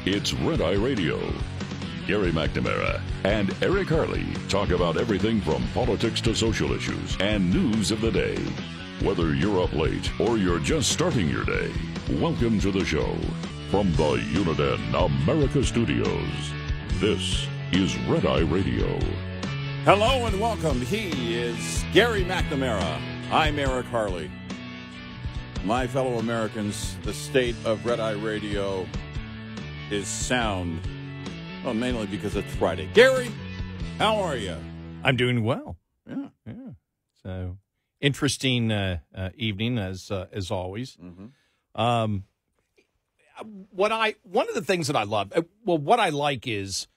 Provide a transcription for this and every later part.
It's Red Eye Radio. Gary McNamara and Eric Harley talk about everything from politics to social issues and news of the day. Whether you're up late or you're just starting your day, welcome to the show. From the Uniden America Studios, this is Red Eye Radio. Hello and welcome. He is Gary McNamara. I'm Eric Harley. My fellow Americans, the state of Red Eye Radio is sound. Well, mainly because it's Friday. Gary, how are you? I'm doing well. Yeah. So interesting evening as always. Mm-hmm. One of the things that I love, what I like is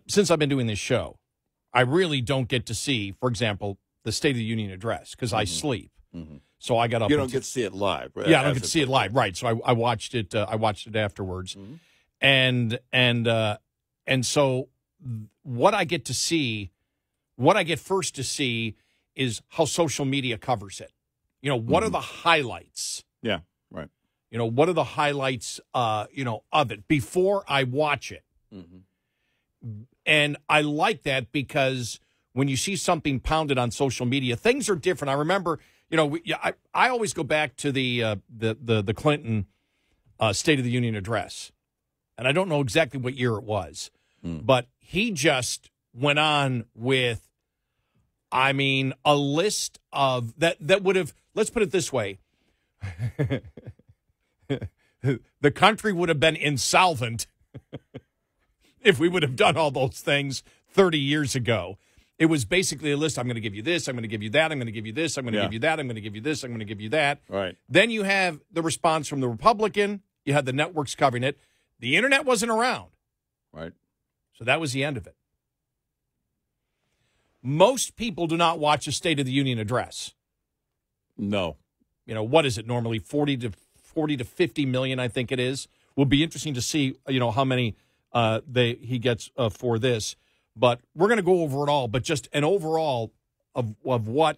since I've been doing this show, I really don't get to see, for example, the State of the Union address because I sleep. Mm-hmm. So I got up. You don't get to see it live. Yeah, I don't get to see it live, right? So I watched it. I watched it afterwards, and so what I get to see, what I get first to see is how social media covers it. You know, what are the highlights? Yeah, right. You know, what are the highlights, of it before I watch it? Mm-hmm. And I like that because when you see something pounded on social media, things are different. I remember, I always go back to the Clinton State of the Union address. And I don't know exactly what year it was, but he just went on with, a list of that would have, let's put it this way. The country would have been insolvent if we would have done all those things 30 years ago. It was basically a list. I'm going to give you this. I'm going to give you that. I'm going to give you this. I'm going to give you that. I'm going to give you this. I'm going to give you that. Right. Then you have the response from the Republican. You had the networks covering it. The internet wasn't around. Right. So that was the end of it. Most people do not watch a State of the Union address. No. What is it normally? 40 to 50 million, I think it is. Will be interesting to see, how many he gets for this. But we're going to go over it all. But just an overall of what,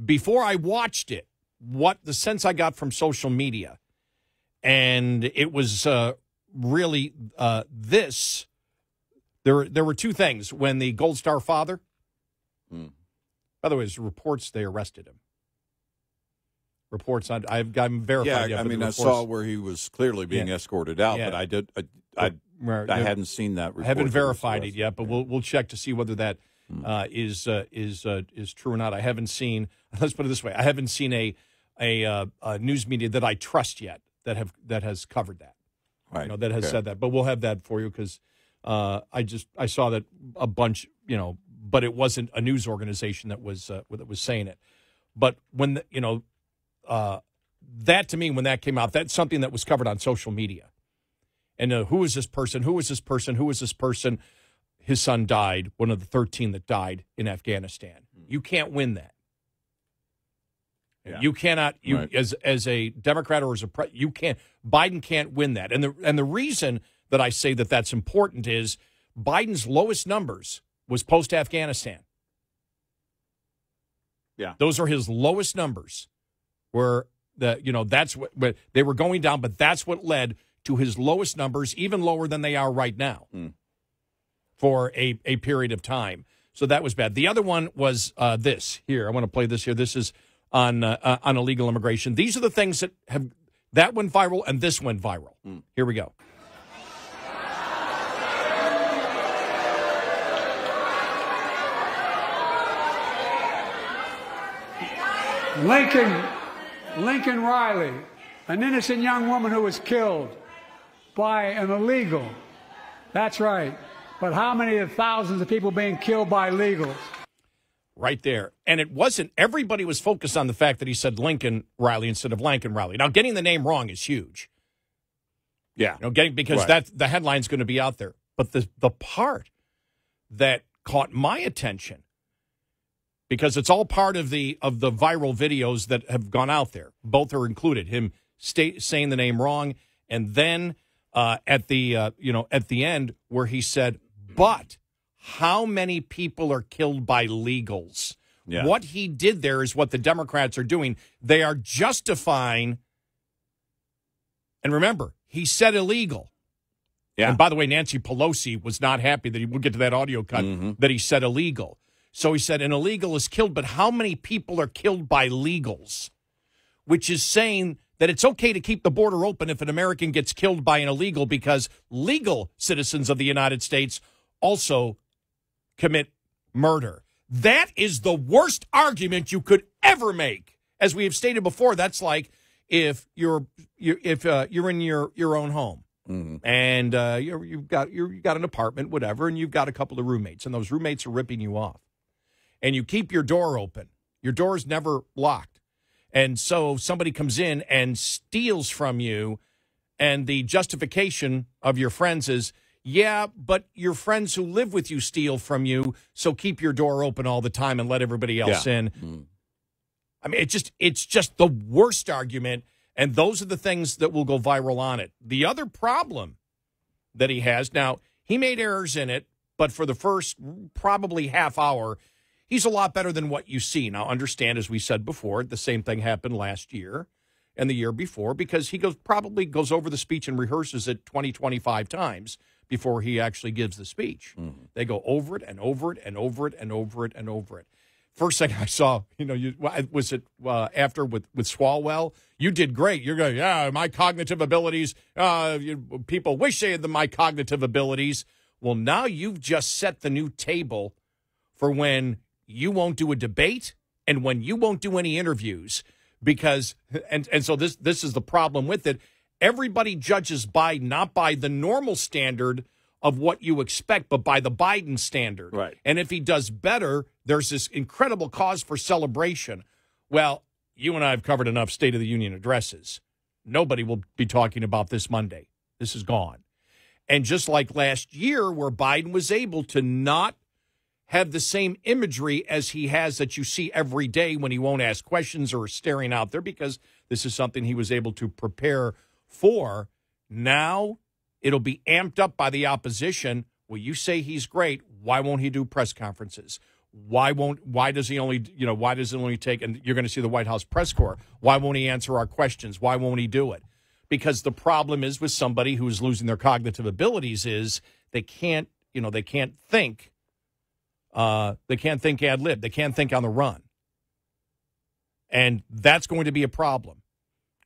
before I watched it, what the sense I got from social media. And it was really this. There were two things. When the Gold Star father, by the way, there's reports they arrested him. Reports, I've gotten verified. Yeah, I saw where he was clearly being escorted out, but I hadn't seen that report. I haven't verified it yet, but we'll check to see whether that is true or not. I haven't seen. Let's put it this way: I haven't seen a news media that I trust yet that has covered that. Right. That has said that. But we'll have that for you because I saw that a bunch. But it wasn't a news organization that was saying it. But when that to me, when that came out, that's something that was covered on social media. And who is this person? Who is this person? Who is this person? His son died, one of the 13 that died in Afghanistan. You can't win that. Yeah. You cannot. As a Democrat or as you can't. Biden can't win that. And the reason that I say that that's important is Biden's lowest numbers was post Afghanistan. Yeah, those are his lowest numbers. Where that's what they were going down, but that's what led to his lowest numbers, even lower than they are right now, for a period of time. So that was bad. The other one was this here. I want to play this here. This is on illegal immigration. These are the things that went viral and this went viral. Here we go. Laken Riley, an innocent young woman who was killed by an illegal. That's right. But how many of thousands of people being killed by illegals? Right there. And it wasn't, everybody was focused on the fact that he said Laken Riley instead of Laken Riley. Now, getting the name wrong is huge. Yeah. Because the headline's going to be out there. But the part that caught my attention, because it's all part of the viral videos that have gone out there. Both are included. Him saying the name wrong, and then at the end where he said, "But how many people are killed by legals?" Yeah. What he did there is what the Democrats are doing. They are justifying, and remember, he said illegal. Yeah. And by the way, Nancy Pelosi was not happy that we'll get to that audio cut, that he said illegal. So he said an illegal is killed, but how many people are killed by legals? Which is saying that it's okay to keep the border open if an American gets killed by an illegal because legal citizens of the United States also commit murder. That is the worst argument you could ever make. As we have stated before, that's like if you're in your own home and you've got an apartment, whatever, and you've got a couple of roommates, and those roommates are ripping you off, and you keep your door open. Your door's never locked, and so somebody comes in and steals from you, and the justification of your friends is, yeah, but your friends who live with you steal from you, so keep your door open all the time and let everybody else in. I mean, it's just the worst argument, and those are the things that will go viral on it. The other problem that he has, now, he made errors in it, but for the first probably half hour, he's a lot better than what you see. Now, understand, as we said before, the same thing happened last year and the year before because he probably goes over the speech and rehearses it 20, 25 times before he actually gives the speech. They go over it and over it and over it and over it and over it. First thing I saw, was it after with Swalwell? You did great. You're going, yeah, my cognitive abilities, people wish they had my cognitive abilities. Well, now you've just set the new table for when you won't do a debate and when you won't do any interviews because, and so this is the problem with it. Everybody judges Biden not by the normal standard of what you expect, but by the Biden standard. Right. And if he does better, there's this incredible cause for celebration. Well, you and I have covered enough State of the Union addresses. Nobody will be talking about this Monday. This is gone. And just like last year where Biden was able to not have the same imagery as he has that you see every day when he won't ask questions or staring out there because this is something he was able to prepare for. Now it'll be amped up by the opposition. Well, you say he's great. Why won't he do press conferences? Why does it only take, and you're going to see the White House press corps, why won't he answer our questions? Why won't he do it? Because the problem is with somebody who is losing their cognitive abilities is they can't think ad lib. They can't think on the run. And that's going to be a problem.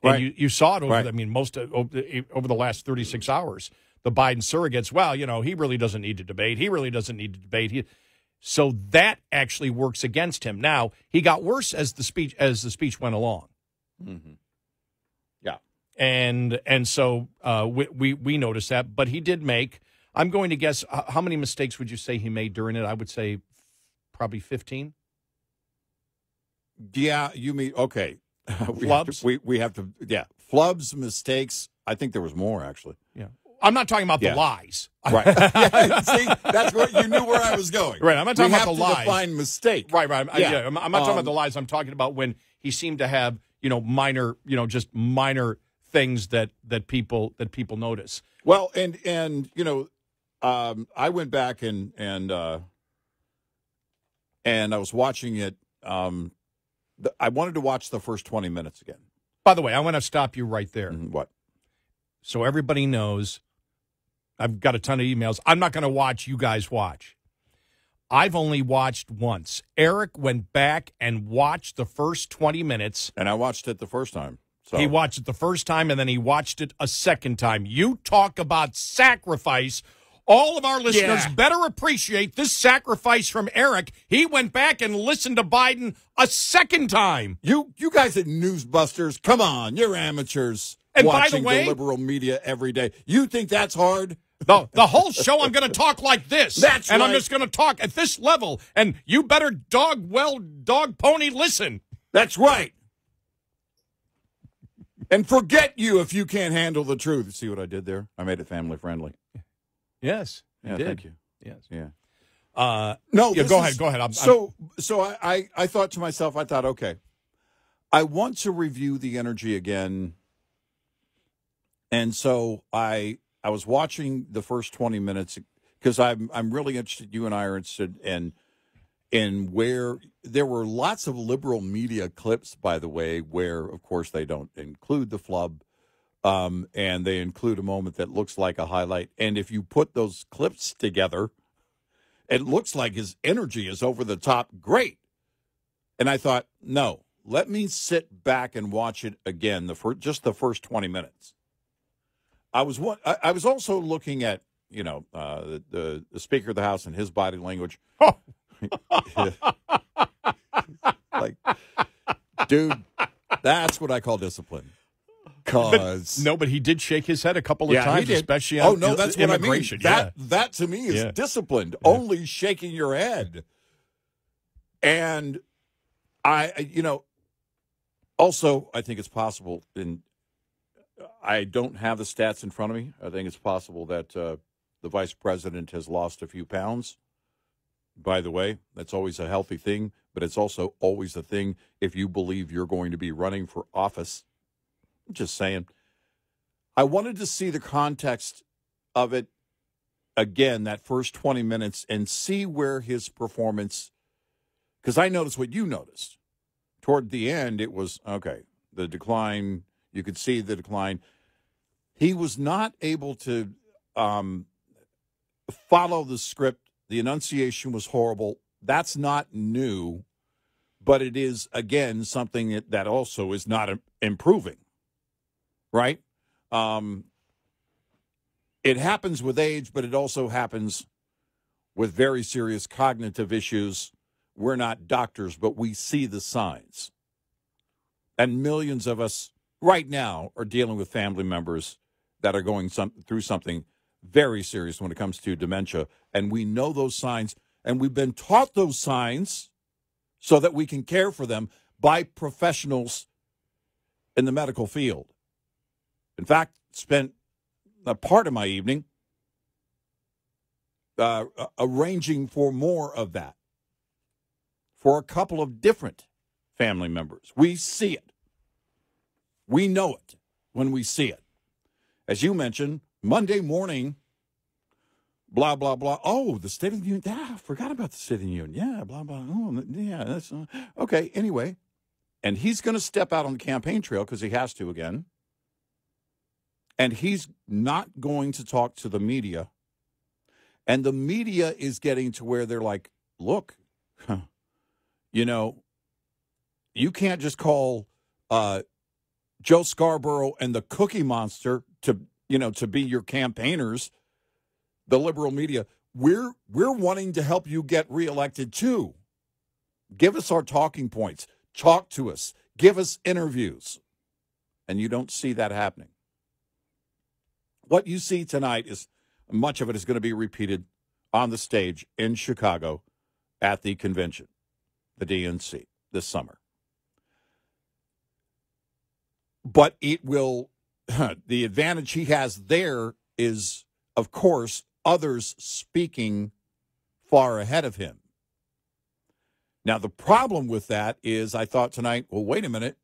And Right. you saw it over, Right. over the last 36 hours. The Biden surrogates, well, he really doesn't need to debate. He really doesn't need to debate. So that actually works against him. Now, he got worse as the speech went along. Mm-hmm. Yeah. And so we noticed that. But he did make, I'm going to guess, how many mistakes would you say he made during it? I would say probably 15. Yeah, you mean, okay. Flubs? We have to, flubs, mistakes. I think there was more, actually. Yeah. I'm not talking about the lies. Right. Yeah, see, that's what you knew where I was going. Right. I'm not talking about the lies. We have to define mistake. Right. I'm not talking about the lies. I'm talking about when he seemed to have, minor things that people notice. Well, and I went back and I was watching it. I wanted to watch the first 20 minutes again. By the way, I want to stop you right there. What? So everybody knows, I've got a ton of emails. I'm not going to watch, you guys watch. I've only watched once. Eric went back and watched the first 20 minutes. And I watched it the first time. So. He watched it the first time, and then he watched it a second time. You talk about sacrifice. All of our listeners better appreciate this sacrifice from Eric. He went back and listened to Biden a second time. You guys at Newsbusters, come on, you're amateurs. And watching by the way, liberal media every day. You think that's hard? The whole show I'm going to talk like this. That's and right. I'm just going to talk at this level. And you better dog pony listen. That's right. And forget you if you can't handle the truth. See what I did there? I made it family friendly. Yes. Yeah, thank you. Yes. Yeah. No. Yeah, go ahead. So I thought to myself, okay, I want to review the energy again. And so I was watching the first 20 minutes because I'm really interested. You and I are interested in where there were lots of liberal media clips, by the way, where of course they don't include the flub, and they include a moment that looks like a highlight. And if you put those clips together, it looks like his energy is over the top great. And I thought, no, let me sit back and watch it again, just the first 20 minutes. I was also looking at, the Speaker of the House and his body language. Like, dude, that's what I call discipline. But he did shake his head a couple of times, especially on that's immigration. What I mean. That to me is disciplined. Yeah. Only shaking your head. And also I think it's possible, and I don't have the stats in front of me. I think it's possible that the vice president has lost a few pounds. By the way, that's always a healthy thing, but it's also always a thing if you believe you're going to be running for office. I'm just saying. I wanted to see the context of it again, that first 20 minutes, and see where his performance, because I noticed what you noticed. Toward the end, it was, okay, the decline, you could see the decline. He was not able to follow the script. The enunciation was horrible. That's not new, but it is, again, something that also is not improving, right? It happens with age, but it also happens with very serious cognitive issues. We're not doctors, but we see the signs. And millions of us right now are dealing with family members that are going through something very serious when it comes to dementia. And we know those signs, and we've been taught those signs so that we can care for them by professionals in the medical field. In fact, spent a part of my evening arranging for more of that for a couple of different family members. We see it. We know it when we see it. As you mentioned, Monday morning, blah, blah, blah. Oh, the State of the Union. I forgot about the State of the Union. Yeah, blah, blah. Oh, yeah, that's okay. Anyway, and he's going to step out on the campaign trail because he has to again. And he's not going to talk to the media. And the media is getting to where they're like, look, you can't just call Joe Scarborough and the Cookie Monster to be your campaigners. The liberal media, we're wanting to help you get reelected too. Give us our talking points. Talk to us. Give us interviews. And you don't see that happening. What you see tonight is much of it is going to be repeated on the stage in Chicago at the convention, the DNC, this summer. But it will, the advantage he has there is, of course, others speaking far ahead of him. Now, the problem with that is I thought tonight, well, wait a minute.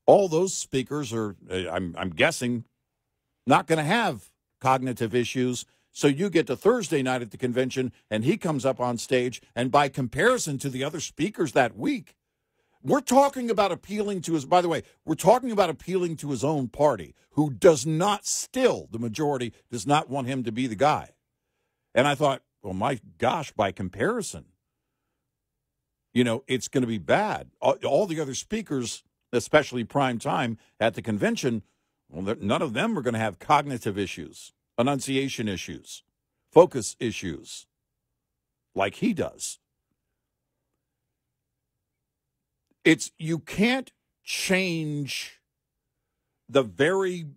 All those speakers are, I'm guessing, not going to have cognitive issues. So you get to Thursday night at the convention, and he comes up on stage, and by comparison to the other speakers that week, we're talking about appealing to his, by the way, we're talking about appealing to his own party, who does not still, the majority, does not want him to be the guy. And I thought, well, my gosh, by comparison, it's going to be bad. All the other speakers, especially prime time at the convention, well, none of them are going to have cognitive issues, enunciation issues, focus issues, like he does. You can't change the very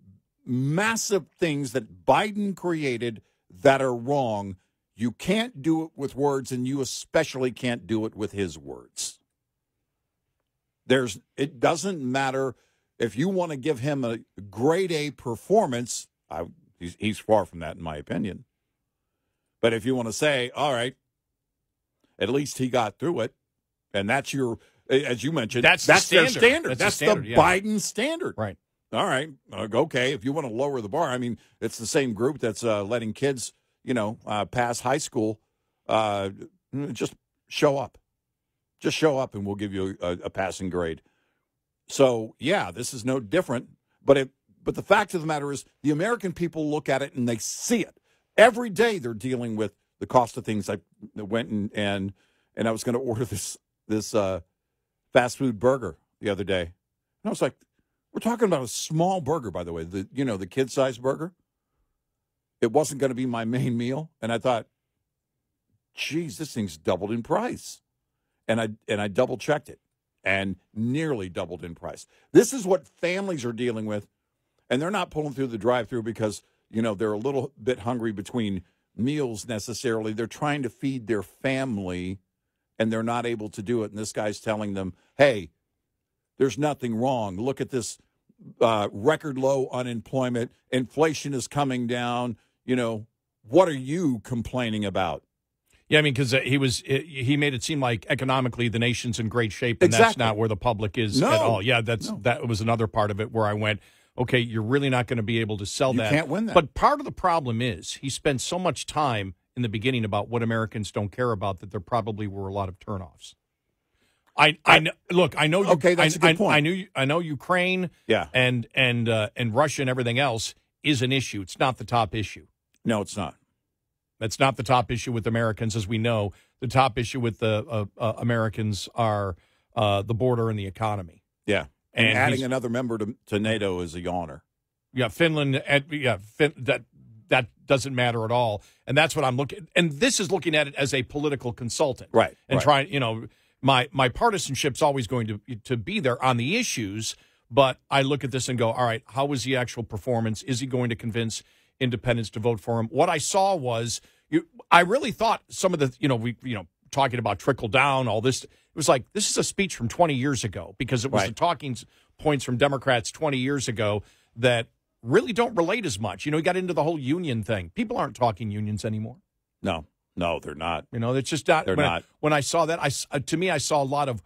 massive things that Biden created that are wrong. You can't do it with words, and you especially can't do it with his words. It doesn't matter if you want to give him a grade A performance. He's far from that, in my opinion. But if you want to say, all right, at least he got through it, and that's your, as you mentioned, that's their standard. That's the Biden standard. Right. All right. Okay. If you want to lower the bar, I mean, it's the same group that's letting kids, pass high school. Just show up. Just show up, and we'll give you a passing grade. So, yeah, this is no different. But But the fact of the matter is, the American people look at it and they see it. Every day they're dealing with the cost of things. I went and I was going to order this fast food burger the other day. And I was like, we're talking about a small burger, by the way, the kid-sized burger. It wasn't going to be my main meal. And I thought, geez, this thing's doubled in price. And I double-checked it, and nearly doubled in price. This is what families are dealing with, and they're not pulling through the drive-thru because, they're a little bit hungry between meals necessarily. They're trying to feed their family, and they're not able to do it. And this guy's telling them, hey, there's nothing wrong. Look at this record low unemployment. Inflation is coming down. What are you complaining about? Yeah, I mean, because he made it seem like economically the nation's in great shape, and That's not where the public is at all. Yeah, that was another part of it where I went, okay, you're really not going to be able to sell that. You can't win that. But part of the problem is he spent so much time in the beginning about what Americans don't care about that there probably were a lot of turnoffs. I know. Okay, that's a good point. I know Ukraine, and Russia and everything else is an issue. It's not the top issue. No, it's not. That's not the top issue with Americans, as we know. The top issue with the Americans are the border and the economy. Yeah, and adding another member to NATO is a yawner. Yeah, Finland. That doesn't matter at all, and that's what I'm looking. And this is looking at it as a political consultant, right? And trying, my partisanship's always going to be there on the issues, but I look at this and go, all right, how was the actual performance? Is he going to convince independents to vote for him? What I saw was, I really thought some of the, talking about trickle down, all this, it was like, this is a speech from 20 years ago, because it was the talking points from Democrats 20 years ago that really don't relate as much. He got into the whole union thing. People aren't talking unions anymore. No, they're not. It's just not. They're not. When I saw that, I saw a lot of,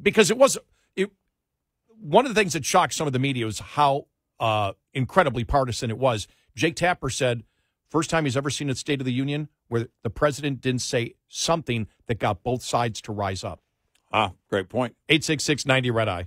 because one of the things that shocked some of the media was how incredibly partisan it was. Jake Tapper said, first time he's ever seen a State of the Union where the president didn't say something that got both sides to rise up. Great point. 866-90 Red Eye.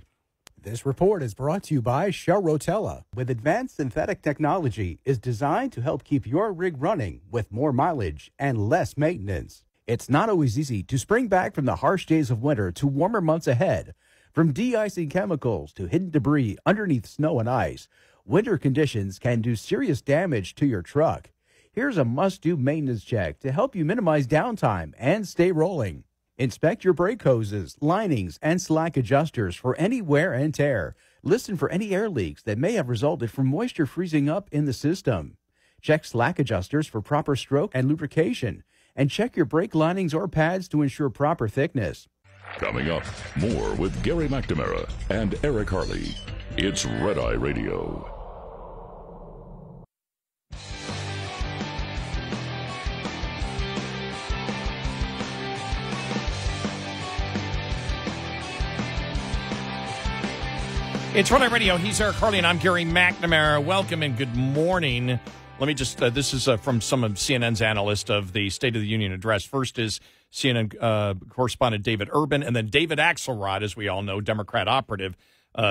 This report is brought to you by Shell Rotella. With advanced synthetic technology, is designed to help keep your rig running with more mileage and less maintenance. It's not always easy to spring back from the harsh days of winter to warmer months ahead. From de-icing chemicals to hidden debris underneath snow and ice, winter conditions can do serious damage to your truck. Here's a must-do maintenance check to help you minimize downtime and stay rolling. Inspect your brake hoses, linings, and slack adjusters for any wear and tear. Listen for any air leaks that may have resulted from moisture freezing up in the system. Check slack adjusters for proper stroke and lubrication. And check your brake linings or pads to ensure proper thickness. Coming up, more with Gary McNamara and Eric Harley. It's Red Eye Radio. It's Red Eye Radio. He's Eric Harley, and I'm Gary McNamara. Welcome and good morning. Let me just, this is from some of CNN's analysts of the State of the Union address. First is CNN correspondent David Urban, and then David Axelrod, as we all know, Democrat operative,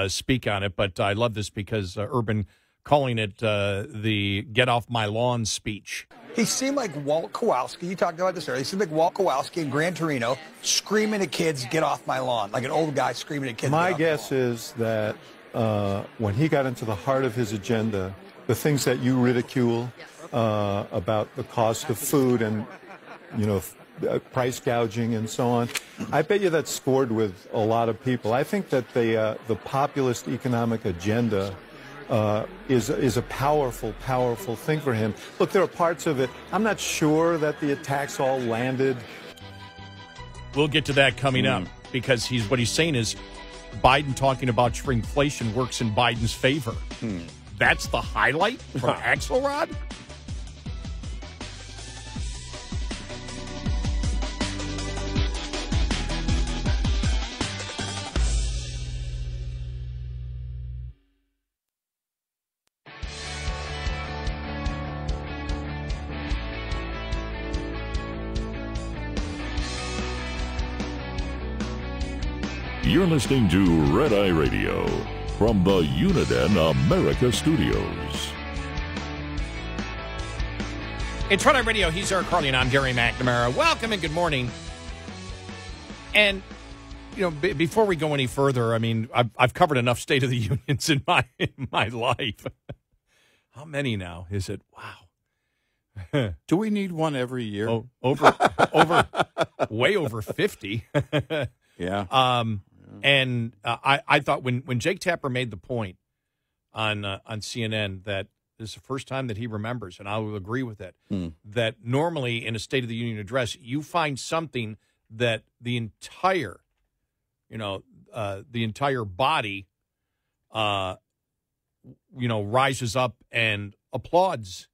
speak on it. But I love this because Urban calling it the get off my lawn speech. He seemed like Walt Kowalski. You talked about this earlier. He seemed like Walt Kowalski in Gran Torino screaming at kids, get off my lawn, like an old guy screaming at kids. My guess is that when he got into the heart of his agenda, the things that you ridicule about the cost of food and, price gouging and so on, I bet you that scored with a lot of people. I think that the populist economic agenda is a powerful, powerful thing for him. Look, there are parts of it. I'm not sure that the attacks all landed. We'll get to that coming up, because what he's saying is Biden talking about shrinkflation works in Biden's favor. That's the highlight from Axelrod? You're listening to Red Eye Radio. from the Uniden America Studios. It's Red Eye Radio. He's Eric Harley, and I'm Gary McNamara. Welcome and good morning. And, you know, before we go any further, I mean, I've covered enough State of the Unions in my life. How many now is it? Wow. Do we need one every year? Oh, way over 50. Yeah. And I thought when Jake Tapper made the point on CNN that this is the first time that he remembers, and I will agree with it, that normally in a State of the Union address, you find something that the entire body, rises up and applauds.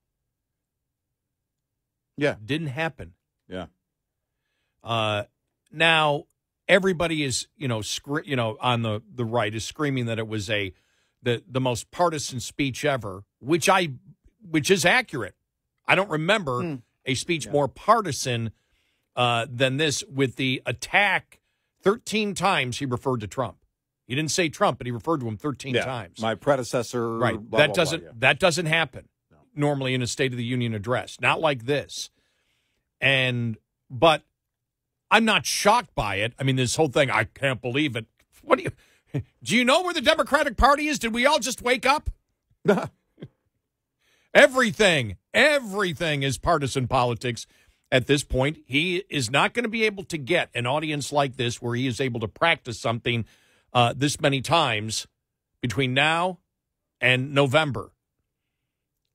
Yeah. Didn't happen. Yeah. Now everybody is, on the right is screaming that it was the most partisan speech ever, which is accurate. I don't remember a speech more partisan than this, with the attack 13 times he referred to Trump. He didn't say Trump, but he referred to him 13 times. My predecessor. Right. Blah, that doesn't happen normally in a State of the Union address. Not like this. But I'm not shocked by it. I mean, this whole thing, I can't believe it. Do you know where the Democratic Party is? Did we all just wake up? Everything is partisan politics at this point. He is not going to be able to get an audience like this where he is able to practice something this many times between now and November.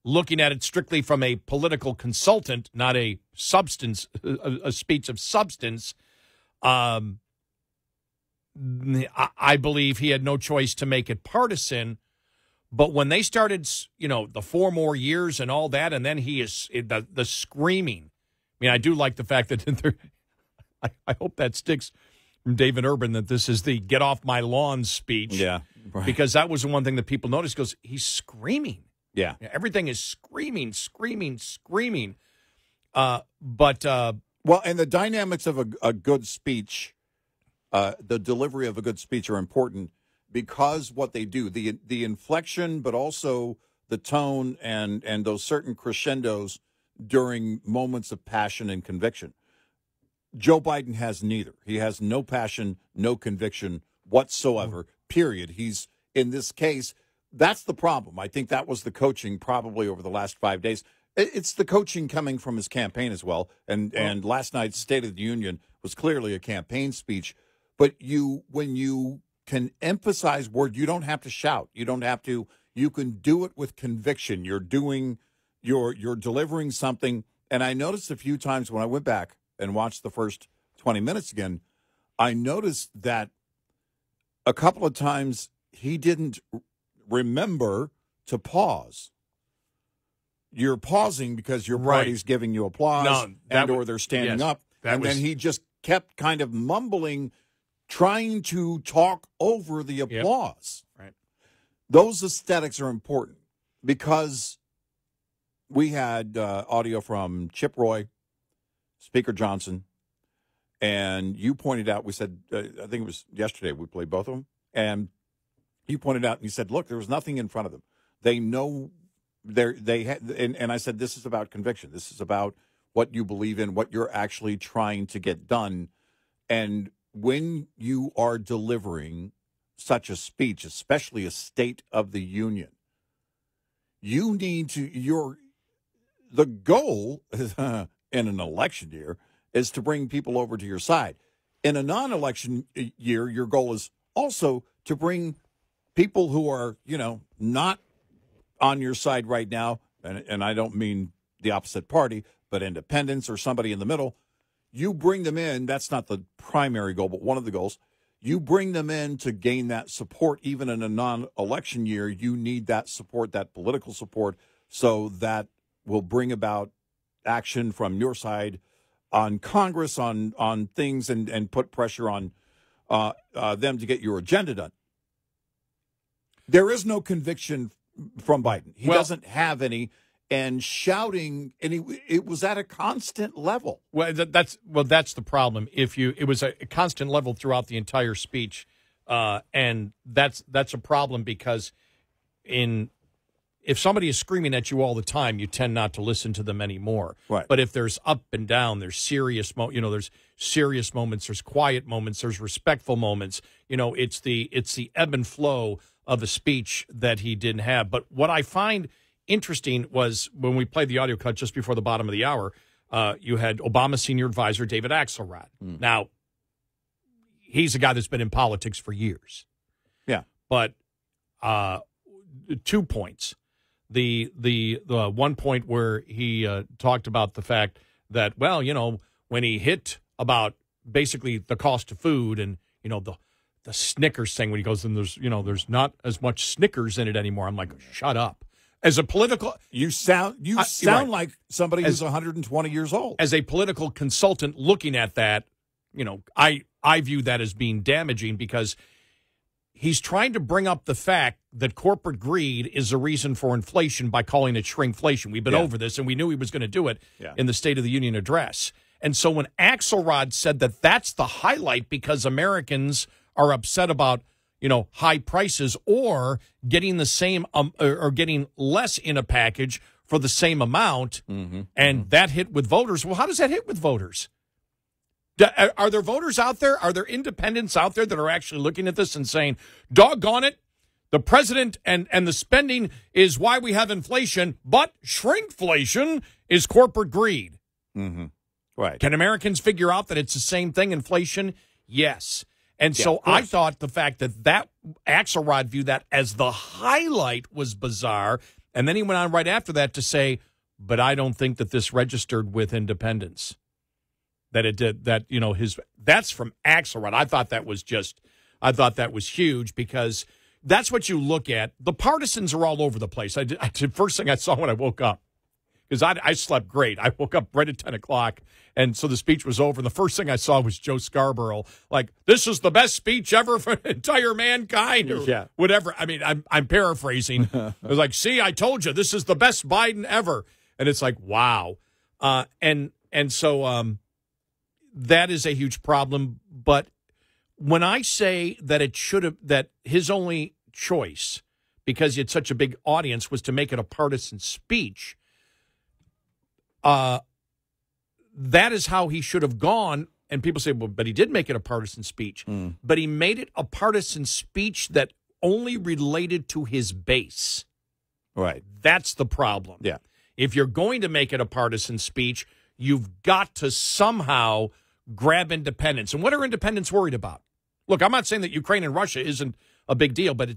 Looking at it strictly from a political consultant, not a substance, a speech of substance, I believe he had no choice to make it partisan. But when they started, the 4 more years and all that, and then he is the screaming. I mean, I do like the fact that I hope that sticks from David Urban, that this is the get off my lawn speech. Yeah. Right. Because that was the one thing that people noticed, goes, he's screaming. Yeah. Everything is screaming. Well, and the dynamics of a good speech, the delivery of a good speech are important because what they do, the inflection, but also the tone and those certain crescendos during moments of passion and conviction. Joe Biden has neither. He has no passion, no conviction whatsoever, period. He's, in this case, that's the problem. I think that was the coaching probably over the last 5 days. It's the coaching coming from his campaign as well. And last night's State of the Union was clearly a campaign speech. But when you can emphasize words, you don't have to shout. You don't have to. You can do it with conviction. You're delivering something. And I noticed a few times when I went back and watched the first 20 minutes again, I noticed that a couple of times he didn't remember to pause. You're pausing because your party's giving you applause, or they're standing up. Then he just kept kind of mumbling, trying to talk over the applause. Yep. Right. Those aesthetics are important because we had audio from Chip Roy, Speaker Johnson, and you pointed out, we said, I think it was yesterday, we played both of them, and you pointed out and you said, look, there was nothing in front of them. They know and I said, this is about conviction. This is about what you believe in, what you're actually trying to get done. And when you are delivering such a speech, especially a State of the Union, you need to, the goal in an election year is to bring people over to your side. In a non-election year, your goal is also to bring people who are, not on your side right now, and I don't mean the opposite party, but independents or somebody in the middle, you bring them in. That's not the primary goal, but one of the goals. You bring them in to gain that support. Even in a non-election year, you need that support, that political support, so that will bring about action from your side on Congress, on things, and put pressure on them to get your agenda done. There is no conviction from Biden. He doesn't have any, and shouting, and it was at a constant level. Well, that's the problem. It was a constant level throughout the entire speech. And that's a problem because if somebody is screaming at you all the time, you tend not to listen to them anymore. Right. But if there's up and down, there's serious there's serious moments, there's quiet moments, there's respectful moments. It's the ebb and flow of a speech that he didn't have. But what I find interesting was when we played the audio cut just before the bottom of the hour, you had Obama senior advisor David Axelrod. Now, he's a guy that's been in politics for years. Yeah. But 2 points. The one point where he talked about the fact that, when he hit about basically the cost of food and, the Snickers thing when he goes, and there's not as much Snickers in it anymore. I'm like, shut up. As a political, you sound right. like somebody who's 120 years old. As a political consultant looking at that, I view that as being damaging because he's trying to bring up the fact that corporate greed is a reason for inflation by calling it shrinkflation. We've been over this, and we knew he was going to do it in the State of the Union address. And so when Axelrod said that that's the highlight because Americans are upset about high prices or getting the same or getting less in a package for the same amount, and that hit with voters. Well, how does that hit with voters? Are there voters out there? Are there independents out there that are actually looking at this and saying, doggone it, the president and the spending is why we have inflation, but shrinkflation is corporate greed? Right. Can Americans figure out that it's the same thing, inflation? Yes. And so I thought the fact that Axelrod viewed that as the highlight was bizarre. And then he went on right after that to say, but I don't think that this registered with independents. That it did, that's from Axelrod. I thought that was huge because that's what you look at. The partisans are all over the place. The first thing I saw when I woke up, because I slept great. I woke up right at 10 o'clock, and so the speech was over. And the first thing I saw was Joe Scarborough, like, this is the best speech ever for entire mankind, or whatever. I mean, I'm paraphrasing. I was like, see, I told you, this is the best Biden ever. And it's like, wow. And so that is a huge problem. But when I say that that his only choice, because he had such a big audience, was to make it a partisan speech, that is how he should have gone. And people say, well, but he did make it a partisan speech. But he made it a partisan speech that only related to his base. Right. That's the problem. Yeah. If you're going to make it a partisan speech, you've got to somehow grab independence. And what are independents worried about? Look, I'm not saying that Ukraine and Russia isn't a big deal, but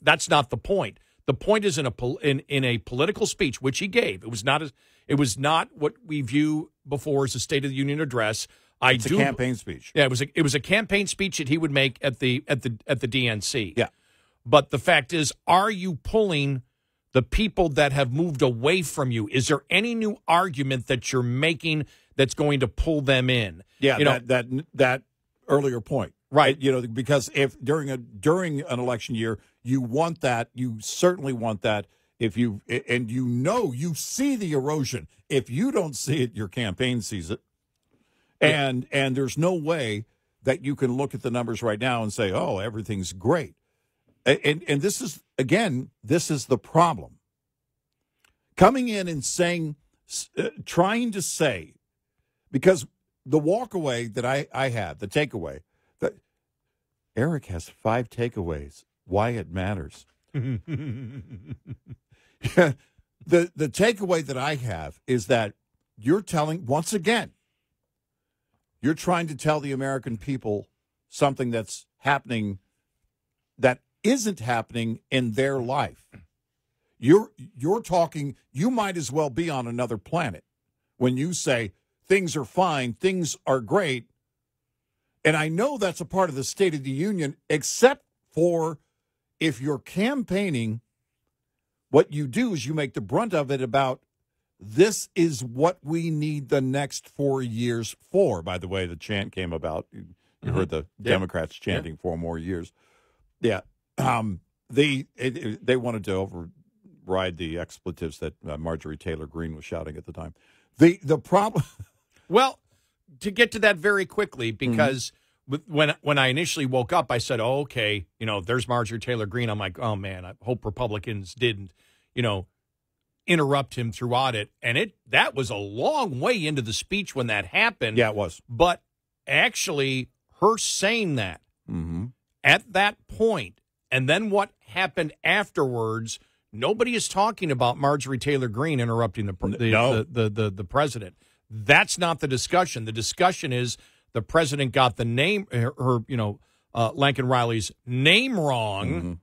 that's not the point. The point is in a political speech, which he gave. It was not what we view before as a State of the Union address. It's a campaign speech. Yeah, it was a campaign speech that he would make at the DNC. Yeah. But the fact is, are you pulling the people that have moved away from you? Is there any new argument that you're making that's going to pull them in? Yeah, that earlier point. Right. Because if during an election year, you want that, you certainly want that. If you see the erosion. If you don't see it, your campaign sees it. And there's no way that you can look at the numbers right now and say, oh, everything's great. And this is the problem. Coming in and saying, trying to say, because the walkaway that I had, the takeaway, that Eric has 5 takeaways, why it matters. The takeaway that I have is that you're telling, once again, you're trying to tell the American people something that's happening that isn't happening in their life. You're talking, you might as well be on another planet when you say things are fine, things are great. And I know that's a part of the State of the Union, except for if you're campaigning, what you do is you make the brunt of it about this is what we need the next 4 years for. By the way, the chant came about. You heard the Democrats chanting 4 more years. Yeah. They wanted to override the expletives that Marjorie Taylor Greene was shouting at the time. The problem... Well, to get to that very quickly, because when I initially woke up, I said, oh, okay, there's Marjorie Taylor Greene. I'm like, oh, man, I hope Republicans didn't, interrupt him throughout it. And that was a long way into the speech when that happened. Yeah, it was. But actually, her saying that at that point, and then what happened afterwards, nobody is talking about Marjorie Taylor Greene interrupting the president. That's not the discussion. The discussion is the president got the name, Laken Riley's name wrong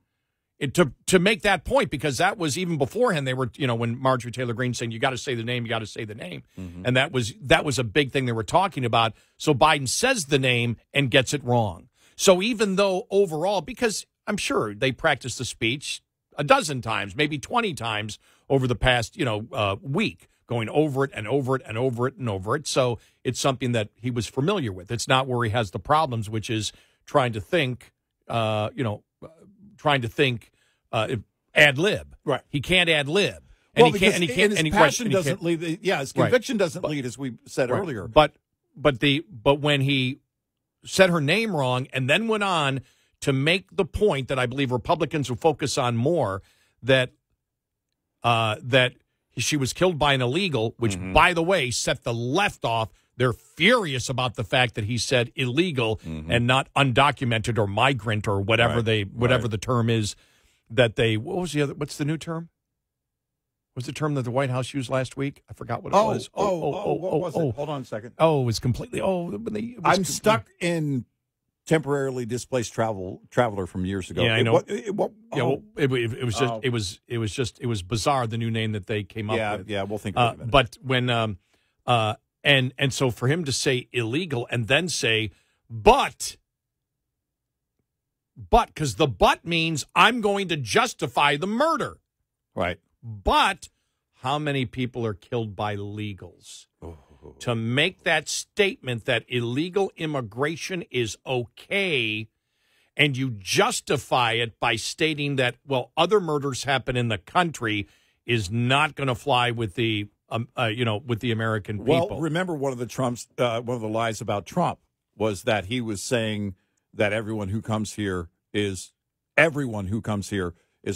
to make that point, because that was even beforehand. They were, when Marjorie Taylor Greene saying, you got to say the name, you got to say the name. And that was a big thing they were talking about. So Biden says the name and gets it wrong. So even though overall, because I'm sure they practiced the speech a dozen times, maybe 20 times over the past, week, going over it and over it and over it and over it. So it's something that he was familiar with. It's not where he has the problems, which is trying to think ad lib. Right. He can't ad lib. And well, his passion doesn't lead. His conviction doesn't lead, as we said earlier. But when he said her name wrong and then went on to make the point that I believe Republicans will focus on more, that she was killed by an illegal, which, by the way, set the left off. They're furious about the fact that he said illegal and not undocumented or migrant or whatever the term is that they. What's the new term? What's the term that the White House used last week? I forgot what it was. What was it? Hold on a second. It was completely. I'm stuck in temporarily displaced traveler from years ago. Yeah, I know. It was bizarre, the new name that they came up with. Yeah, we'll think about it. But when and so for him to say illegal and then say but because the but means I'm going to justify the murder. Right. But how many people are killed by legals? To make that statement that illegal immigration is okay, and you justify it by stating that, well, other murders happen in the country, is not going to fly with the with the American people. Well, remember one of the lies about Trump was that he was saying that everyone who comes here is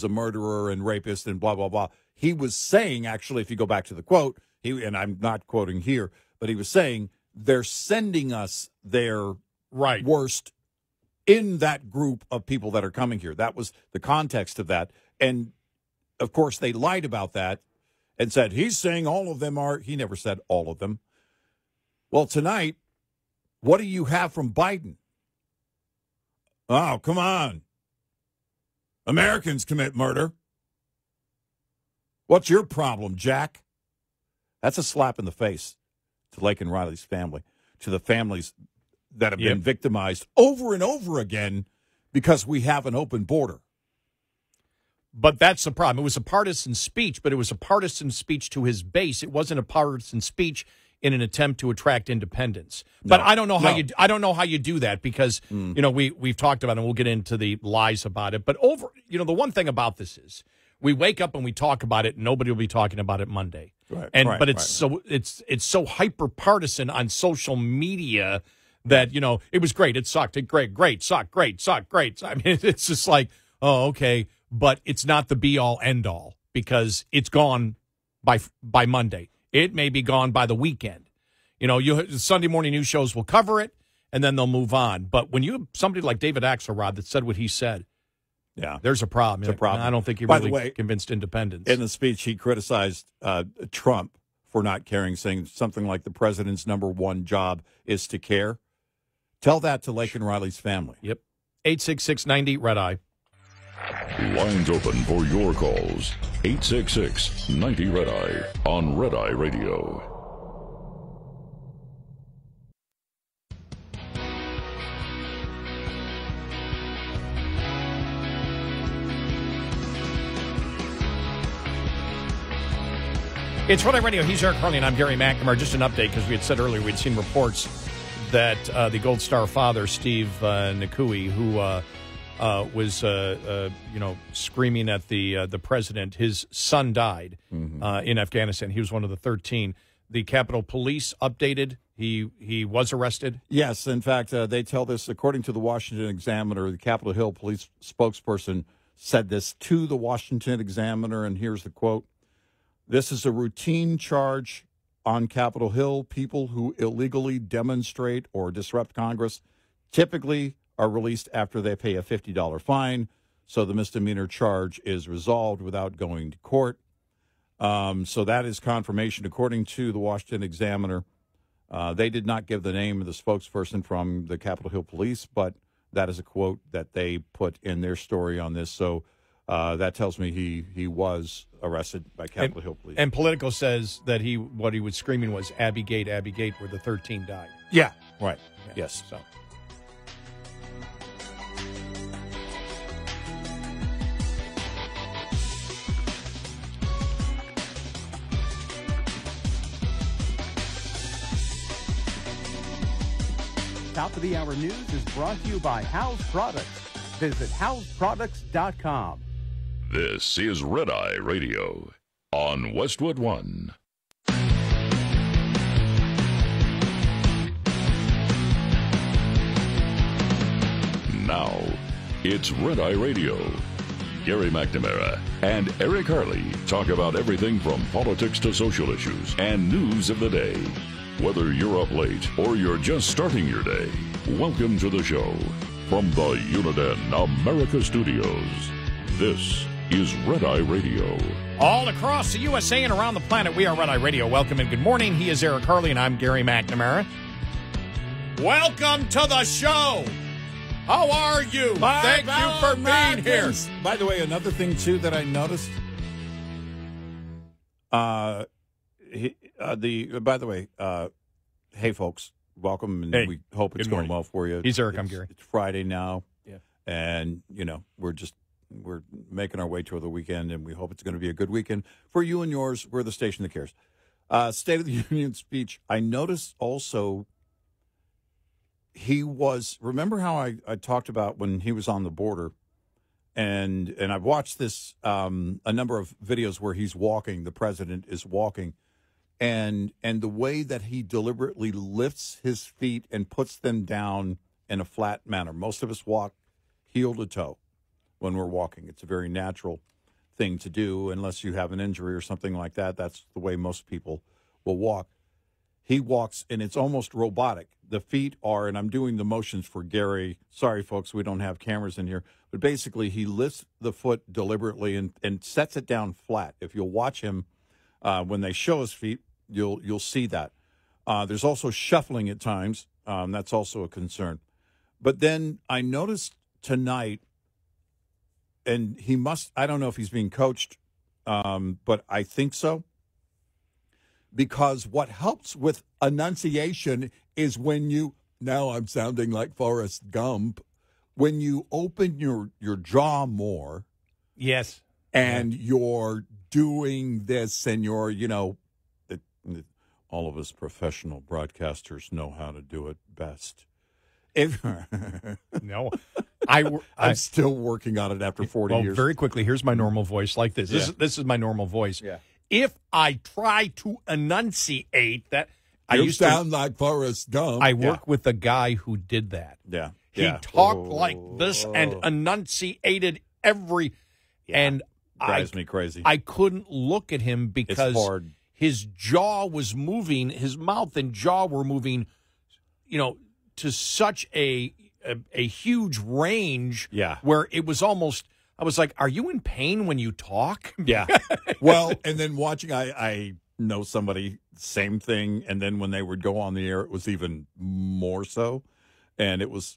a murderer and rapist and blah blah blah. He was saying, actually, if you go back to the quote, and I'm not quoting here, but he was saying they're sending us their worst in that group of people that are coming here. That was the context of that. And, of course, they lied about that and said, he's saying all of them are. He never said all of them. Well, tonight, what do you have from Biden? Oh, come on. Americans commit murder. What's your problem, Jack? That's a slap in the face to Laken Riley's family, to the families that have been victimized over and over again because we have an open border. But that's the problem. It was a partisan speech, but it was a partisan speech to his base. It wasn't a partisan speech in an attempt to attract independents. But I don't know how you do that, because we've talked about it, and we'll get into the lies about it. But the one thing about this is we wake up and we talk about it, and nobody will be talking about it Monday. Right. But it's so hyper partisan on social media that it was great, it sucked, great, sucked, great, sucked, great. I mean, it's just like, oh, okay, but it's not the be all end all, because it's gone by Monday. It may be gone by the weekend. Sunday morning news shows will cover it, and then they'll move on. But when you have somebody like David Axelrod that said what he said, there's a problem. It's a problem. I don't think he really convinced independents. In the speech, he criticized Trump for not caring, saying something like the president's number one job is to care. Tell that to Laken Riley's family. Yep. 866-90 Red Eye. Lines open for your calls. 866-90 Red Eye on Red Eye Radio. It's Red Eye Radio. He's Eric Harley, and I'm Gary McNamara. Just an update, because we had said earlier we'd seen reports that the Gold Star father, Steve Nakui, who was screaming at the president, his son died in Afghanistan. He was one of the 13. The Capitol Police updated he was arrested? Yes. In fact, they tell this, according to the Washington Examiner, the Capitol Hill police spokesperson said this to the Washington Examiner, and here's the quote. This is a routine charge on Capitol Hill. People who illegally demonstrate or disrupt Congress typically are released after they pay a $50 fine. So the misdemeanor charge is resolved without going to court. So that is confirmation, according to the Washington Examiner. They did not give the name of the spokesperson from the Capitol Hill Police, but that is a quote that they put in their story on this. So that tells me he was arrested by Capitol Hill Police. And Politico says that what he was screaming was Abbey Gate, where the 13 died. Yeah, right. Yeah. Yes. So. Top of the Hour News is brought to you by House Products. Visit houseproducts.com. This is Red Eye Radio on Westwood One. Now, it's Red Eye Radio. Gary McNamara and Eric Harley talk about everything from politics to social issues and news of the day. Whether you're up late or you're just starting your day, welcome to the show. From the Uniden America Studios, this is Red Eye Radio. All across the USA and around the planet, we are Red Eye Radio. Welcome and good morning. He is Eric Harley, and I'm Gary McNamara. Welcome to the show. How are you? Thank you for being here. By the way, another thing, too, that I noticed, hey, folks, welcome, and we hope it's going well for you. He's Eric, I'm Gary. It's Friday now, yeah, and, we're making our way toward the weekend, and we hope it's going to be a good weekend for you and yours. We're the station that cares. State of the Union speech, I noticed also remember how I talked about when he was on the border, and I've watched this, a number of videos where he's walking, the president is walking, and the way that he deliberately lifts his feet and puts them down in a flat manner. Most of us walk heel to toe when we're walking. It's a very natural thing to do unless you have an injury or something like that. That's the way most people will walk. He walks, and it's almost robotic. The feet are, and I'm doing the motions for Gary. Sorry, folks, we don't have cameras in here. But basically, he lifts the foot deliberately and sets it down flat. If you'll watch him, when they show his feet, you'll see that. There's also shuffling at times. That's also a concern. But then I noticed tonight, and I don't know if he's being coached, but I think so. Because what helps with enunciation is now I'm sounding like Forrest Gump, when you open your jaw more. Yes. And you're doing this, and you're, all of us professional broadcasters know how to do it best. No. I'm still working on it after 40 years. Very quickly, here's my normal voice like this. Yeah. This is my normal voice. Yeah. If I try to enunciate that, You sound like Forrest Gump. I work with a guy who did that. Yeah. He talked like this and enunciated and drives me crazy. I couldn't look at him because it's hard. His jaw was moving, his mouth and jaw were moving, to such a huge range where it was almost, I was like, are you in pain when you talk? Yeah. Well, and then watching, I know somebody, same thing, and then when they would go on the air, it was even more so, and it was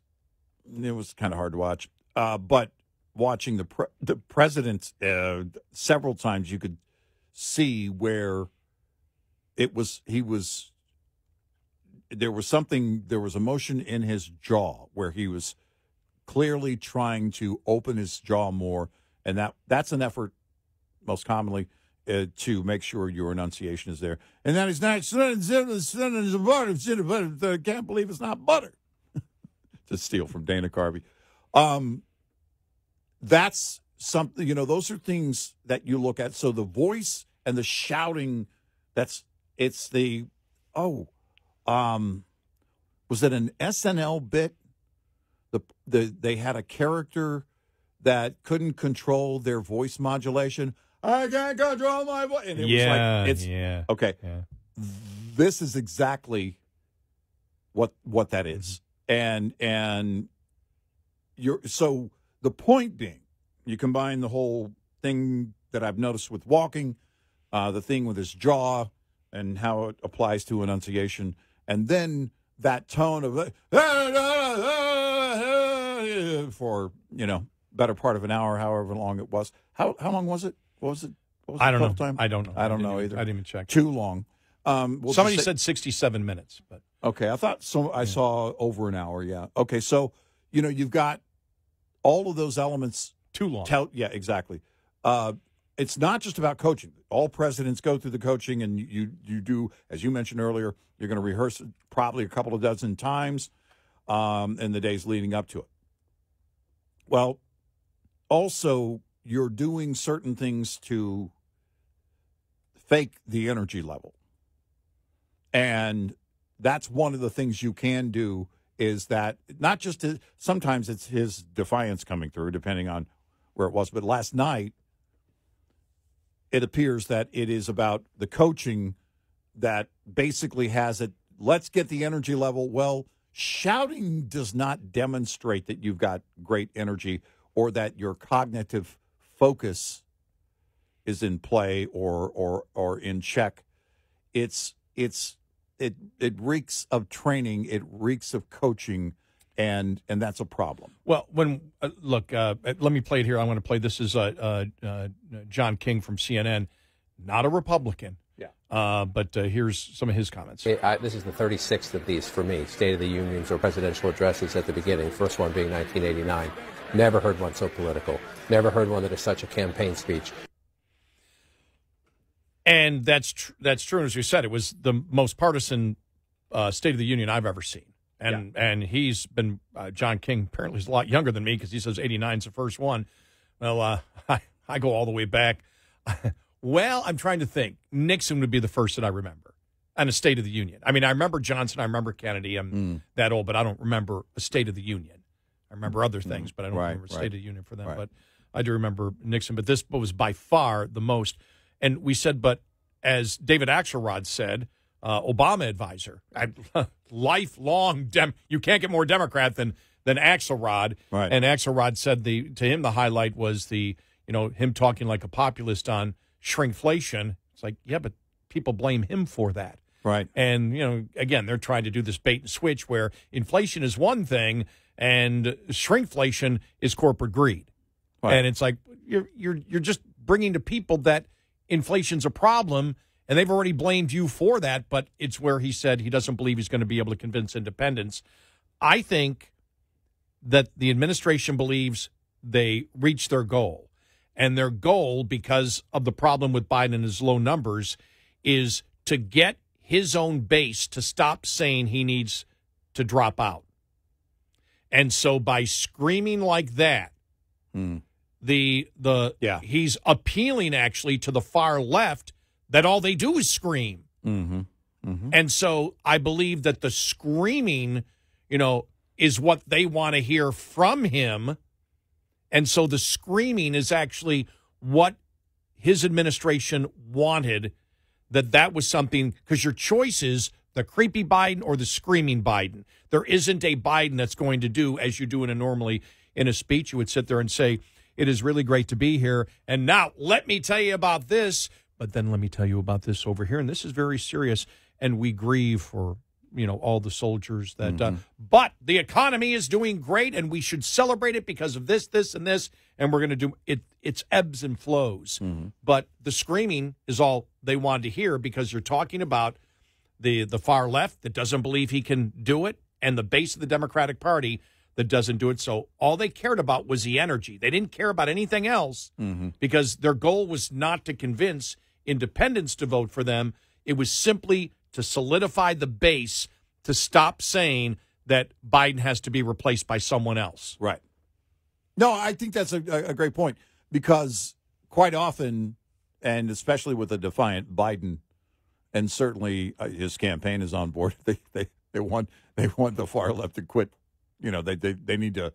kind of hard to watch. But watching the president several times, you could see where there was emotion in his jaw where he was clearly trying to open his jaw more, and that's an effort most commonly to make sure your enunciation is there. And that is not butter. I can't believe it's not butter. To steal from Dana Carvey. That's something, those are things that you look at. So the voice and the shouting, was it an SNL bit? They had a character that couldn't control their voice modulation. I can't control my voice. And it was like, okay. Yeah. This is exactly what that is. And so the point being, you combine the whole thing that I've noticed with walking, the thing with his jaw and how it applies to enunciation, and then that tone of for, better part of an hour, however long it was. How long was it? What was it? I don't know. Time? I don't know. I don't know either. I didn't even check. Too long. Somebody said 67 minutes. But okay, I thought so. I saw over an hour, yeah. Okay, so, you've got all of those elements. Too long. Yeah, exactly. It's not just about coaching. All presidents go through the coaching, and you do, as you mentioned earlier, you're going to rehearse it probably a couple of dozen times in the days leading up to it. Well, also, you're doing certain things to fake the energy level. And that's one of the things you can do, is that not just sometimes it's his defiance coming through, depending on where it was. But last night, it appears that it is about the coaching that basically has it. Let's get the energy level. Well, shouting does not demonstrate that you've got great energy or that your cognitive focus is in play or in check. It reeks of training. It reeks of coaching, and that's a problem. Well, look, let me play it here. I want to play. This is John King from CNN, not a Republican. Yeah. But here's some of his comments. This is the 36th of these for me, State of the Unions or presidential addresses at the beginning, first one being 1989. Never heard one so political. Never heard one that is such a campaign speech. And that's true. As you said, it was the most partisan State of the Union I've ever seen. And he's been, John King apparently is a lot younger than me because he says 89 is the first one. Well, I go all the way back. Well, I'm trying to think. Nixon would be the first that I remember. And a State of the Union. I mean, I remember Johnson. I remember Kennedy. I'm that old, but I don't remember a State of the Union. I remember other things, but I don't remember State of the Union for them. Right. But I do remember Nixon. But this was by far the most. And we said, but as David Axelrod said, Obama advisor, lifelong you can't get more Democrat than Axelrod. Right. And Axelrod said to him the highlight was him talking like a populist on shrinkflation. It's like, yeah, but people blame him for that. Right. And again, they're trying to do this bait and switch where inflation is one thing and shrinkflation is corporate greed. Right. And it's like you're just bringing to people that inflation's a problem, and they've already blamed you for that, but it's where he said he doesn't believe he's going to be able to convince independents. I think that the administration believes they reached their goal, and their goal, because of the problem with Biden and his low numbers, is to get his own base to stop saying he needs to drop out. And so by screaming like that, he's appealing actually to the far left that all they do is scream. Mm-hmm. Mm-hmm. And so I believe that the screaming, is what they want to hear from him. And so the screaming is actually what his administration wanted, that was something, because your choice is the creepy Biden or the screaming Biden. There isn't a Biden that's going to do, as you do normally in a speech, you would sit there and say, it is really great to be here. And now let me tell you about this, but then let me tell you about this over here. And this is very serious. And we grieve for, all the soldiers that, but the economy is doing great and we should celebrate it because of this, this, and this. And we're going to do it. It's ebbs and flows. Mm-hmm. But the screaming is all they wanted to hear, because you're talking about the far left that doesn't believe he can do it, and the base of the Democratic Party that doesn't do it. So all they cared about was the energy. They didn't care about anything else, because their goal was not to convince independents to vote for them. It was simply to solidify the base to stop saying that Biden has to be replaced by someone else. Right. No, I think that's a great point, because quite often, and especially with a defiant Biden and certainly his campaign is on board. They want the far left to quit. You know, they need to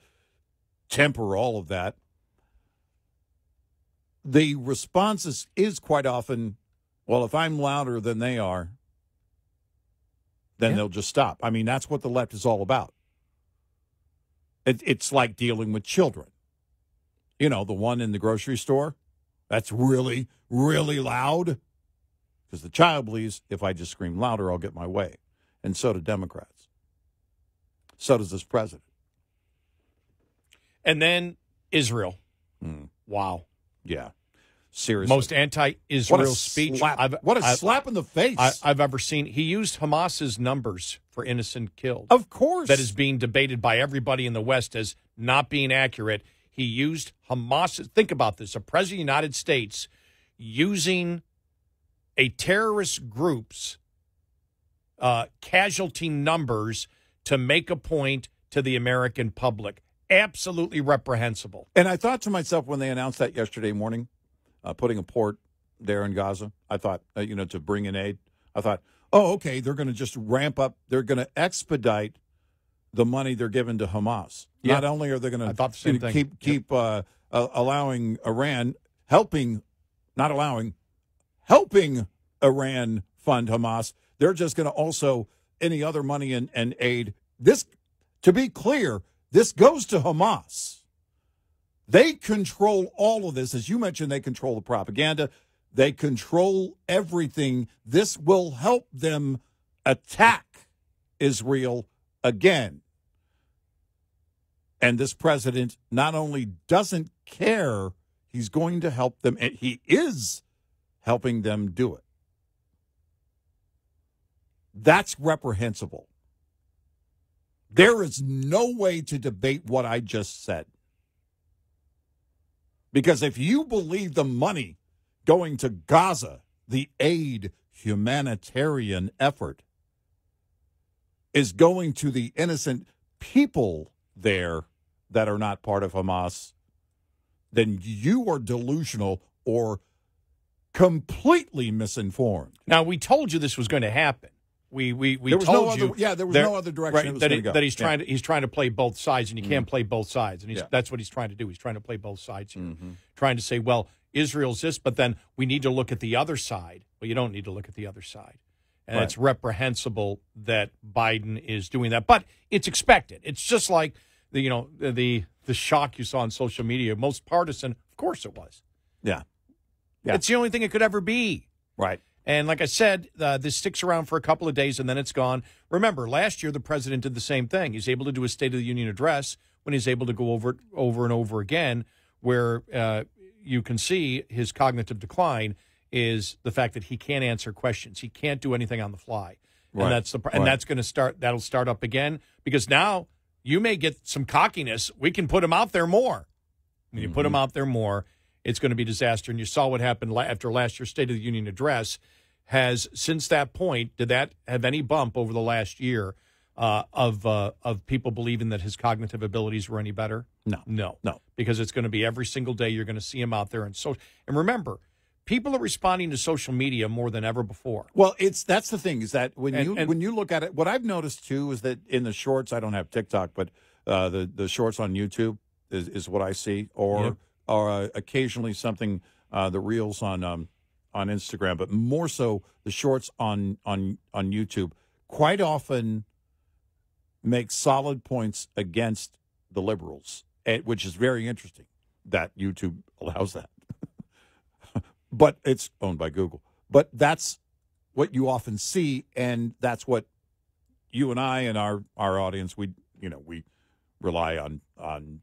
temper all of that. The response is quite often, well, if I'm louder than they are, then they'll just stop. I mean, that's what the left is all about. It's like dealing with children. You know, the one in the grocery store, that's really, really loud. Because the child believes if I just scream louder, I'll get my way. And so do Democrats. So does this president. And then Israel. Wow. Yeah. Seriously. Most anti-Israel speech. What a slap in the face. I've ever seen. He used Hamas's numbers for innocent killed. Of course. That is being debated by everybody in the West as not being accurate. He used Hamas. Think about this. A president of the United States using a terrorist group's casualty numbers to make a point to the American public. Absolutely reprehensible. And I thought to myself when they announced that yesterday morning, putting a port there in Gaza, I thought, to bring in aid, I thought, oh, okay, they're going to just ramp up. They're going to expedite the money they're giving to Hamas. Yeah. Not only are they going to keep allowing Iran, helping Iran fund Hamas, they're just going to also, any other money and aid. This, to be clear, this goes to Hamas. They control all of this. As you mentioned, they control the propaganda. They control everything. This will help them attack Israel again. And this president not only doesn't care, he's going to help them, and he is helping them do it. That's reprehensible. There is no way to debate what I just said. Because if you believe the money going to Gaza, the aid humanitarian effort, is going to the innocent people there that are not part of Hamas, then you are delusional or completely misinformed. Now, we told you this was going to happen. We told you. There was no other direction it was going to go. That he's trying to play both sides, and you can't play both sides, and that's what he's trying to do. He's trying to play both sides here, trying to say, well, Israel's this, but then we need to look at the other side. Well, you don't need to look at the other side, and it's reprehensible that Biden is doing that, but it's expected. It's just like the shock you saw on social media. Most partisan, of course, it was. Yeah. It's the only thing it could ever be. Right. And like I said, this sticks around for a couple of days and then it's gone. Remember, last year the president did the same thing. He's able to do a State of the Union address when he's able to go over it over and over again, where you can see his cognitive decline is the fact that he can't answer questions. He can't do anything on the fly. Right. And that's going to start. That'll start up again because now you may get some cockiness. We can put him out there more. When you put him out there more, it's going to be disaster. And you saw what happened after last year's State of the Union address. Has since that point, did that have any bump over the last year of people believing that his cognitive abilities were any better? No. Because it's going to be every single day you're going to see him out there. And remember, people are responding to social media more than ever before. Well, that's the thing is that when you look at it, what I've noticed too is that in the shorts, I don't have TikTok, but the shorts on YouTube is what I see, or occasionally something the reels on Instagram, but more so the shorts on YouTube quite often make solid points against the liberals, which is very interesting that YouTube allows that. But it's owned by Google. But that's what you often see, and that's what you and I and our audience, we rely on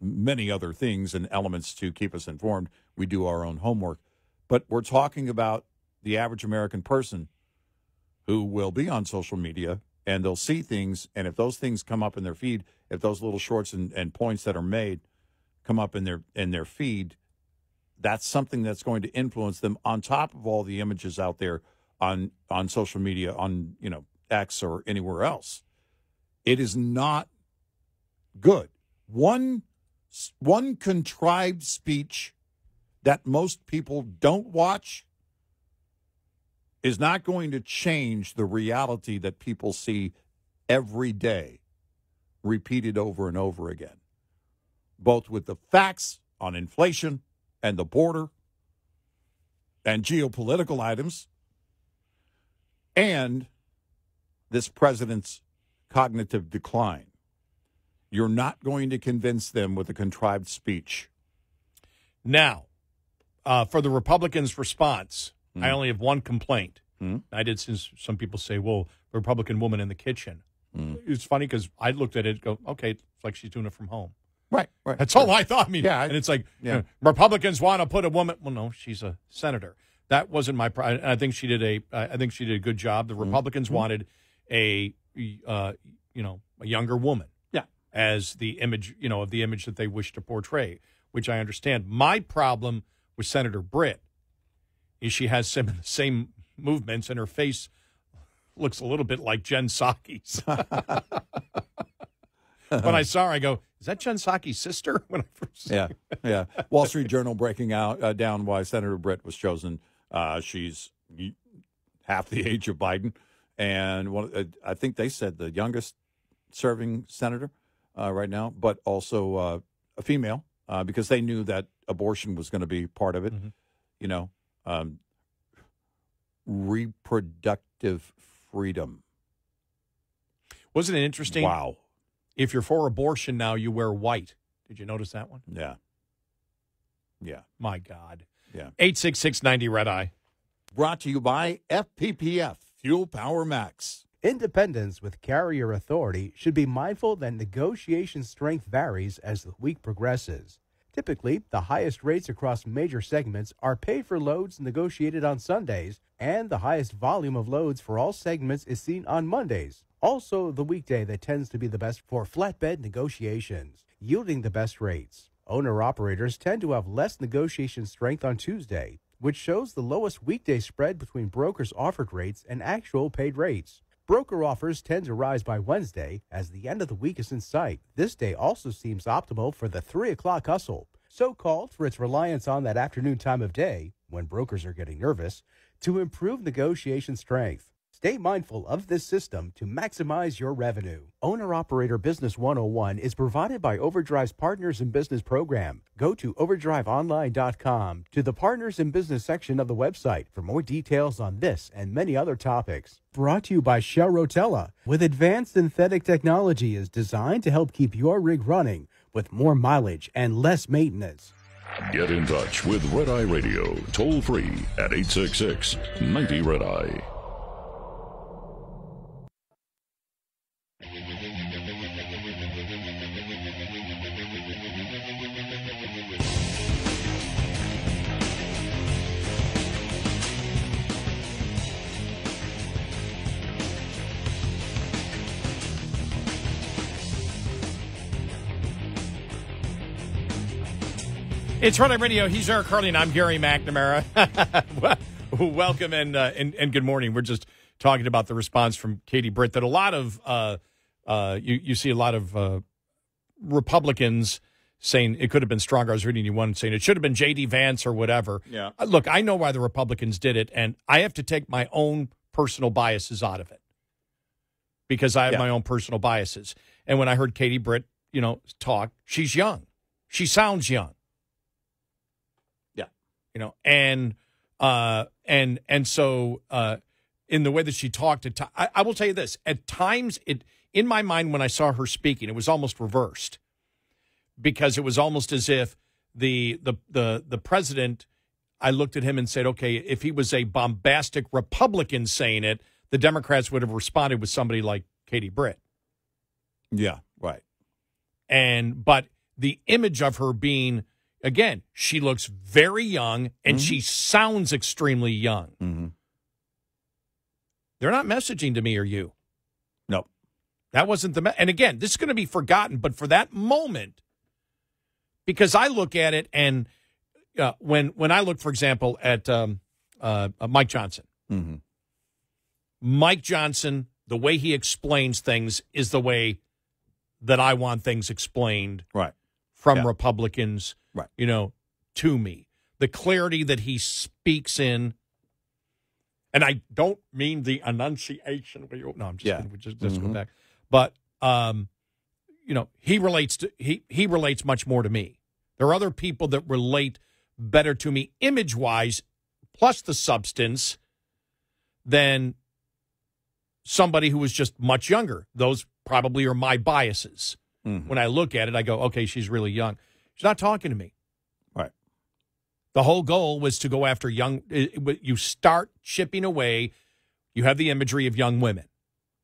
many other things and elements to keep us informed. We do our own homework. But we're talking about the average American person who will be on social media and they'll see things, and if those things come up in their feed, if those little shorts and points that are made come up in their feed, that's something that's going to influence them on top of all the images out there on social media, on X or anywhere else. It is not good. One contrived speech that most people don't watch is not going to change the reality that people see every day, repeated over and over again, both with the facts on inflation and the border and geopolitical items and this president's cognitive decline. You're not going to convince them with a contrived speech. Now, for the Republicans' response, I only have one complaint. I did, since some people say, well, Republican woman in the kitchen. It's funny because I looked at it and go, okay, it's like she's doing it from home. Right. That's all I thought. I mean, yeah, and it's like, Republicans want to put a woman. Well, no, she's a senator. That wasn't my. I think she did a good job. The Republicans wanted a younger woman. Yeah, as the image, of the image that they wish to portray, which I understand. My problem with Senator Britt is she has some of the same movements, and her face looks a little bit like Jen Psaki's. When I saw her, I go, is that Jen Psaki's sister? When I first yeah. Wall Street Journal breaking down why Senator Britt was chosen. She's half the age of Biden, and I think they said the youngest serving senator right now, but also a female because they knew that abortion was going to be part of it. Reproductive freedom. Wasn't it interesting? Wow. If you're for abortion now, you wear white. Did you notice that one? Yeah. My God. Yeah. 866-90-RED-EYE. Brought to you by FPPF, Fuel Power Max. Independents with carrier authority should be mindful that negotiation strength varies as the week progresses. Typically, the highest rates across major segments are paid for loads negotiated on Sundays, and the highest volume of loads for all segments is seen on Mondays. Also, the weekday that tends to be the best for flatbed negotiations, yielding the best rates. Owner-operators tend to have less negotiation strength on Tuesday, which shows the lowest weekday spread between brokers' offered rates and actual paid rates. Broker offers tend to rise by Wednesday as the end of the week is in sight. This day also seems optimal for the 3 o'clock hustle, so-called for its reliance on that afternoon time of day, when brokers are getting nervous, to improve negotiation strength. Stay mindful of this system to maximize your revenue. Owner-Operator Business 101 is provided by Overdrive's Partners in Business program. Go to overdriveonline.com to the Partners in Business section of the website for more details on this and many other topics. Brought to you by Shell Rotella, with advanced synthetic technology is designed to help keep your rig running with more mileage and less maintenance. Get in touch with Red Eye Radio, toll free at 866-90-RED-EYE. It's Red Eye Radio. He's Eric Harley, and I'm Gary McNamara. Welcome and good morning. We're just talking about the response from Katie Britt that a lot of you see a lot of Republicans saying it could have been stronger. I was reading you one saying it should have been J.D. Vance or whatever. Yeah. Look, I know why the Republicans did it, and I have to take my own personal biases out of it because I have my own personal biases. And when I heard Katie Britt, talk, she's young. She sounds young. And so in the way that she talked, I will tell you this: at times, in my mind when I saw her speaking, it was almost reversed because it was almost as if the president. I looked at him and said, "Okay, if he was a bombastic Republican saying it, the Democrats would have responded with somebody like Katie Britt." Yeah, right. But the image of her being. Again, she looks very young, and she sounds extremely young. Mm-hmm. They're not messaging to me or you. No. That wasn't and again, this is going to be forgotten, but for that moment, because I look at it, and when I look, for example, at Mike Johnson, Mike Johnson, the way he explains things is the way that I want things explained from Republicans. Right. To me. The clarity that he speaks in, And I don't mean the enunciation. No, I'm just kidding. We just go back. But he relates much more to me. There are other people that relate better to me image-wise, plus the substance, than somebody who was just much younger. Those probably are my biases. When I look at it, I go, okay, she's really young. She's not talking to me. Right. The whole goal was to go after young. You start chipping away. You have the imagery of young women.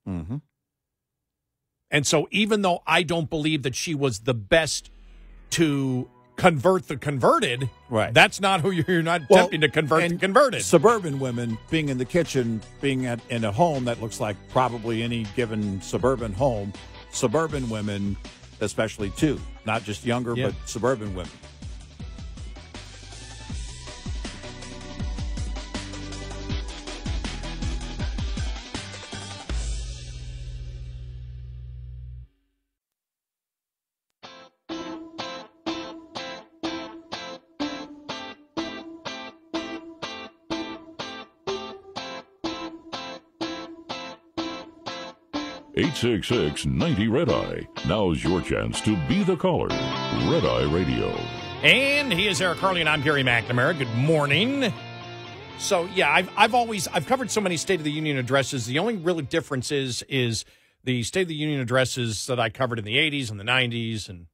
Mm-hmm. And so even though I don't believe that she was the best to convert the converted, right? That's not who you're not attempting to convert the converted. Suburban women being in the kitchen, being in a home that looks like probably any given suburban home. Suburban women, especially too, not just younger, but suburban women. $866-90 Red Eye. Now's your chance to be the caller. Red Eye Radio. And he is Eric Harley, and I'm Gary McNamara. Good morning. So yeah, I've covered so many State of the Union addresses. The only real difference is the State of the Union addresses that I covered in the 80s and the 90s, and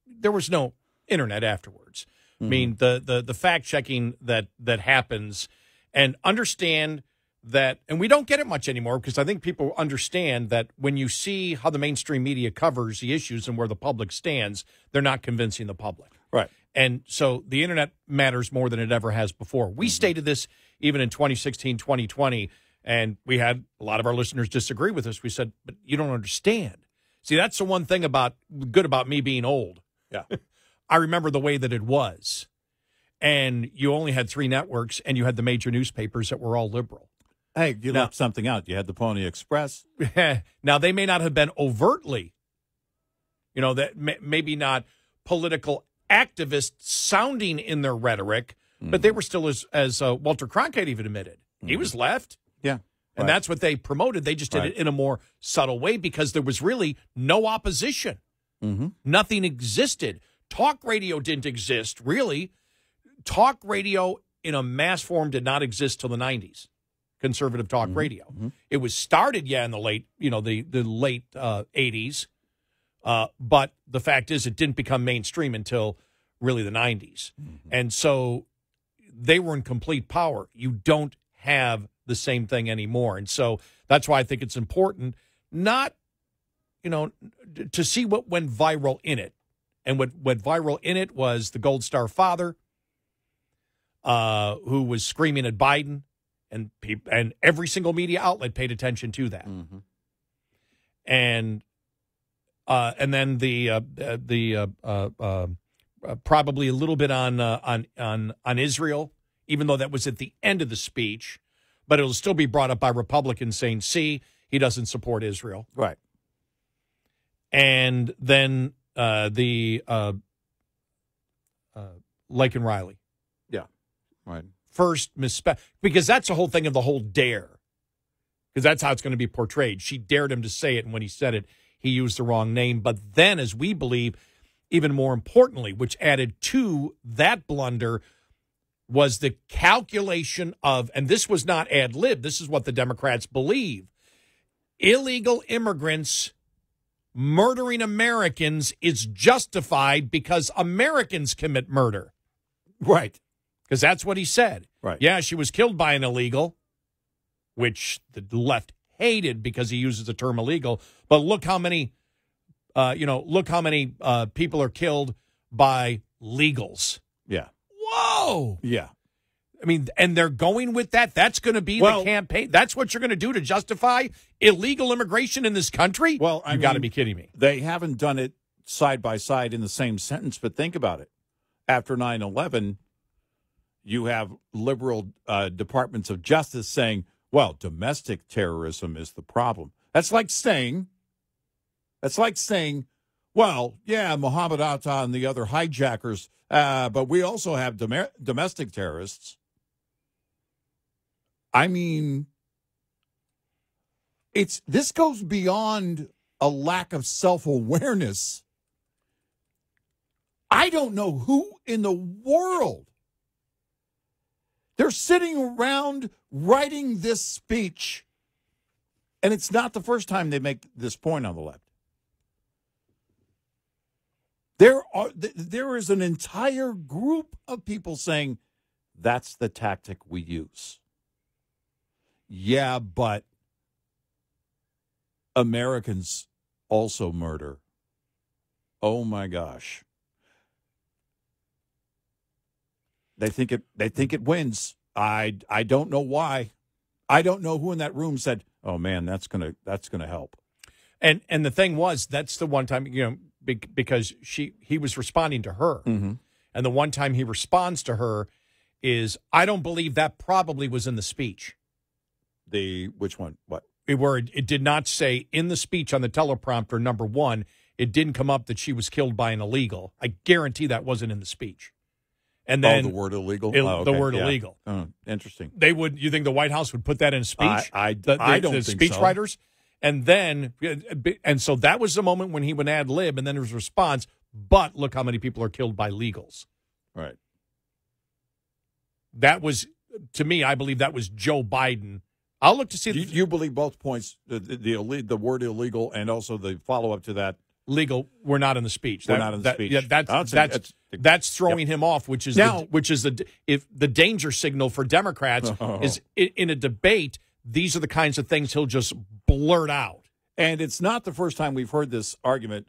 there was no internet afterwards. I mean, the fact checking that happens, and understand that, and we don't get it much anymore, because I think people understand that when you see how the mainstream media covers the issues and where the public stands, they're not convincing the public. Right. And so the internet matters more than it ever has before. We stated this even in 2016, 2020, and we had a lot of our listeners disagree with us. We said, but you don't understand. See, that's the one thing good about me being old. Yeah. I remember the way that it was. And you only had 3 networks, and you had the major newspapers that were all liberal. Hey, you left something out. You had the Pony Express. Now, they may not have been overtly, that maybe not political activists sounding in their rhetoric, but they were still, as Walter Cronkite even admitted, he was left. Yeah. And that's what they promoted. They just did it in a more subtle way, because there was really no opposition. Nothing existed. Talk radio didn't exist, really. Talk radio in a mass form did not exist till the 90s. Conservative talk radio. It was started, in the late, the late 80s. But the fact is, it didn't become mainstream until really the 90s. And so they were in complete power. You don't have the same thing anymore. And so that's why I think it's important not, to see what went viral in it. And what went viral in it was the Gold Star father, who was screaming at Biden. And every single media outlet paid attention to that, and then the probably a little bit on Israel, even though that was at the end of the speech, but it'll still be brought up by Republicans saying, "See, he doesn't support Israel." Right. And then the Laken Riley. Yeah. Right. First because that's the whole thing of the whole dare, because that's how it's going to be portrayed. She dared him to say it, and when he said it, he used the wrong name. But then, as we believe, even more importantly, which added to that blunder, was the calculation of, and this was not ad lib, this is what the Democrats believe, illegal immigrants murdering Americans is justified because Americans commit murder. Right. Because that's what he said. Right. Yeah, she was killed by an illegal, which the left hated because he uses the term illegal. But look how many, people are killed by legals. Yeah. Whoa. Yeah. I mean, and they're going with that. That's going to be the campaign. That's what you're going to do to justify illegal immigration in this country? Well, you got to be kidding me. They haven't done it side by side in the same sentence, but think about it. After 9/11, you have liberal departments of justice saying, well, domestic terrorism is the problem. That's like saying, well, yeah, Mohammed Atta and the other hijackers, but we also have domestic terrorists. I mean, this goes beyond a lack of self-awareness. I don't know who in the world. They're sitting around writing this speech, and it's not the first time they make this point on the left. There is an entire group of people saying that's the tactic we use. Yeah, but Americans also murder. Oh my gosh. They think it wins. I don't know why. I don't know who in that room said, "Oh man, that's gonna help." And the thing was, that's the one time, because he was responding to her, and the one time he responds to her is, "I don't believe that probably was in the speech." Which one? What? Where it did not say in the speech on the teleprompter, number one, it didn't come up that she was killed by an illegal. I guarantee that wasn't in the speech. And then the word illegal? The word illegal. Oh, interesting. You think the White House would put that in a speech? I don't think speech so. writers? And so that was the moment when he would ad lib, and then his response, but look how many people are killed by legals. Right. That was, to me, I believe that was Joe Biden. I'll look to see. You believe both points, the word illegal and also the follow-up to that. Legal, we're not in the speech. We're not in the speech. Yeah, that's throwing him off, which is the danger signal for Democrats is in a debate. These are the kinds of things he'll just blurt out. And it's not the first time we've heard this argument.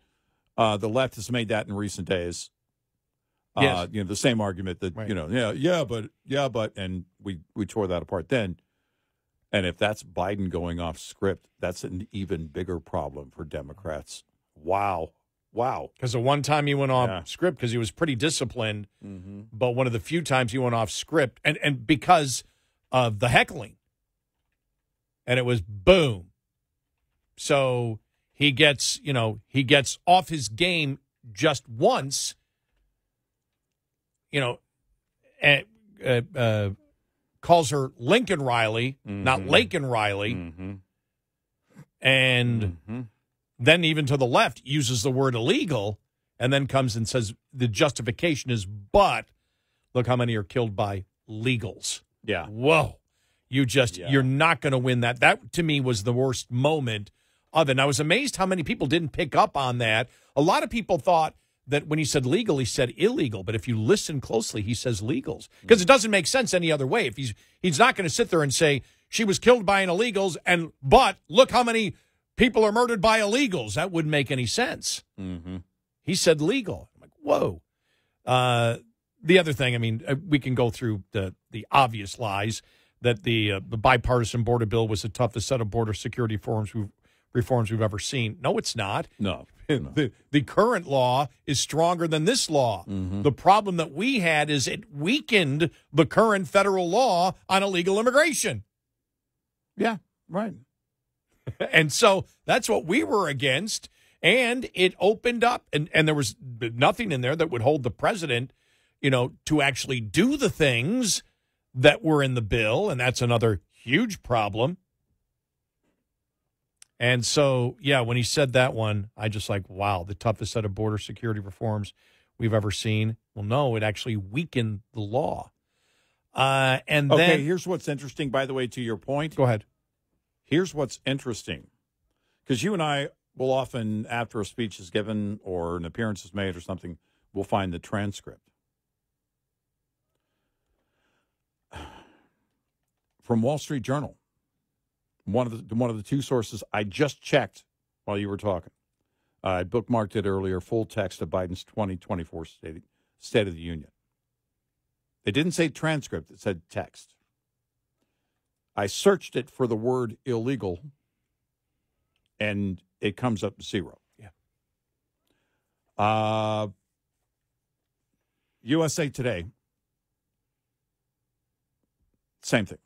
The left has made that in recent days. Yes. The same argument that, right. but, and we tore that apart then. And if that's Biden going off script, that's an even bigger problem for Democrats. Wow. Because the one time he went off script, because he was pretty disciplined, but one of the few times he went off script, and because of the heckling. And it was boom. So he gets off his game just once, calls her Laken Riley, not Laken Riley. And then even to the left uses the word illegal and then comes and says the justification is, but look how many are killed by legals. Yeah. Whoa. You're not going to win that. That, to me, was the worst moment of it. And I was amazed how many people didn't pick up on that. A lot of people thought that when he said legal, he said illegal. But if you listen closely, he says legals. Because it doesn't make sense any other way. If he's not going to sit there and say, she was killed by an illegals, but look how many people are murdered by illegals. That wouldn't make any sense. He said legal. I'm like, whoa. The other thing, we can go through the obvious lies that the bipartisan border bill was the toughest set of border security reforms we've ever seen. No, it's not. No. The current law is stronger than this law. The problem that we had is it weakened the current federal law on illegal immigration. Yeah, right. And so that's what we were against. And it opened up, and there was nothing in there that would hold the president, to actually do the things that were in the bill. And that's another huge problem. And so, when he said that one, I just wow, the toughest set of border security reforms we've ever seen. Well, no, it actually weakened the law. And then, here's what's interesting, by the way, to your point. Go ahead. Here's what's interesting. Because you and I will often, after a speech is given or an appearance is made or something, we'll find the transcript. From Wall Street Journal. One of the two sources I just checked while you were talking. I bookmarked it earlier, full text of Biden's 2024 State of the Union. It didn't say transcript, it said text. I searched it for the word illegal, and it comes up 0. Yeah. USA Today, same thing.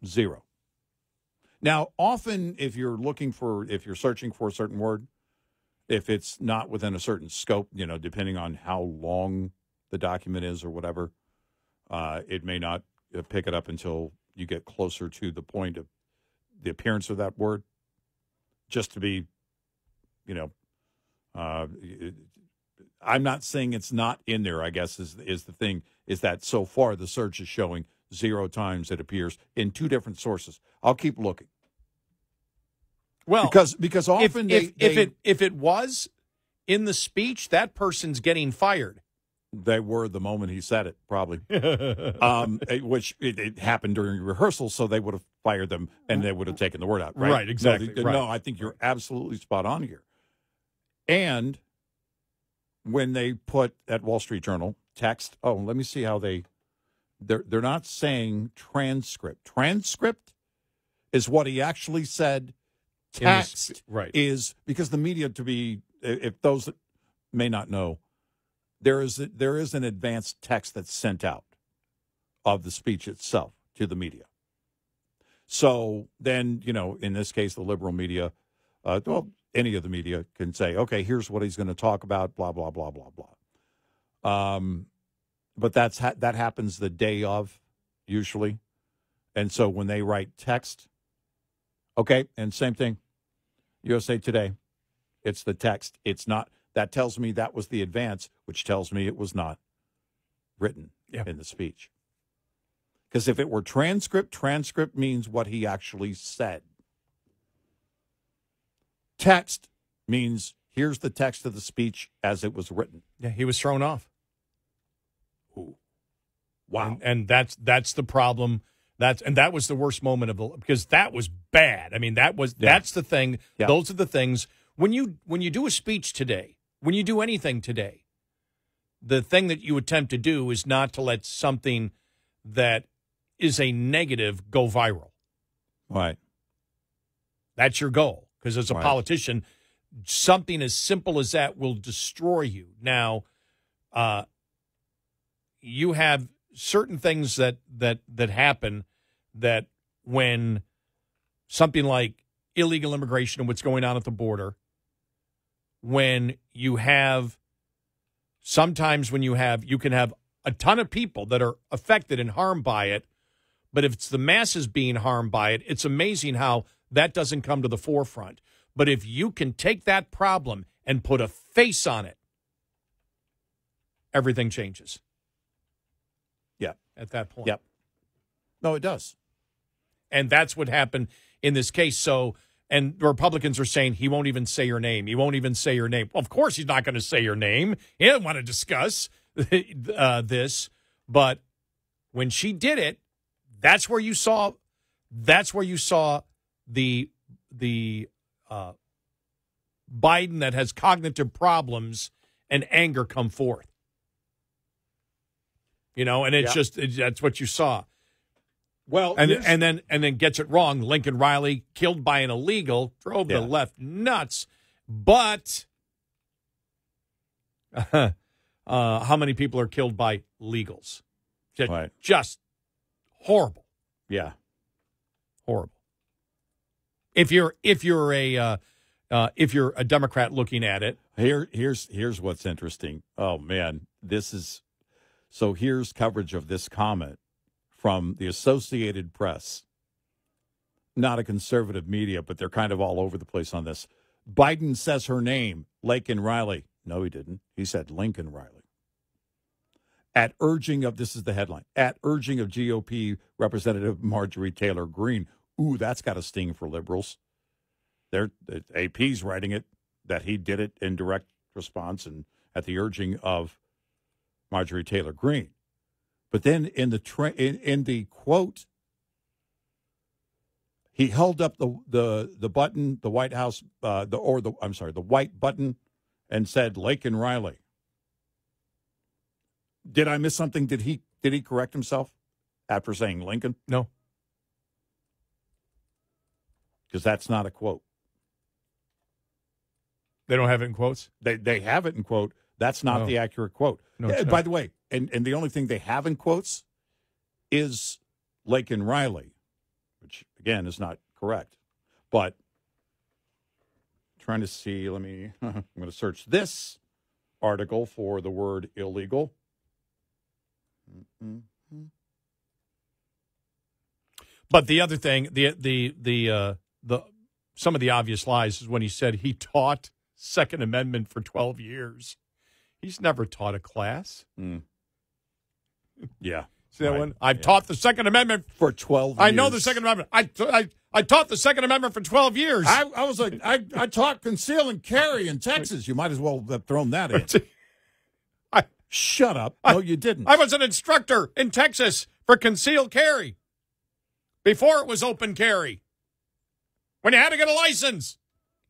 0. Now, often if you're searching for a certain word, if it's not within a certain scope, depending on how long the document is or whatever, it may not pick it up until you get closer to the point of the appearance of that word, just to be, I'm not saying it's not in there, I guess, is the thing, is that so far the search is showing 0 times it appears in 2 different sources. I'll keep looking. Well, because often if it was in the speech, that person's getting fired. They were the moment he said it, probably. Which it happened during rehearsal, so they would have fired them and they would have taken the word out. Right, exactly. No, I think you're absolutely spot on here. And when they put at Wall Street Journal text, let me see how they're not saying transcript. Transcript is what he actually said. Text is, because the media, if those that may not know, there is an advanced text that's sent out of the speech itself to the media. So then, in this case, the liberal media, any of the media can say, okay, here's what he's going to talk about, blah, blah, blah, blah, blah. But that happens the day of, usually. And so when they write text, okay, and same thing, USA Today, it's the text. It's not. That tells me that was the advance, which tells me it was not written in the speech. Because if it were transcript means what he actually said. Text means here's the text of the speech as it was written. Yeah, he was thrown off. Ooh. Wow. And that's the problem. That was the worst moment because that was bad. I mean, that's the thing. Yeah. Those are the things when you do a speech today. When you do anything today, the thing that you attempt to do is not to let something that is a negative go viral. Right. That's your goal. Because as a politician, something as simple as that will destroy you. Now, you have certain things that happen that when something like illegal immigration and what's going on at the border, when you have you can have a ton of people that are affected and harmed by it, but if it's the masses being harmed by it, it's amazing how that doesn't come to the forefront. But if you can take that problem and put a face on it, everything changes. Yeah. At that point. Yep. No, it does. And that's what happened in this case. So, and the Republicans are saying he won't even say your name. He won't even say your name. Well, of course he's not going to say your name. He doesn't want to discuss this. But when she did it, that's where you saw the Biden that has cognitive problems and anger come forth. And it's that's what you saw. Well, and then gets it wrong. Laken Riley killed by an illegal, drove the left nuts. But how many people are killed by legals? Just horrible. Yeah, horrible. If you're a Democrat looking at it, here's what's interesting. Oh man, here's coverage of this comment from the Associated Press. Not a conservative media, but they're kind of all over the place on this. Biden says her name, Laken Riley. No, he didn't. He said Lincoln Riley. This is the headline, at urging of GOP Representative Marjorie Taylor Greene. Ooh, that's got a sting for liberals. AP's writing it, that he did it in direct response and at the urging of Marjorie Taylor Greene. But then in the quote, he held up the button, the White House, the white button, and said Laken Riley. Did I miss something? Did he correct himself after saying Lincoln? No, because that's not a quote. They don't have it in quotes. They have it in quote. That's not the accurate quote. No, by the way, and the only thing they have in quotes is Laken Riley, which, again, is not correct. But trying to see, I'm going to search this article for the word illegal. But the other thing, some of the obvious lies is when he said he taught Second Amendment for 12 years. He's never taught a class. Yeah. See that one? I've taught the Second Amendment for 12 years. I know the Second Amendment. I taught the Second Amendment for 12 years. I was like, I taught conceal and carry in Texas. You might as well have thrown that in. Shut up. No, you didn't. I was an instructor in Texas for concealed carry before it was open carry, when you had to get a license.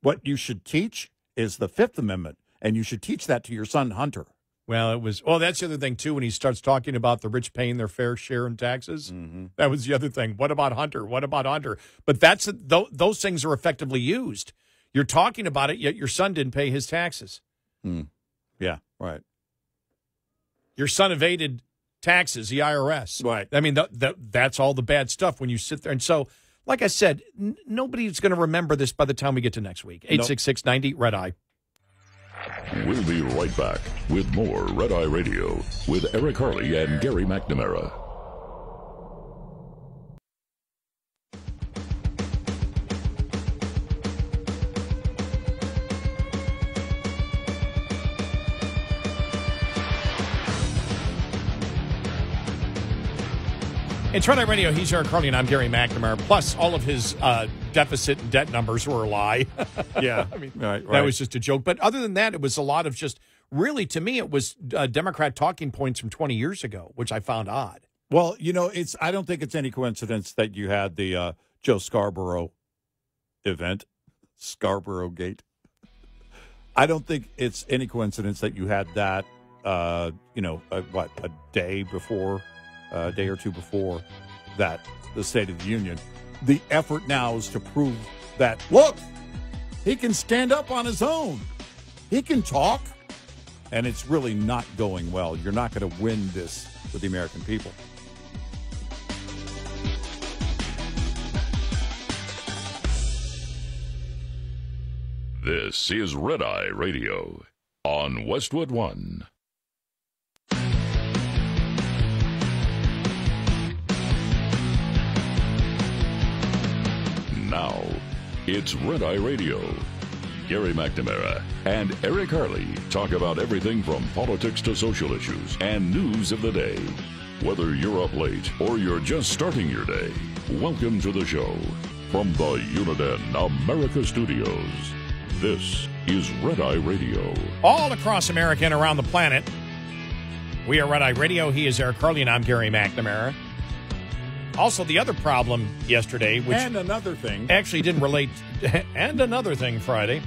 What you should teach is the Fifth Amendment, and you should teach that to your son, Hunter. Well, that's the other thing, too, when he starts talking about the rich paying their fair share in taxes. Mm-hmm. That was the other thing. What about Hunter? What about Hunter? But those things are effectively used. You're talking about it, yet your son didn't pay his taxes. Yeah, right. Your son evaded taxes, the IRS. Right. I mean, that's all the bad stuff when you sit there. And so, like I said, nobody's going to remember this by the time we get to next week. 866-90 Red Eye. We'll be right back with more Red Eye Radio with Eric Harley and Gary McNamara. It's Red Eye Radio. He's Eric Harley, and I'm Gary McNamara. Plus, all of his deficit and debt numbers were a lie. Yeah. I mean, right. That was just a joke. But other than that, it was a lot of just, really, to me, it was Democrat talking points from 20 years ago, which I found odd. Well, I don't think it's any coincidence that you had the Joe Scarborough event, Scarborough Gate. I don't think it's any coincidence that you had that, a day before. A day or two before that, the State of the Union. The effort now is to prove that, look, he can stand up on his own. He can talk. And it's really not going well. You're not going to win this with the American people. This is Red Eye Radio on Westwood One. Now, it's Red Eye Radio. Gary McNamara and Eric Harley talk about everything from politics to social issues and news of the day. Whether you're up late or you're just starting your day, welcome to the show. From the Uniden America Studios, this is Red Eye Radio. All across America and around the planet, we are Red Eye Radio. He is Eric Harley, and I'm Gary McNamara. Also, the other problem yesterday, which and another thing actually didn't relate, and another thing Friday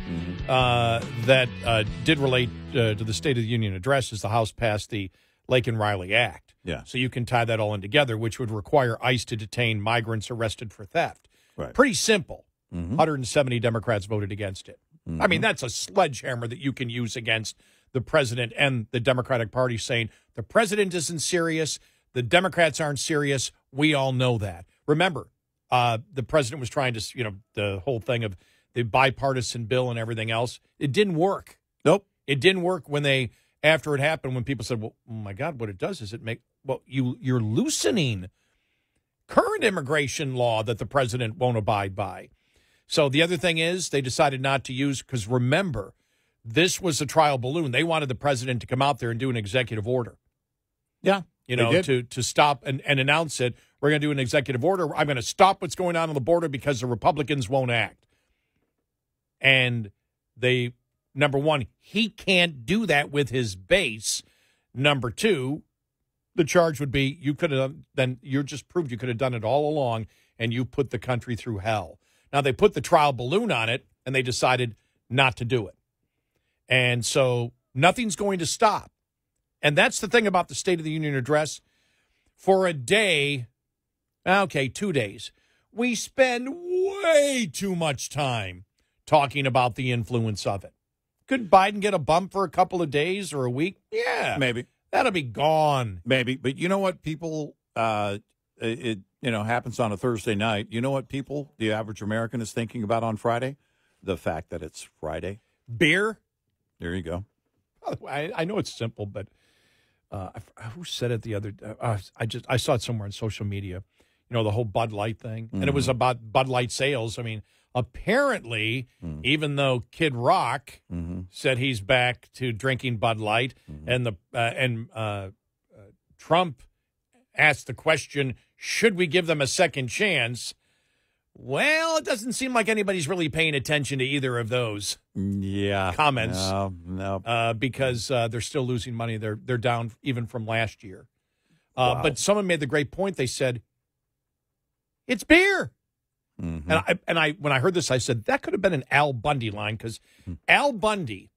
that did relate to the State of the Union address is the House passed the Laken Riley Act. Yeah. So you can tie that all in together, which would require ICE to detain migrants arrested for theft. Right. Pretty simple. 170 Democrats voted against it. I mean, that's a sledgehammer that you can use against the president and the Democratic Party, saying the president isn't serious, the Democrats aren't serious. We all know that. Remember, the president was trying to, the whole thing of the bipartisan bill and everything else. It didn't work. Nope. It didn't work after it happened, when people said, well, oh my God, what it does is you're loosening current immigration law that the president won't abide by. So the other thing is they decided not to use, because remember, this was a trial balloon. They wanted the president to come out there and do an executive order. Yeah. To stop and announce it. We're going to do an executive order. I'm going to stop what's going on the border because the Republicans won't act. And number one, he can't do that with his base. Number two, the charge would be you're just proved you could have done it all along, and you put the country through hell. Now, they put the trial balloon on it, and they decided not to do it. And so nothing's going to stop. And that's the thing about the State of the Union address. For a day, 2 days, we spend way too much time talking about the influence of it. Could Biden get a bump for a couple of days or a week? Yeah. Maybe. That'll be gone. Maybe. But you know what, people, it happens on a Thursday night. You know what the average American is thinking about on Friday? The fact that it's Friday. Beer? There you go. I know it's simple, but who said it the other day? I saw it somewhere on social media. the whole Bud Light thing. And it was about Bud Light sales. I mean, apparently, even though Kid Rock said he's back to drinking Bud Light, and Trump asked the question, should we give them a second chance? Well, it doesn't seem like anybody's really paying attention to either of those comments. No. Because they're still losing money. They're down even from last year. But someone made the great point. They said, it's beer. And I when I heard this, I said, that could have been an Al Bundy line, because Al Bundy,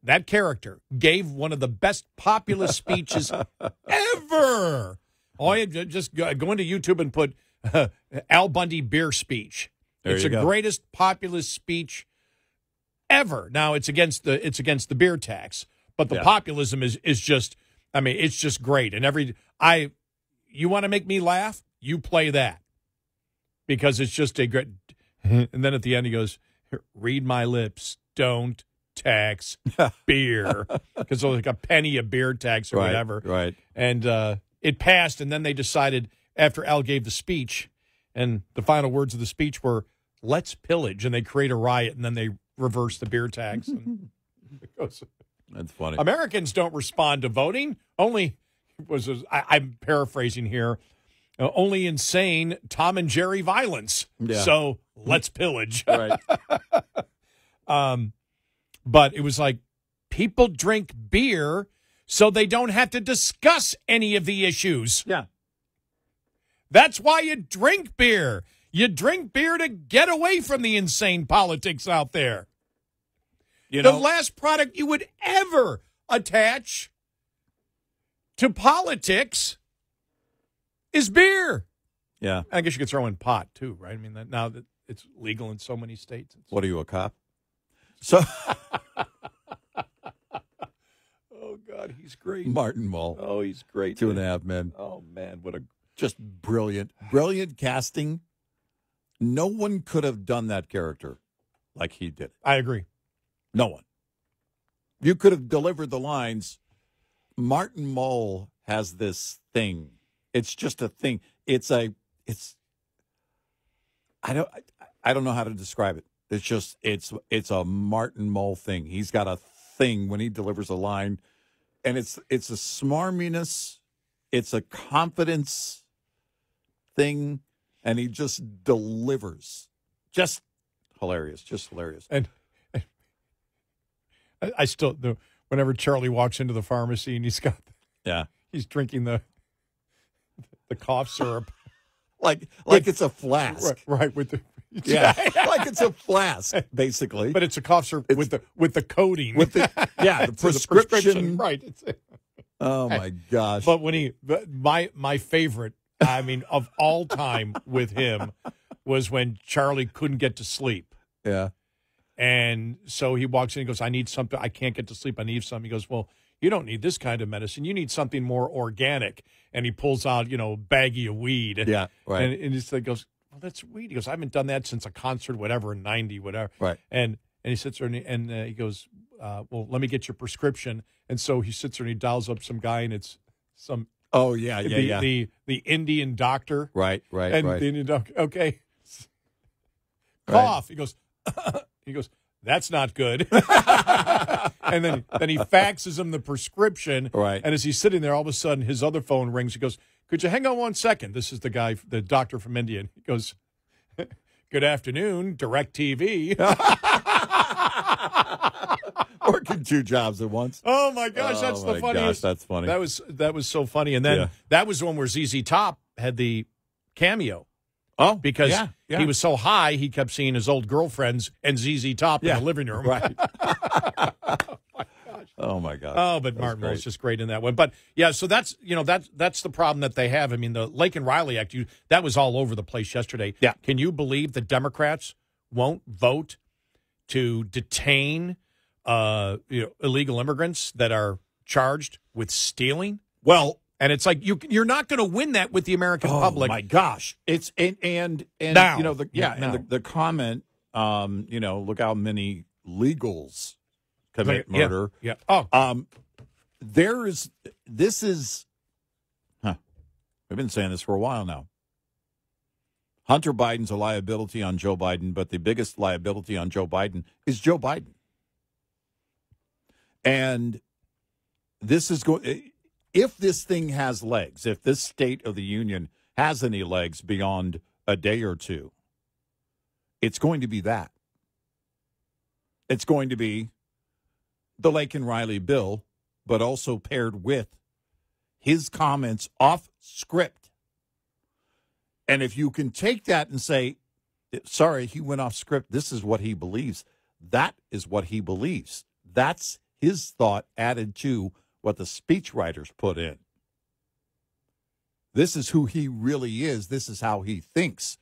that character, gave one of the best populist speeches ever. Oh, you just go into YouTube and put Al Bundy beer speech. It's the greatest populist speech ever. Now it's against the beer tax, but the populism is just, I mean, it's just great. And you want to make me laugh? You play that, because it's just a great. And then at the end he goes, "Read my lips, don't tax beer," because there's like a penny a beer tax or whatever. Right. And it passed, and then they decided, after Al gave the speech, and the final words of the speech were, "Let's pillage," and they create a riot, and then they reverse the beer tax. And it goes, that's funny. Americans don't respond to voting. I'm paraphrasing here, only insane Tom and Jerry violence. Yeah. So let's pillage. Right. But it was like, people drink beer so they don't have to discuss any of the issues. Yeah. That's why you drink beer. You drink beer to get away from the insane politics out there. The last product you would ever attach to politics is beer. Yeah. I guess you could throw in pot, too, right? I mean, now that it's legal in so many states. What are you, a cop? So... Oh, God, he's great. Martin Mull. Oh, he's great. 2.5 Men. Oh, man, what a... Just brilliant casting. No one could have done that character like he did. I agree. No one. You could have delivered the lines. Martin Mull has this thing. It's just a thing. I don't know how to describe it. It's just it's a Martin Mull thing. He's got a thing when he delivers a line, and it's a smarminess, it's a confidence thing, and he just delivers. Just hilarious. And I still, whenever Charlie walks into the pharmacy and he's drinking the cough syrup, like it's a flask, right? With the like it's a flask, basically. But it's a cough syrup with the coating, the prescription, right? Oh my gosh! But when my favorite, I mean, of all time with him was when Charlie couldn't get to sleep. Yeah. And so he walks in and goes, I need something. I can't get to sleep. I need something. He goes, well, you don't need this kind of medicine. You need something more organic. And he pulls out, a baggie of weed. Yeah, right. And he goes, well, that's weed. He goes, I haven't done that since a concert, whatever, in 90, whatever. Right. And he sits there and he goes, well, let me get your prescription. And so he sits there and he dials up some guy, and it's some. Oh, yeah. The Indian doctor. Right. And right. the Indian doctor, okay. Right. Cough. He goes, that's not good. And then he faxes him the prescription. Right. And as he's sitting there, all of a sudden his other phone rings. He goes, could you hang on 1 second? This is the guy, the doctor from India. He goes, good afternoon, DirecTV. Working 2 jobs at once. Oh, my gosh, that's the funniest. Gosh, that's funny. That was so funny. And then that was the one where ZZ Top had the cameo. Oh, because he was so high, he kept seeing his old girlfriends and ZZ Top in the living room. Right. Oh, my gosh. Oh, but Martin was just great in that one. But, yeah, so that's the problem that they have. I mean, the Laken Riley Act, that was all over the place yesterday. Yeah. Can you believe the Democrats won't vote to detain illegal immigrants that are charged with stealing? Well, and it's like you're not going to win that with the American public. Oh my gosh! It's and now, the comment. Look how many legals commit murder. Yeah. Oh. This is. We've been saying this for a while now. Hunter Biden's a liability on Joe Biden, but the biggest liability on Joe Biden is Joe Biden. And this is going. If this thing has legs, if this State of the Union has any legs beyond a day or two, it's going to be that. It's going to be the Laken Riley bill, but also paired with his comments off script. And if you can take that and say, sorry, he went off script, this is what he believes. That is what he believes. That's his thought added to what the speechwriters put in. This is who he really is. This is how he thinks.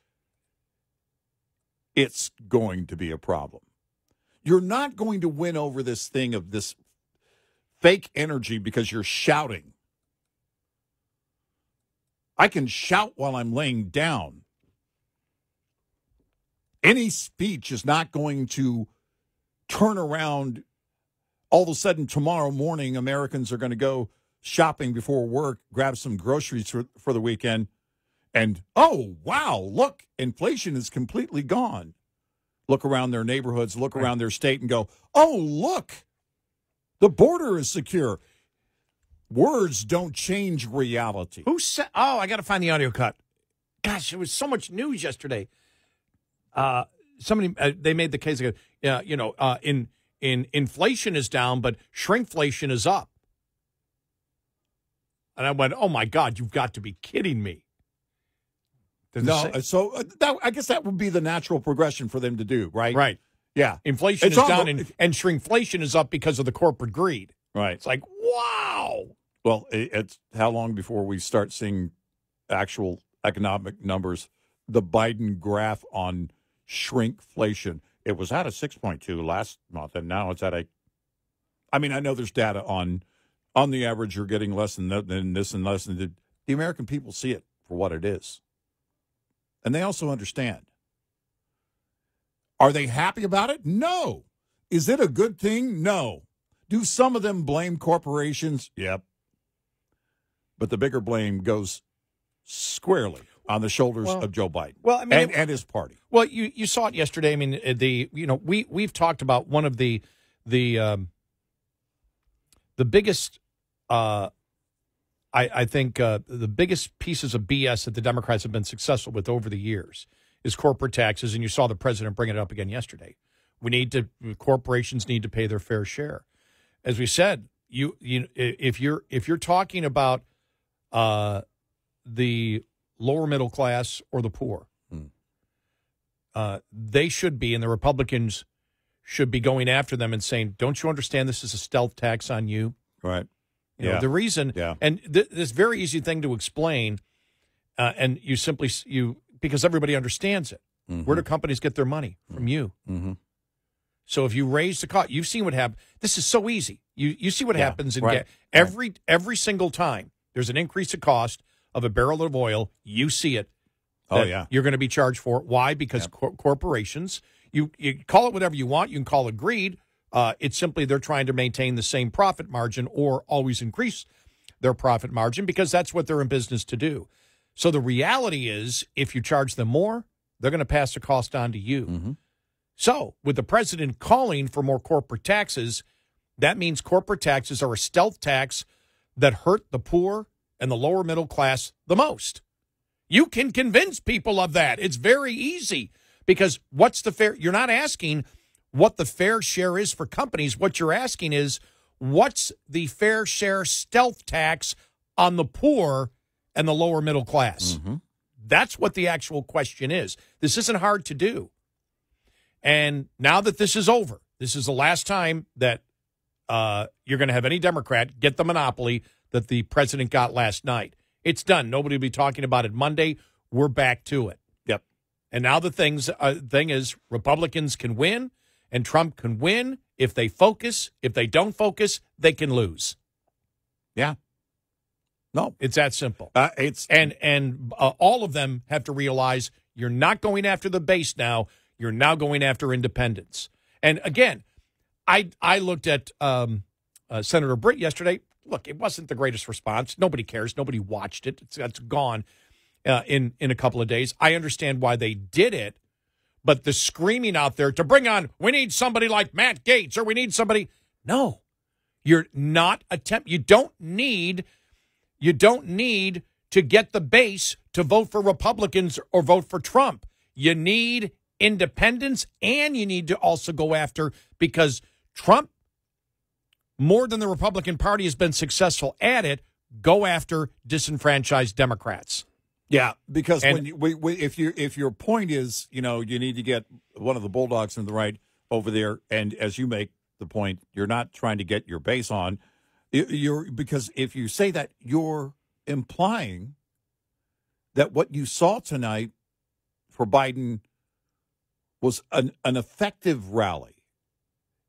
It's going to be a problem. You're not going to win over this thing of this fake energy because you're shouting. I can shout while I'm laying down. Any speech is not going to turn around. All of a sudden, tomorrow morning, Americans are going to go shopping before work, grab some groceries for the weekend, and, oh, wow, look, inflation is completely gone. Look around their neighborhoods, look around their state, and go, oh, look, the border is secure. Words don't change reality. Who said? Oh, I got to find the audio cut. Gosh, there was so much news yesterday. Somebody they made the case. In inflation is down, but shrinkflation is up. And I went, oh my God, you've got to be kidding me. I guess that would be the natural progression for them to do, right? Right. Yeah. Inflation is down and shrinkflation is up because of the corporate greed. Right. It's like, wow. Well, it's how long before we start seeing actual economic numbers? The Biden graph on shrinkflation. It was at a 6.2 last month, and now it's at a. I mean, I know there's data on the average. You're getting less than this and less than the American people see it for what it is, and they also understand. Are they happy about it? No. Is it a good thing? No. Do some of them blame corporations? Yep. But the bigger blame goes squarely on the shoulders of Joe Biden. Well, I mean, and his party. Well, you saw it yesterday. I mean, we've talked about one of the biggest, I think the biggest pieces of BS that the Democrats have been successful with over the years is corporate taxes, and you saw the president bring it up again yesterday. Corporations need to pay their fair share. As we said, if you're talking about the lower middle class or the poor, they should be, and the Republicans should be going after them and saying, don't you understand this is a stealth tax on you? Right. You know, the reason, and this very easy thing to explain, and because everybody understands it. Mm-hmm. Where do companies get their money? From you. Mm-hmm. So if you raise the cost, you've seen what happened. This is so easy. You see what happens in every single time there's an increase of cost of a barrel of oil. You see it. You're going to be charged for it. Why? Because corporations, you call it whatever you want. You can call it greed. It's simply they're trying to maintain the same profit margin or always increase their profit margin because that's what they're in business to do. So the reality is if you charge them more, they're going to pass the cost on to you. Mm-hmm. So with the president calling for more corporate taxes, that means corporate taxes are a stealth tax that hurt the poor and the lower middle class the most. You can convince people of that. It's very easy because what's the fair? You're not asking what the fair share is for companies. What you're asking is what's the fair share stealth tax on the poor and the lower middle class? Mm-hmm. That's what the actual question is. This isn't hard to do. And now that this is over, this is the last time that you're going to have any Democrat get the monopoly that the president got last night. It's done. Nobody will be talking about it Monday. We're back to it. Yep. And now the thing is Republicans can win and Trump can win if they focus. If they don't focus, they can lose. Yeah. No, it's that simple. And all of them have to realize you're not going after the base now. You're now going after independents. And again, I looked at Senator Britt yesterday. Look, it wasn't the greatest response. Nobody cares. Nobody watched it. It's gone. in a couple of days. I understand why they did it, but the screaming out there to bring on, we need somebody like Matt Gaetz, or we need somebody. No, you're not you don't need to get the base to vote for Republicans or vote for Trump. You need independents, and you need to also go after, because Trump, more than the Republican Party has been successful at it, go after disenfranchised Democrats. Yeah, because if your point is, you need to get one of the bulldogs from the right over there, and as you make the point, you're not trying to get your base on. Because if you say that, you're implying that what you saw tonight for Biden was an effective rally.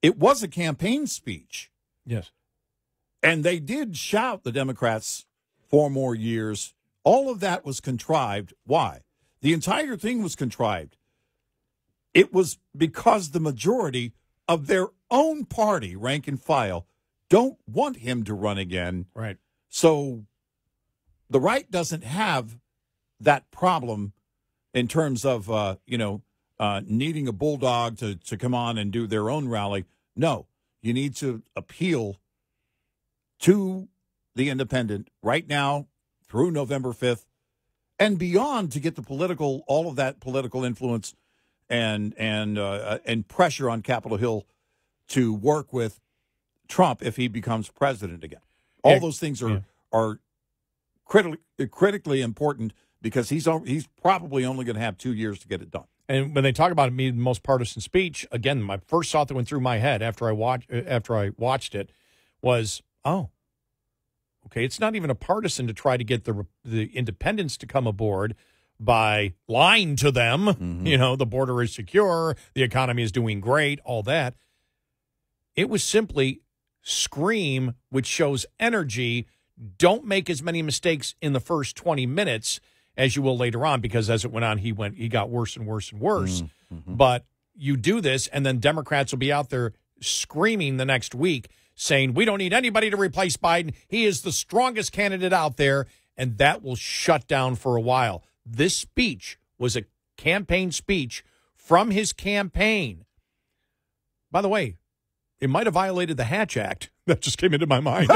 It was a campaign speech. Yes. And they did shout, the Democrats, 4 more years. All of that was contrived. Why? The entire thing was contrived. It was because the majority of their own party, rank and file, don't want him to run again. Right. So the right doesn't have that problem in terms of, needing a bulldog to come on and do their own rally. No, you need to appeal to the independent right now through November 5th and beyond to get the all of that political influence and pressure on Capitol Hill to work with Trump if he becomes president again. All those things are critically important, because he's probably only going to have 2 years to get it done. And when they talk about it being the most partisan speech, again, my first thought that went through my head after I watched it was, okay, it's not even a partisan to try to get the independents to come aboard by lying to them. Mm-hmm. The border is secure, the economy is doing great, all that. It was simply scream, which shows energy. Don't make as many mistakes in the first 20 minutes as you will later on, because as it went on, he got worse and worse and worse. Mm-hmm. But you do this, and then Democrats will be out there screaming the next week, saying, we don't need anybody to replace Biden. He is the strongest candidate out there, and that will shut down for a while. This speech was a campaign speech from his campaign. By the way, it might have violated the Hatch Act. That just came into my mind.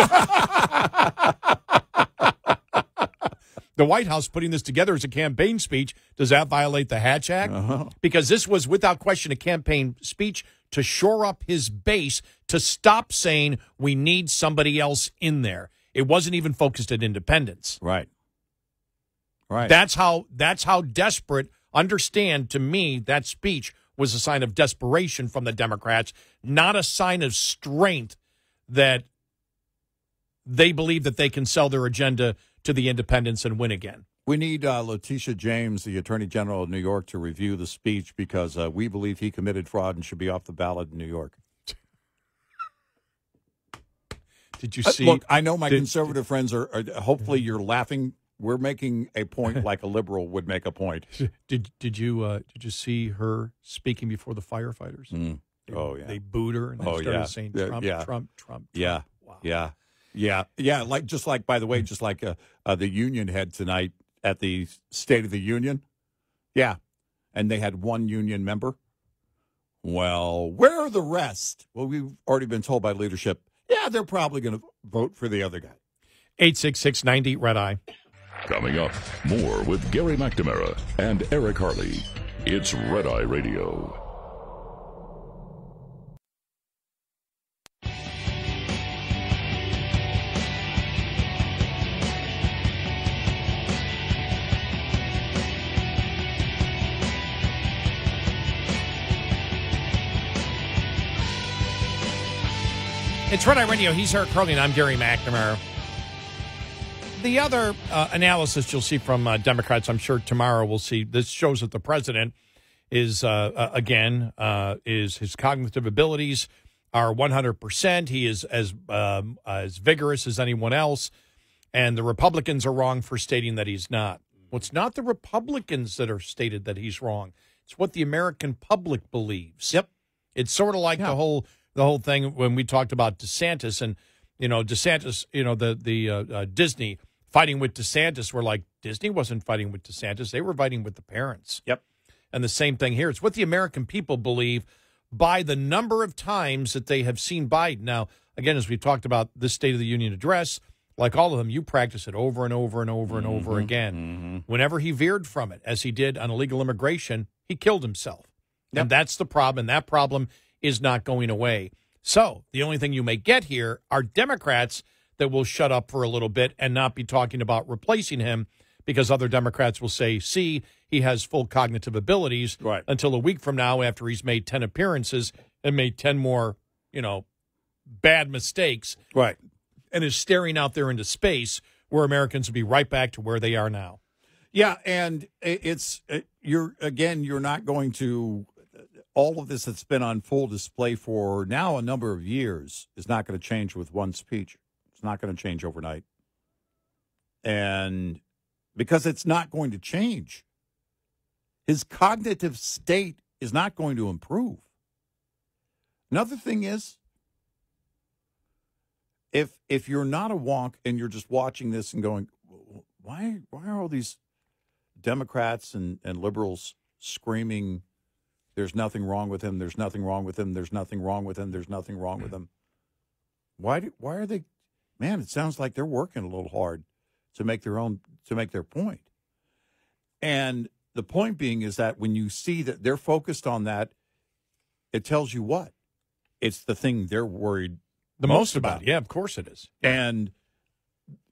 The White House putting this together as a campaign speech, does that violate the Hatch Act? Uh-huh. Because this was, without question, a campaign speech to shore up his base, to stop saying we need somebody else in there. It wasn't even focused at independents. Right. That's how desperate. Understand, to me, that speech was a sign of desperation from the Democrats, not a sign of strength that they believe that they can sell their agenda to the independents and win again. We need Letitia James, the Attorney General of New York, to review the speech, because we believe he committed fraud and should be off the ballot in New York. Did you see? Look, I know my conservative friends are hopefully you're laughing. We're making a point like a liberal would make a point. Did you see her speaking before the firefighters? They booed her and they started saying Trump. Yeah. Wow. Yeah. Just like the union head tonight at the State of the Union. Yeah. And they had one union member. Well, where are the rest? Well, we've already been told by leadership, they're probably going to vote for the other guy. 866-90 Red Eye. Coming up, more with Gary McNamara and Eric Harley. It's Red Eye Radio. It's Red Eye Radio. He's Eric Harley, and I'm Gary McNamara. The other analysis you'll see from Democrats, I'm sure tomorrow we'll see, this shows that the president is, his cognitive abilities are 100%. He is as vigorous as anyone else, and the Republicans are wrong for stating that he's not. Well, it's not the Republicans that are stated that he's wrong. It's what the American public believes. Yep. It's sort of like the whole thing when we talked about DeSantis and, DeSantis, the Disney fighting with DeSantis. We're like, Disney wasn't fighting with DeSantis. They were fighting with the parents. Yep. And the same thing here. It's what the American people believe by the number of times that they have seen Biden. Now, again, as we've talked about this State of the Union address, like all of them, you practice it over and over and over and over again. Mm-hmm. Whenever he veered from it, as he did on illegal immigration, he killed himself. Yep. And that's the problem, and that problem is not going away. So the only thing you may get here are Democrats that will shut up for a little bit and not be talking about replacing him, because other Democrats will say, see, he has full cognitive abilities, right, until a week from now after he's made 10 appearances and made 10 more, bad mistakes. Right. And is staring out there into space, where Americans will be right back to where they are now. Yeah, and you're not going to, all of this that's been on full display for now a number of years is not going to change with one speech. It's not going to change overnight. And because it's not going to change, his cognitive state is not going to improve. Another thing is, if you're not a wonk and you're just watching this and going, why are all these Democrats and liberals screaming, there's nothing wrong with him, there's nothing wrong with him, there's nothing wrong with him, there's nothing wrong with him? Why are they? Man, it sounds like they're working a little hard to make their point. And the point being is that when you see that they're focused on that, it tells you what? It's the thing they're worried the most about. Yeah, of course it is. And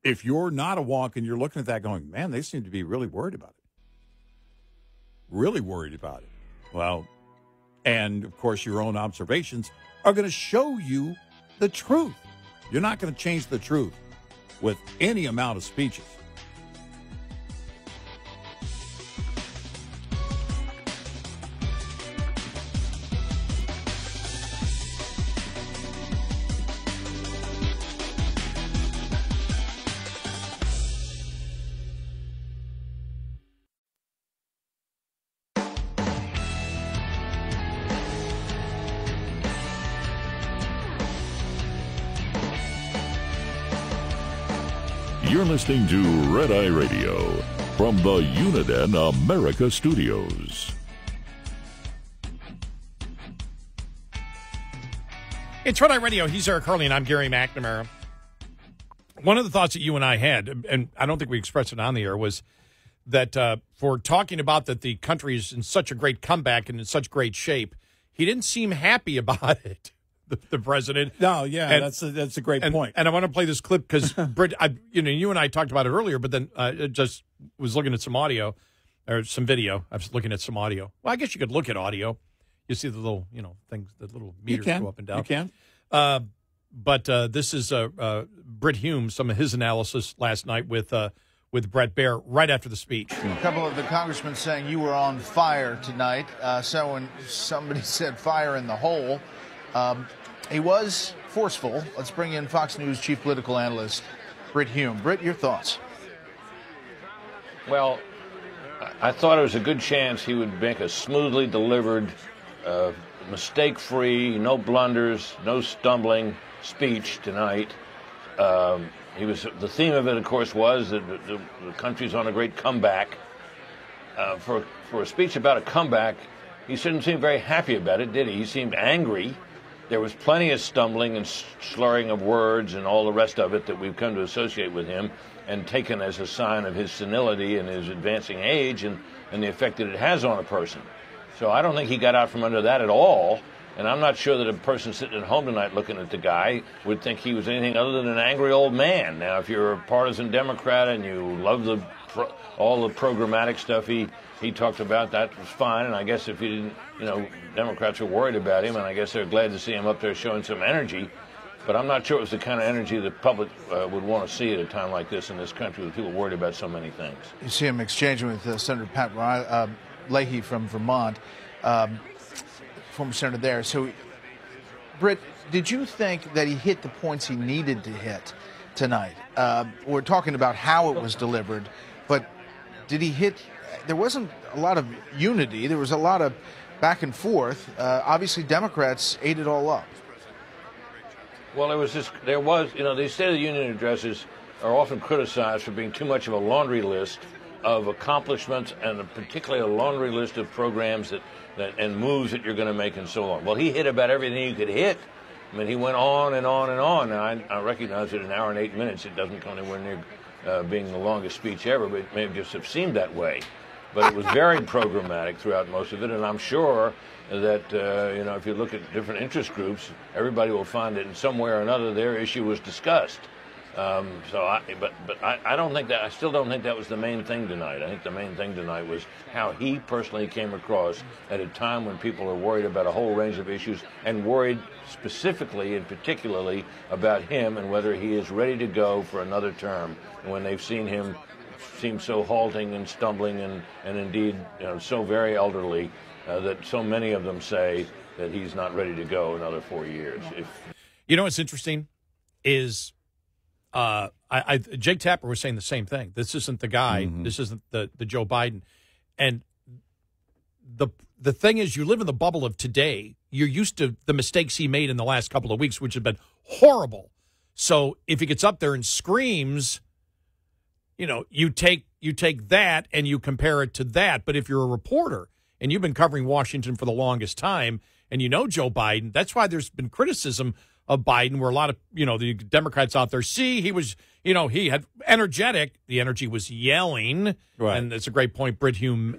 if you're not a wonk and you're looking at that going, man, they seem to be really worried about it. Really worried about it. Well, and of course your own observations are going to show you the truth. You're not going to change the truth with any amount of speeches. You're listening to Red Eye Radio from the Uniden America Studios. It's Red Eye Radio. He's Eric Harley, and I'm Gary McNamara. One of the thoughts that you and I had, and I don't think we expressed it on the air, was that for talking about that the country is in such a great comeback and in such great shape, he didn't seem happy about it. The president. No, yeah, and that's a great point. And I want to play this clip because Britt, you and I talked about it earlier, but then just was looking at some audio or some video. I was looking at some audio. Well, I guess you could look at audio. You see the little, things, the little meters go up and down. You can. But this is Britt Hume, some of his analysis last night with Brett Baer right after the speech. A couple of the congressmen saying you were on fire tonight. So when somebody said fire in the hole, he was forceful. Let's bring in Fox News chief political analyst Britt Hume. Britt, your thoughts? Well, I thought it was a good chance he would make a smoothly delivered, mistake-free, no blunders, no stumbling speech tonight. The theme of it, of course, was that the country's on a great comeback. For a speech about a comeback, he didn't seem very happy about it, did he? He seemed angry. There was plenty of stumbling and slurring of words and all the rest of it that we've come to associate with him and taken as a sign of his senility and his advancing age and the effect that it has on a person. So I don't think he got out from under that at all. And I'm not sure that a person sitting at home tonight looking at the guy would think he was anything other than an angry old man. Now, if you're a partisan Democrat and you love all the programmatic stuff he talked about, that was fine. And I guess if you didn't, Democrats were worried about him, and I guess they're glad to see him up there showing some energy. But I'm not sure it was the kind of energy the public would want to see at a time like this in this country with people worried about so many things. You see him exchanging with Senator Pat Leahy from Vermont, former senator there. So, Britt, did you think that he hit the points he needed to hit tonight? We're talking about how it was delivered, but did he hit? There wasn't a lot of unity. There was a lot of back and forth. Obviously, Democrats ate it all up. Well, these State of the Union addresses are often criticized for being too much of a laundry list of accomplishments, and particularly a laundry list of programs that and moves that you're going to make and so on. Well, he hit about everything you could hit. I mean, he went on and on and on. Now, I recognize that an hour and 8 minutes, it doesn't come anywhere near being the longest speech ever, but it may just have seemed that way. But it was very programmatic throughout most of it, and I'm sure that, if you look at different interest groups, everybody will find that in some way or another their issue was discussed. I don't think that. I still don't think that was the main thing tonight. I think the main thing tonight was how he personally came across at a time when people are worried about a whole range of issues and worried specifically and particularly about him and whether he is ready to go for another term. And when they've seen him seem so halting and stumbling and indeed so very elderly that so many of them say that he's not ready to go another 4 years. What's interesting is. Jake Tapper was saying the same thing. This isn't the guy. Mm-hmm. This isn't the Joe Biden. And the thing is, you live in the bubble of today. You're used to the mistakes he made in the last couple of weeks, which have been horrible. So if he gets up there and screams, you take that and you compare it to that. But if you're a reporter and you've been covering Washington for the longest time and you know Joe Biden, that's why there's been criticism of Biden, where a lot of, the Democrats out there he was, he had energetic. The energy was yelling. Right. And it's a great point Britt Hume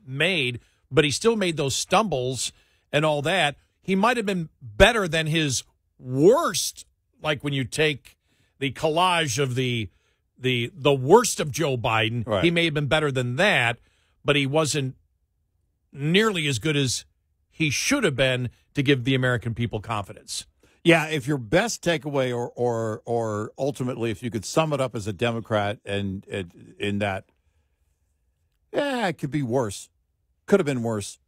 made, but he still made those stumbles and all that. He might have been better than his worst, like when you take the collage of the worst of Joe Biden. Right. He may have been better than that, but he wasn't nearly as good as he should have been to give the American people confidence. Yeah, if your best takeaway or ultimately if you could sum it up as a Democrat and in that, it could be worse, could have been worse,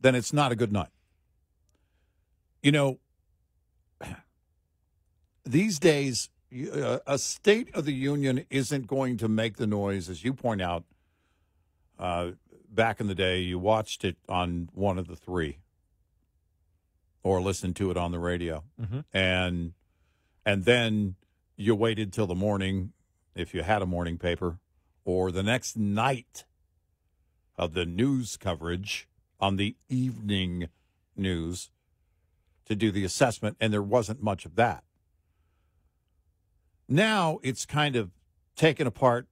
then it's not a good night. These days, a State of the Union isn't going to make the noise, as you point out. Back in the day, you watched it on one of the three. Or listened to it on the radio. Mm-hmm. And then you waited till the morning, if you had a morning paper, or the next night of the news coverage on the evening news to do the assessment, and there wasn't much of that. Now it's kind of taken apart,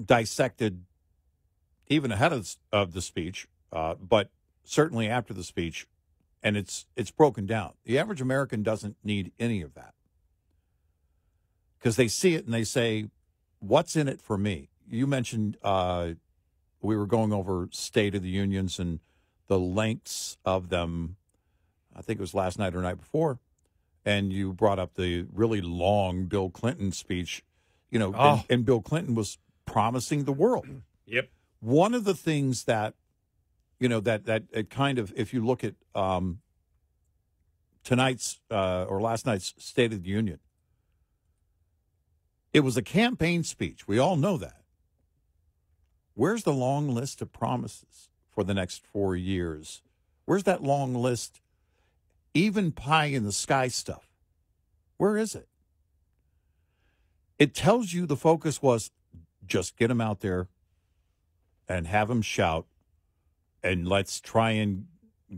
dissected, even ahead of the speech, but certainly after the speech, and it's broken down. The average American doesn't need any of that because they see it and they say, what's in it for me? You mentioned we were going over State of the Unions and the lengths of them. I think it was last night or night before. And you brought up the really long Bill Clinton speech, and Bill Clinton was promising the world. Yep. One of the things that, that it kind of, if you look at tonight's or last night's State of the Union, it was a campaign speech. We all know that. Where's the long list of promises for the next 4 years? Where's that long list? Even pie in the sky stuff. Where is it? It tells you the focus was just get him out there and have him shout, and let's try and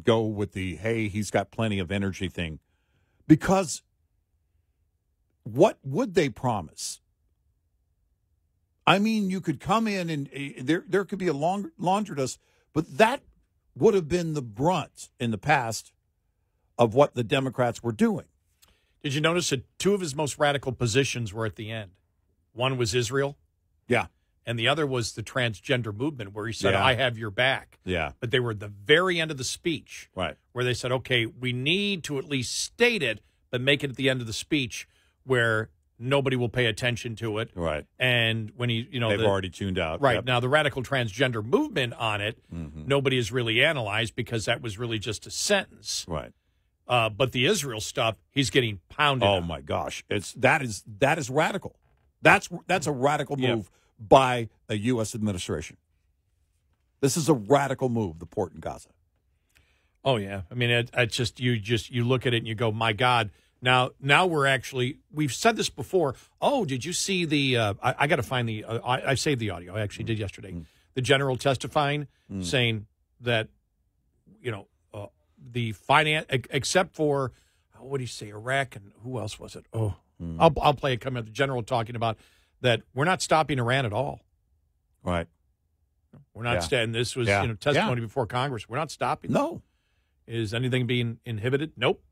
go with the, hey, he's got plenty of energy thing. Because what would they promise? I mean, you could come in and there could be a laundress, but that would have been the brunt in the past of what the Democrats were doing. Did you notice that two of his most radical positions were at the end? One was Israel. Yeah. And the other was the transgender movement, where he said, I have your back. Yeah. But they were at the very end of the speech. Right. Where they said, okay, we need to at least state it, but make it at the end of the speech where nobody will pay attention to it. Right. And when he, they've already tuned out. Right. Yep. Now, the radical transgender movement on it, nobody has really analyzed because that was really just a sentence. Right. But the Israel stuff, he's getting pounded. Oh, my gosh. That is radical. That's a radical move by a U.S. administration. This is a radical move, the port in Gaza. Oh, yeah. I mean, it's just you look at it and you go, my God, Now we've said this before. Oh, did you see the? I got to find the. I saved the audio. I actually did yesterday. The general testifying, saying that, the finance, except for what did he say, Iraq and who else was it? Oh, I'll play it coming up. The general talking about that we're not stopping Iran at all. Right. We're not. And this was testimony before Congress. We're not stopping. No. Is anything being inhibited? Nope.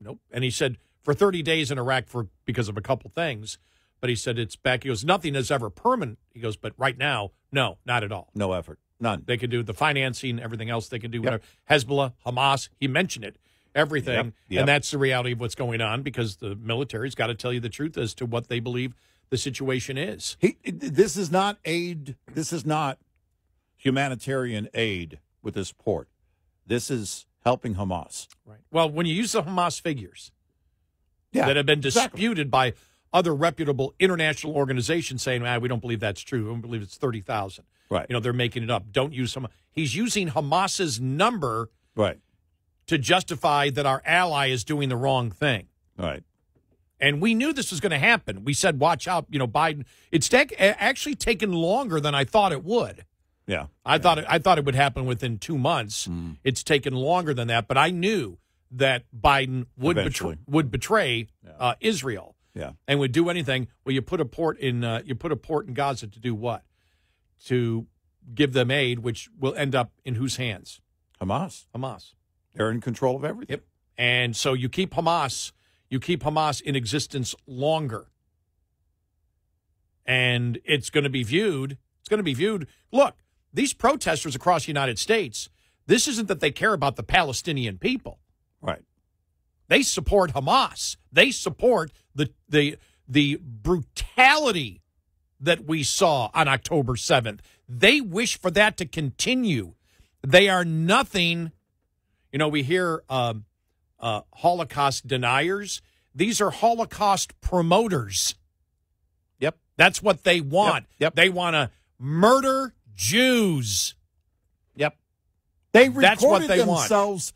Nope. And he said for 30 days in Iraq because of a couple things, but he said it's back. He goes, nothing is ever permanent. He goes, but right now, no, not at all. No effort. None. They could do the financing, everything else they can do. Whatever. Hezbollah, Hamas, he mentioned it, everything. Yep. And that's the reality of what's going on because the military's got to tell you the truth as to what they believe the situation is. This is not aid. This is not humanitarian aid with this port. This is helping Hamas. Right. Well, when you use the Hamas figures that have been disputed by other reputable international organizations saying, we don't believe that's true. We don't believe it's 30,000. Right. They're making it up. Don't use He's using Hamas's number to justify that our ally is doing the wrong thing. Right. And we knew this was going to happen. We said, watch out, Biden. It's actually taken longer than I thought it would. Yeah. I thought it would happen within 2 months. It's taken longer than that, but I knew that Biden would betray Israel. Yeah. And would do anything. Well, you put a port in Gaza to do what? To give them aid, which will end up in whose hands? Hamas. They're in control of everything. Yep. And so you keep Hamas in existence longer. And it's going to be viewed. Look, these protesters across the United States, this isn't that they care about the Palestinian people. Right. They support Hamas. They support the brutality that we saw on October 7th. They wish for that to continue. They are nothing. We hear Holocaust deniers. These are Holocaust promoters. Yep. That's what they want. Yep. They want to murder Jews. Yep. They That's what recorded they themselves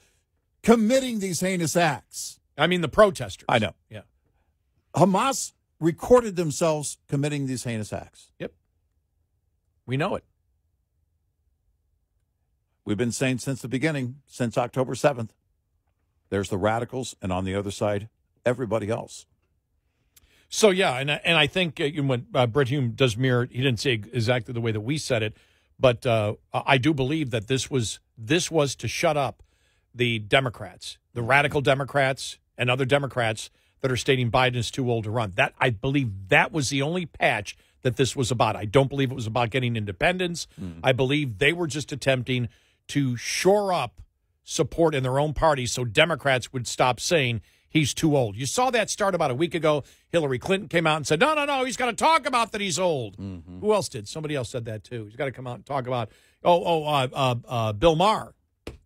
committing these heinous acts. I mean, the protesters. I know. Yeah. Hamas recorded themselves committing these heinous acts. Yep. We know it. We've been saying since the beginning, since October 7th, there's the radicals, and on the other side, everybody else. So, yeah, and I think when Britt Hume does mirror, he didn't say exactly the way that we said it, but I do believe that this was to shut up the Democrats, the radical Democrats and other Democrats that are stating Biden is too old to run. That I believe that was the only patch that this was about. I don't believe it was about getting independence. I believe they were just attempting to shore up support in their own party so Democrats would stop saying he's too old. You saw that start about a week ago. Hillary Clinton came out and said, no, he's got to talk about that he's old. Who else did? Somebody else said that, too. He's got to come out and talk about, Bill Maher.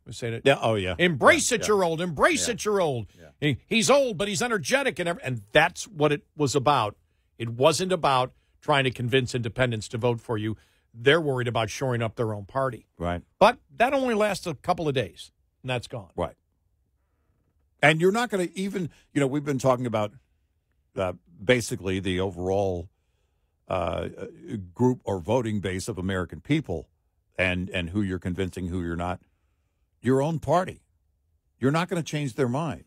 Saying it. Yeah. Oh, yeah. Embrace it, you're old. Embrace it, you're old. Yeah. He's old, but he's energetic. And that's what it was about. It wasn't about trying to convince independents to vote for you. They're worried about shoring up their own party. Right. But that only lasts a couple of days, and that's gone. Right. And you're not going to even, we've been talking about basically the overall group or voting base of American people and who you're convincing, who you're not. Your own party. You're not going to change their mind.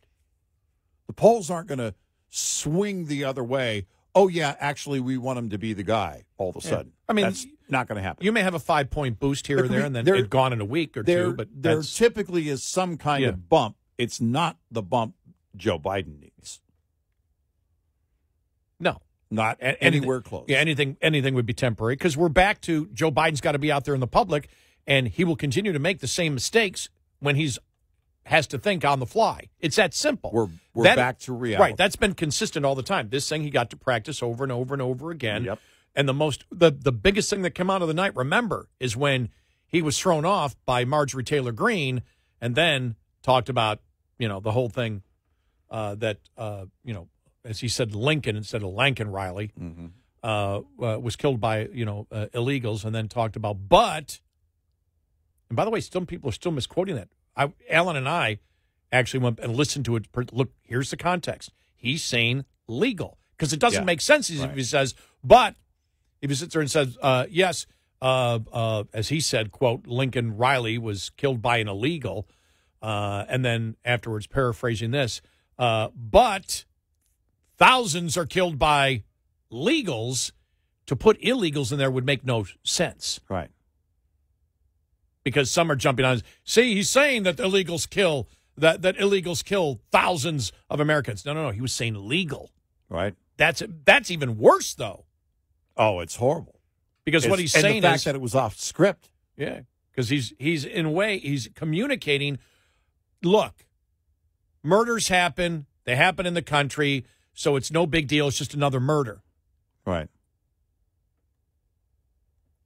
The polls aren't going to swing the other way. Oh, yeah, actually, we want him to be the guy all of a sudden. I mean, that's not going to happen. You may have a 5-point boost here or there, and then it's gone in a week or two. But there typically is some kind of bump. It's not the bump Joe Biden needs. No. Not anywhere close. Yeah, anything would be temporary because we're back to Joe Biden's got to be out there in the public, and he will continue to make the same mistakes when has to think on the fly. It's that simple. We're back to reality. Right. That's been consistent all the time. This thing he got to practice over and over and over again. Yep. And the biggest thing that came out of the night, remember, is when he was thrown off by Marjorie Taylor Greene and then talked about, the whole thing that, as he said, Lincoln instead of Laken Riley was killed by, illegals, and then talked about, and by the way, some people are still misquoting that. Alan and I actually went and listened to it. Look, here's the context. He's saying legal because it doesn't make sense if he says, but if he sits there and says, yes, as he said, quote, Laken Riley was killed by an illegal, and then afterwards paraphrasing this, but thousands are killed by legals. To put illegals in there would make no sense. Right. Because some are jumping on. See, he's saying that illegals kill illegals kill thousands of Americans. No. He was saying legal. Right. That's even worse, though. Oh, it's horrible. Because what he's saying the fact is that it was off script. Yeah. Because he's in a way he's communicating. Look, murders happen. They happen in the country, so it's no big deal. It's just another murder. Right.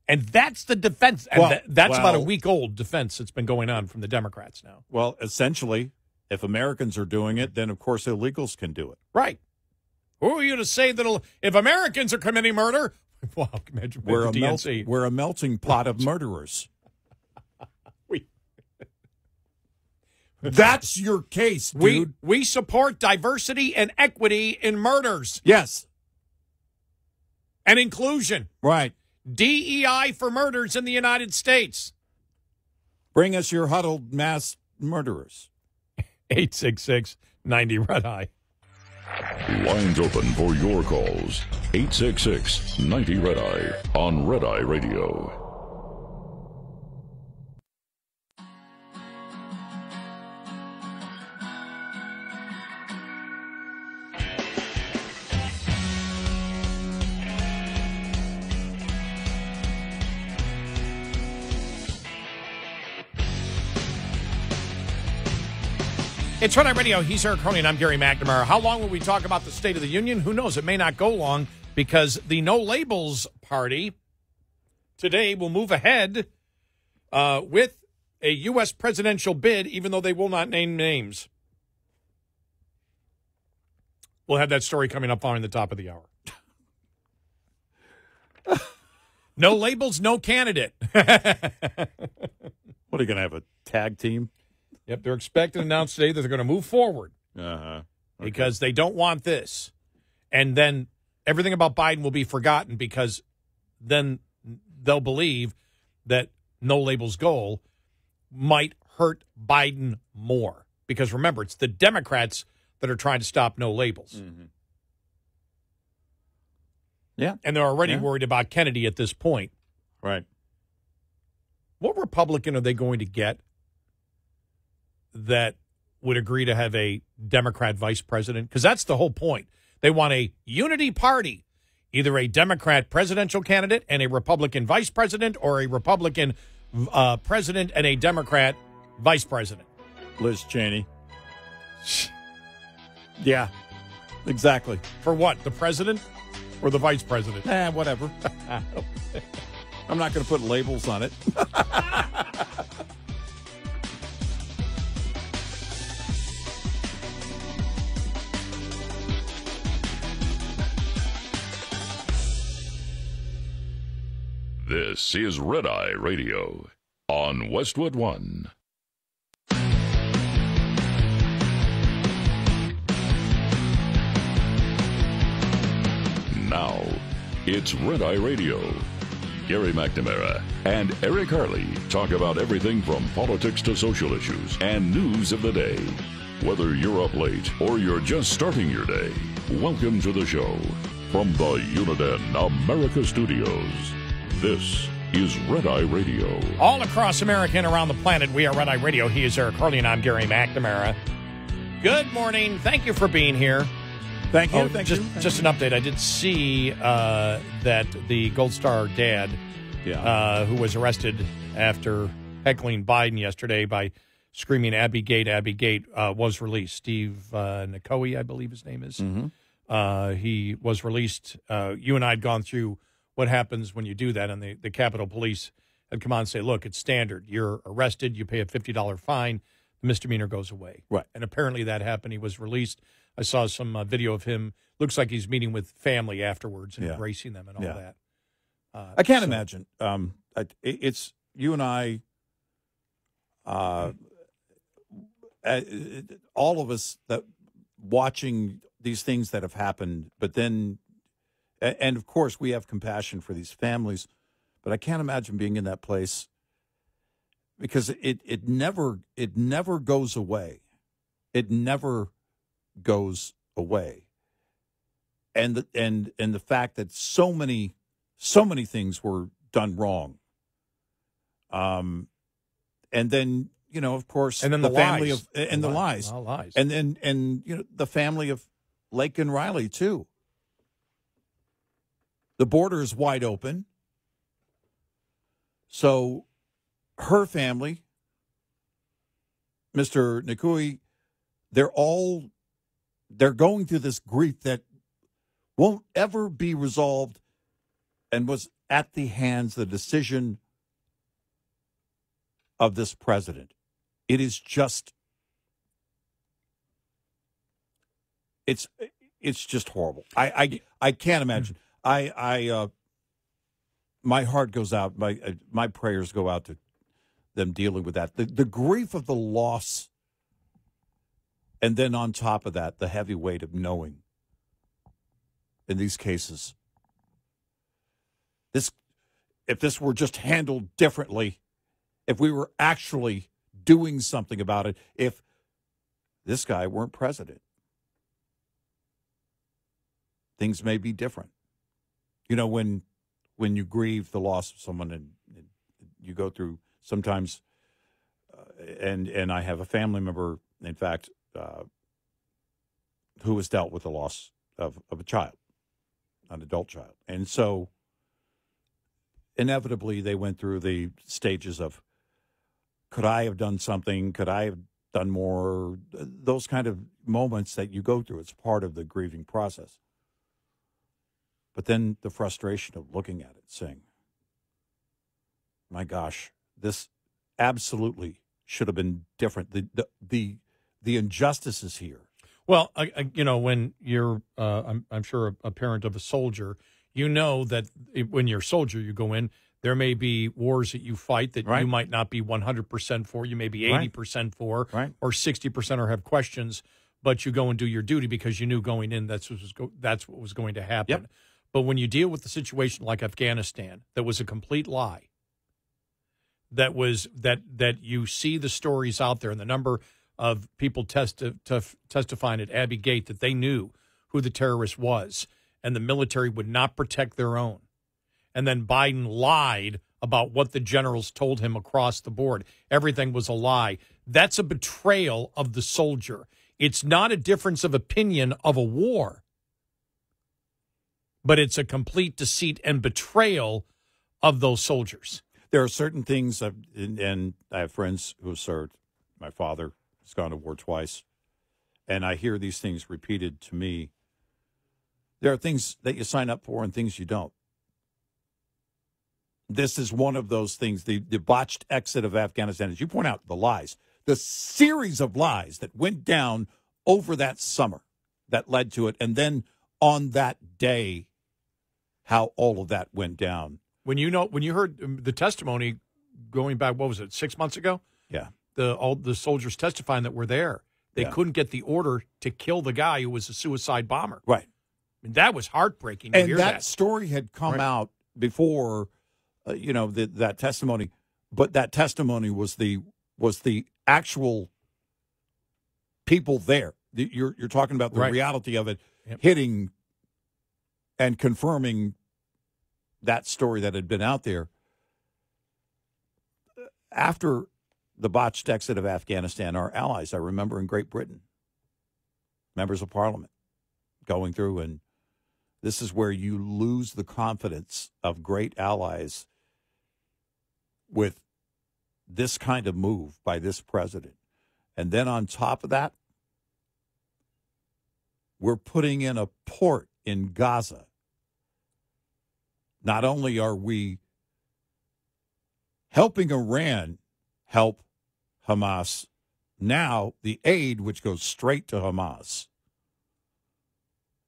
And that's the defense. And that's about a week-old defense that's been going on from the Democrats now. Well, essentially, if Americans are doing it, then, of course, illegals can do it. Right. Who are you to say that if Americans are committing murder? Well, imagine we're the DNC. We're a melting pot of murderers. That's your case, dude. We support diversity and equity in murders. Yes. And inclusion. Right. DEI for murders in the United States. Bring us your huddled mass murderers. 866-90 Red Eye. Lines open for your calls. 866-90 Red Eye on Red Eye Radio. It's Red Eye Radio. He's Eric Harley, and I'm Gary McNamara. How long will we talk about the State of the Union? Who knows? It may not go long because the No Labels Party today will move ahead with a U.S. presidential bid, even though they will not name names. We'll have that story coming up following the top of the hour. No labels, no candidate. What, are you going to have a tag team? Yep, they're expected to announce today that they're going to move forward because they don't want this. And then everything about Biden will be forgotten because then they'll believe that No Labels goal might hurt Biden more. Because remember, it's the Democrats that are trying to stop No Labels. Mm-hmm. Yeah. And they're already worried about Kennedy at this point. Right. What Republican are they going to get that would agree to have a Democrat vice president? Because that's the whole point. They want a unity party, either a Democrat presidential candidate and a Republican vice president, or a Republican president and a Democrat vice president. Liz Cheney. Yeah, exactly. For what? The president or the vice president? Whatever. I'm not going to put labels on it. This is Red Eye Radio on Westwood One. Now, it's Red Eye Radio. Gary McNamara and Eric Harley talk about everything from politics to social issues and news of the day. Whether you're up late or you're just starting your day, welcome to the show. From the Uniden America Studios, this is Red Eye Radio. All across America and around the planet, we are Red Eye Radio. He is Eric Harley, and I'm Gary McNamara. Good morning. Thank you for being here. Thank you. Just an update. I did see that the Gold Star dad, who was arrested after heckling Biden yesterday by screaming Abby Gate, was released. Steve Nicoe, I believe his name is. Mm-hmm. He was released. You and I had gone through what happens when you do that, and the Capitol Police had come on and say, look, it's standard. You're arrested. You pay a $50 fine. The misdemeanor goes away. Right. And apparently that happened. He was released. I saw some video of him. Looks like he's meeting with family afterwards and embracing them and all that. I can't imagine. It's you and I. all of us that watching these things that have happened, but then, and of course, we have compassion for these families, but I can't imagine being in that place because it never goes away. It never goes away. And the fact that so many things were done wrong. And then, of course, and then the family lies. the lies. All lies. And then the family of Laken Riley too. The border is wide open. So her family, Mr. Nikui, they're going through this grief that won't ever be resolved and was at the hands, the decision of this president. It is just, it's just horrible. I can't imagine. My heart goes out. My prayers go out to them dealing with that. The grief of the loss, and then on top of that, the heavy weight of knowing. In these cases, if this were just handled differently, if we were actually doing something about it, if this guy weren't president, things may be different. When you grieve the loss of someone and you go through sometimes, and I have a family member, in fact, who has dealt with the loss of a child, an adult child. And so inevitably they went through the stages of, could I have done something? Could I have done more? Those kind of moments that you go through. It's part of the grieving process. But then the frustration of looking at it, saying, my gosh, this absolutely should have been different. The injustices here. Well, when you're, I'm sure, a parent of a soldier, that when you're a soldier, you go in, there may be wars that you fight that you might not be 100% for, you may be 80% for, or 60% or have questions, but you go and do your duty because you knew going in that's what was going to happen. Yep. But when you deal with a situation like Afghanistan, that was a complete lie, that you see the stories out there and the number of people testifying at Abbey Gate that they knew who the terrorist was, and the military would not protect their own. And then Biden lied about what the generals told him across the board. Everything was a lie. That's a betrayal of the soldier. It's not a difference of opinion of a war, but it's a complete deceit and betrayal of those soldiers. There are certain things, and I have friends who have served. My father has gone to war twice, and I hear these things repeated to me. There are things that you sign up for and things you don't. This is one of those things, the botched exit of Afghanistan. As you point out, the lies, the series of lies that went down over that summer that led to it, and then on that day, how all of that went down. When you heard the testimony going back, what was it, 6 months ago? Yeah. All the soldiers testifying that were there, they couldn't get the order to kill the guy who was a suicide bomber. Right. I mean, that was heartbreaking to hear that story had come out before, that testimony. But that testimony was the actual people there. You're talking about the reality of it hitting and confirming that story that had been out there. After the botched exit of Afghanistan, our allies, I remember in Great Britain, members of parliament going through, and this is where you lose the confidence of great allies with this kind of move by this president. And then on top of that, we're putting in a port in Gaza. Not only are we helping Iran help Hamas, now the aid, which goes straight to Hamas,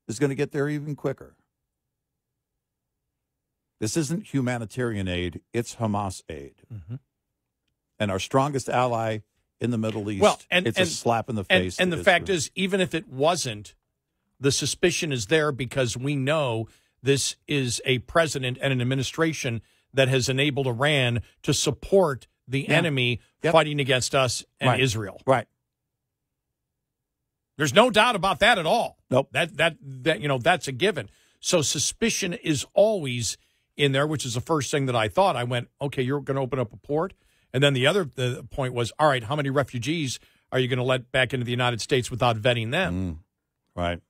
is going to get there even quicker. This isn't humanitarian aid, it's Hamas aid. Mm-hmm. And our strongest ally in the Middle East. Well, it's a slap in the face. And the fact is, even if it wasn't, the suspicion is there because we know this is a president and an administration that has enabled Iran to support the enemy fighting against us and Israel. Right. There's no doubt about that at all. Nope. That that's a given. So suspicion is always in there, which is the first thing that I thought. I went, okay, you're going to open up a port. And then the point was, all right, how many refugees are you going to let back into the United States without vetting them? Right.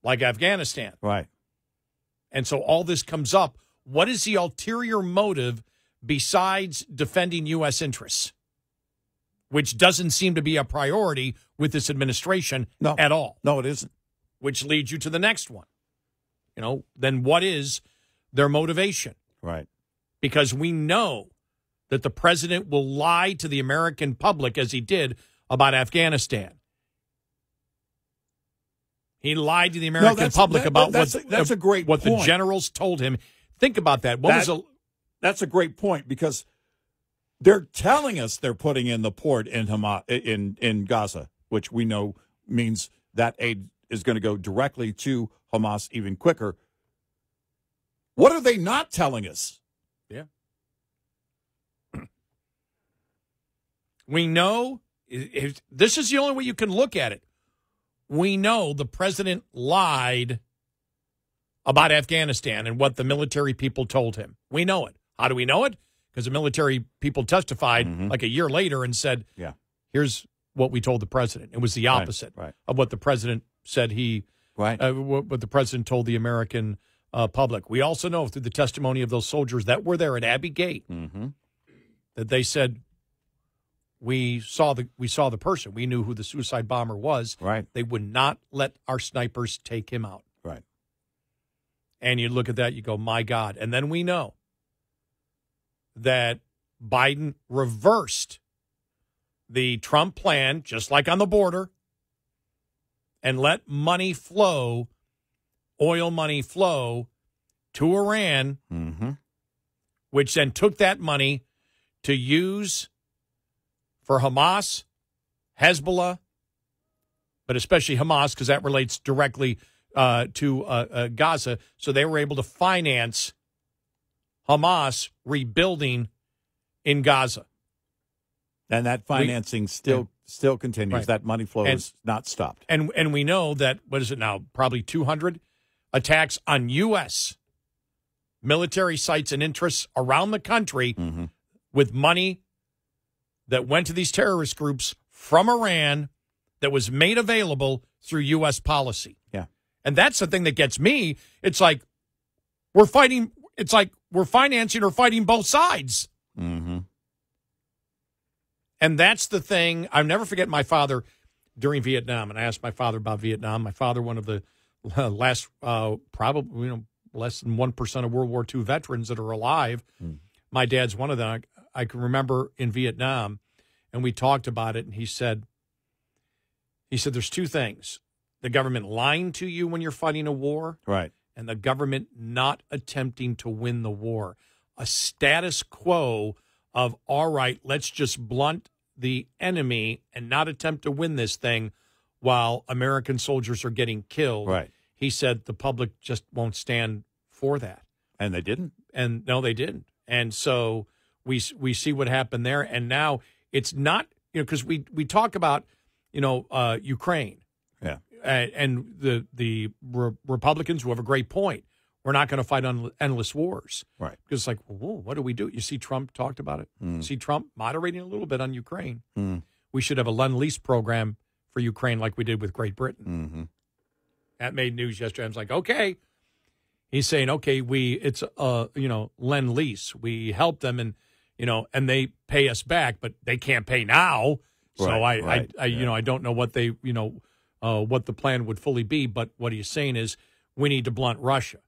Like Afghanistan. Right. And so all this comes up. What is the ulterior motive besides defending U.S. interests, which doesn't seem to be a priority with this administration at all? No, it isn't. Which leads you to the next one. Then what is their motivation? Right. Because we know that the president will lie to the American public as he did about Afghanistan. He lied to the American public about that's a great what point. The generals told him. Think about that. That's a great point because they're telling us they're putting in the port in in Gaza, which we know means that aid is going to go directly to Hamas even quicker. What are they not telling us? Yeah. We know this is the only way you can look at it. We know the president lied about Afghanistan and what the military people told him. We know it. How do we know it? Because the military people testified like a year later and said, here's what we told the president. It was the opposite of what the president said what the president told the American public. We also know through the testimony of those soldiers that were there at Abbey Gate that they said, we saw the person. We knew who the suicide bomber was. Right. They would not let our snipers take him out. Right. And you look at that, you go, my God. And then we know that Biden reversed the Trump plan, just like on the border, and let money flow, oil money flow to Iran, which then took that money to use for Hamas, Hezbollah, but especially Hamas, because that relates directly to Gaza. So they were able to finance Hamas rebuilding in Gaza. And that financing still continues. Right. That money flow is not stopped. And we know that, what is it now, probably 200 attacks on U.S. military sites and interests around the country with money that went to these terrorist groups from Iran that was made available through U.S. policy. Yeah. And that's the thing that gets me. It's like we're fighting. It's like we're financing or fighting both sides. And that's the thing. I'll never forget my father during Vietnam. And I asked my father about Vietnam. My father, one of the last, probably, less than 1% of World War II veterans that are alive. My dad's one of them. I can remember in Vietnam, and we talked about it, and he said, there's two things. The government lying to you when you're fighting a war, right, and the government not attempting to win the war. A status quo of, all right, let's just blunt the enemy and not attempt to win this thing while American soldiers are getting killed. Right. He said the public just won't stand for that. And they didn't. And no, they didn't. And so we see what happened there, and now it's not, because we talk about, Ukraine, and the Republicans who have a great point. We're not going to fight endless wars, right? Because it's like, whoa, what do we do? You see, Trump talked about it. See Trump moderating a little bit on Ukraine. We should have a Lend-Lease program for Ukraine like we did with Great Britain. That made news yesterday. I was like, okay. He's saying, okay, it's Lend-Lease. We help them and they pay us back, but they can't pay now. So I don't know what they, what the plan would fully be. But what he's saying is we need to blunt Russia.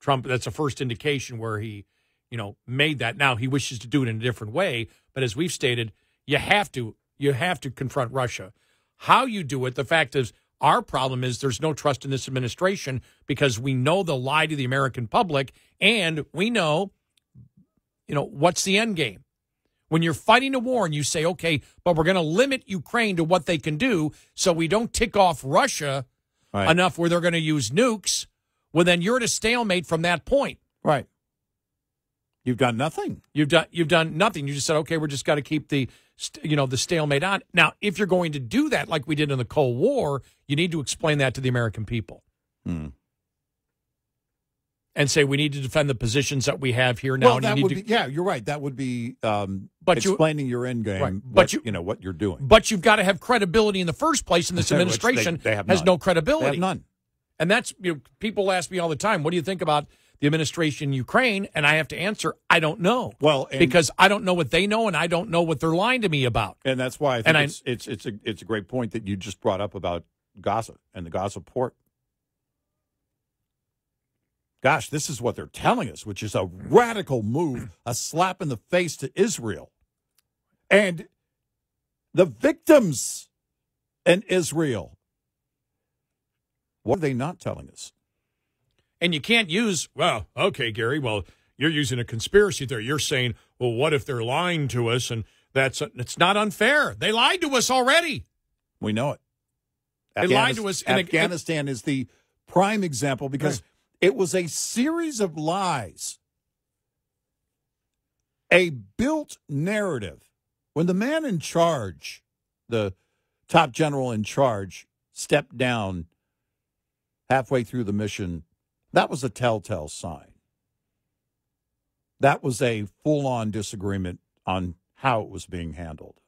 Trump, that's the first indication where he, made that. Now he wishes to do it in a different way. But as we've stated, you have to confront Russia. How you do it, the fact is, our problem is there's no trust in this administration because we know they'll lie to the American public, and we know, what's the end game? When you're fighting a war and you say, okay, but we're going to limit Ukraine to what they can do so we don't tick off Russia enough where they're going to use nukes, well, then you're at a stalemate from that point. Right. You've done nothing. You've done nothing. You just said, okay, we're just got to keep the stalemate on. Now, if you're going to do that like we did in the Cold War, you need to explain that to the American people. And say we need to defend the positions that we have here now. Well, that would be, you're right. That would be explaining your end game, right. what you're doing. But you've got to have credibility in the first place, and this administration has no credibility. They have none. And that's, people ask me all the time, what do you think about the administration in Ukraine? And I have to answer, I don't know. Well, because I don't know what they know, and I don't know what they're lying to me about. And that's why I think it's a great point that you just brought up about Gaza and the Gaza port. Gosh, this is what they're telling us, which is a radical move, a slap in the face to Israel. And the victims in Israel. What are they not telling us? And you can't use, well, okay, Gary, well, you're using a conspiracy theory. You're saying, well, what if they're lying to us? And it's not unfair. They lied to us already. We know it. They lied to us. Afghanistan is the prime example because it was a series of lies, a built narrative. When the man in charge, the top general in charge, stepped down halfway through the mission, that was a telltale sign. That was a full-on disagreement on how it was being handled.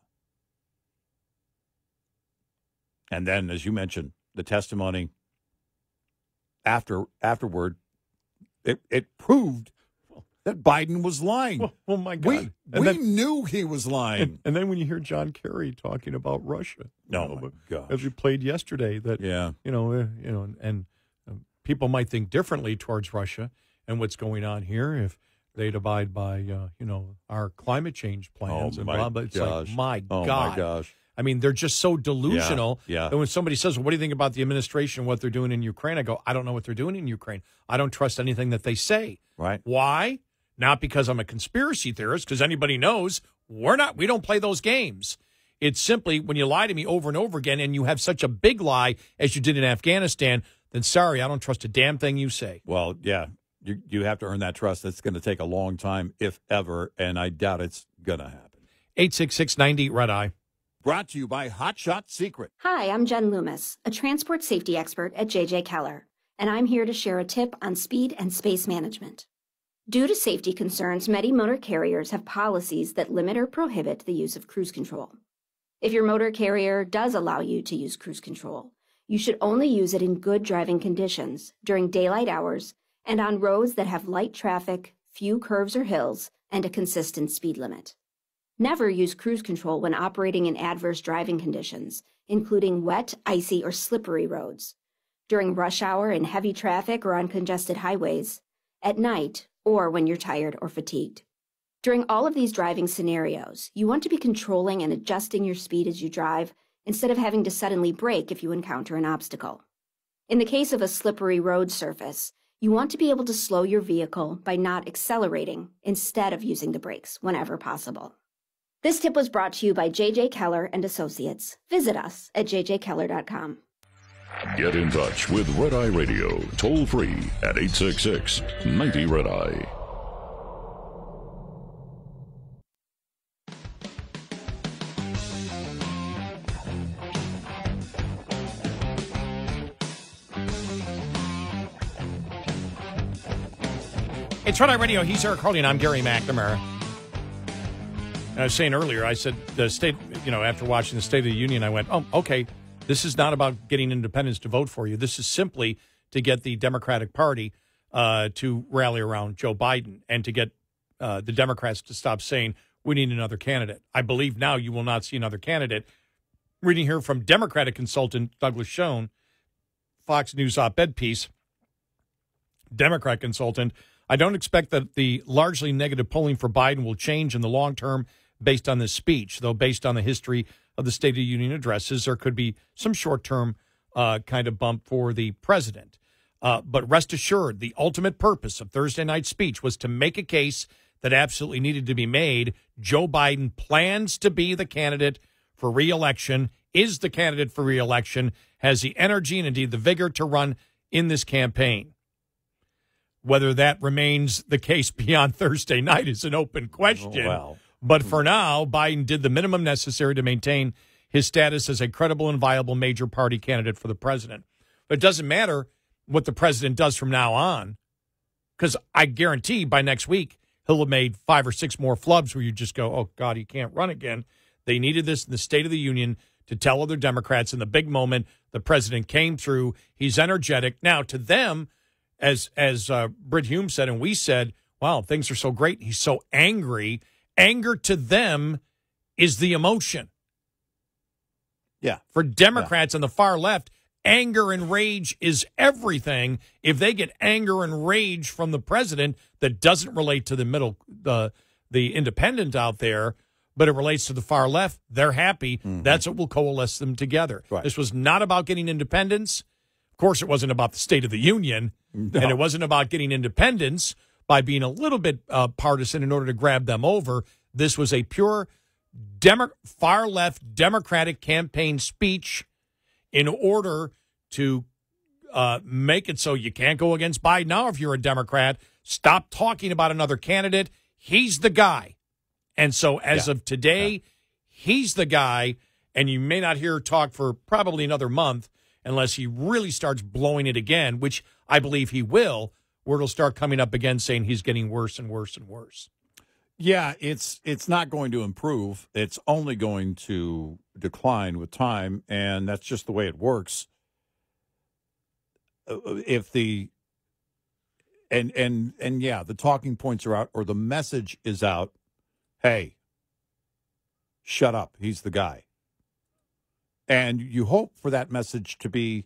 And then, as you mentioned, the testimony afterward, it proved that Biden was lying. Oh my God. We knew he was lying. And then when you hear John Kerry talking about Russia, my gosh, as we played yesterday, that and people might think differently towards Russia and what's going on here if they'd abide by our climate change plans and blah blah. It's like my gosh. I mean, they're just so delusional. Yeah. And when somebody says, well, what do you think about the administration, what they're doing in Ukraine? I go, I don't know what they're doing in Ukraine. I don't trust anything that they say. Right. Why? Not because I'm a conspiracy theorist, because anybody knows we don't play those games. It's simply when you lie to me over and over again and you have such a big lie as you did in Afghanistan, then sorry, I don't trust a damn thing you say. Well, yeah, you have to earn that trust. That's going to take a long time, if ever, and I doubt it's going to happen. 866-90-RED-EYE. Brought to you by Hot Shot Secret. Hi, I'm Jen Loomis, a transport safety expert at J.J. Keller, and I'm here to share a tip on speed and space management. Due to safety concerns, many motor carriers have policies that limit or prohibit the use of cruise control. If your motor carrier does allow you to use cruise control, you should only use it in good driving conditions during daylight hours and on roads that have light traffic, few curves or hills, and a consistent speed limit. Never use cruise control when operating in adverse driving conditions, including wet, icy, or slippery roads, during rush hour in heavy traffic or on congested highways, at night, or when you're tired or fatigued. During all of these driving scenarios, you want to be controlling and adjusting your speed as you drive instead of having to suddenly brake if you encounter an obstacle. In the case of a slippery road surface, you want to be able to slow your vehicle by not accelerating instead of using the brakes whenever possible. This tip was brought to you by J.J. Keller and Associates. Visit us at jjkeller.com. Get in touch with Red Eye Radio, toll free at 866-90-RED-EYE. It's Red Eye Radio. He's Eric Harley, and I'm Gary McNamara. I was saying earlier, I said the state, after watching the State of the Union, I went, oh, okay, this is not about getting independents to vote for you. This is simply to get the Democratic Party to rally around Joe Biden and to get the Democrats to stop saying we need another candidate. I believe now you will not see another candidate. Reading here from Democratic consultant Douglas Schoen, Fox News op-ed piece, Democrat consultant, I don't expect that the largely negative polling for Biden will change in the long term based on this speech, though based on the history of the State of the Union addresses, there could be some short-term kind of bump for the president. But rest assured, the ultimate purpose of Thursday night's speech was to make a case that absolutely needed to be made. Joe Biden plans to be the candidate for re-election, is the candidate for re-election, has the energy and indeed the vigor to run in this campaign. Whether that remains the case beyond Thursday night is an open question. Well. But for now, Biden did the minimum necessary to maintain his status as a credible and viable major party candidate for the president. But it doesn't matter what the president does from now on, because I guarantee by next week he'll have made 5 or 6 more flubs where you just go, oh, God, he can't run again. They needed this in the State of the Union to tell other Democrats in the big moment the president came through. He's energetic. Now, to them, as Britt Hume said and we said, wow, things are so great. He's so angry. Anger to them is the emotion. Yeah. For Democrats on the far left, anger and rage is everything. If they get anger and rage from the president that doesn't relate to the middle, the independent out there, but it relates to the far left, they're happy. Mm-hmm. That's what will coalesce them together. Right. This was not about getting independence. Of course, it wasn't about the State of the Union, and it wasn't about getting independence by being a little bit partisan in order to grab them over. This was a pure far-left Democratic campaign speech in order to make it so you can't go against Biden now if you're a Democrat. Stop talking about another candidate. He's the guy. And so as of today, he's the guy, and you may not hear talk for probably another month unless he really starts blowing it again, which I believe he will, where it'll start coming up again saying he's getting worse and worse and worse. Yeah, it's not going to improve. It's only going to decline with time, and that's just the way it works. If the the talking points are out or the message is out, hey, shut up, he's the guy. And you hope for that message to be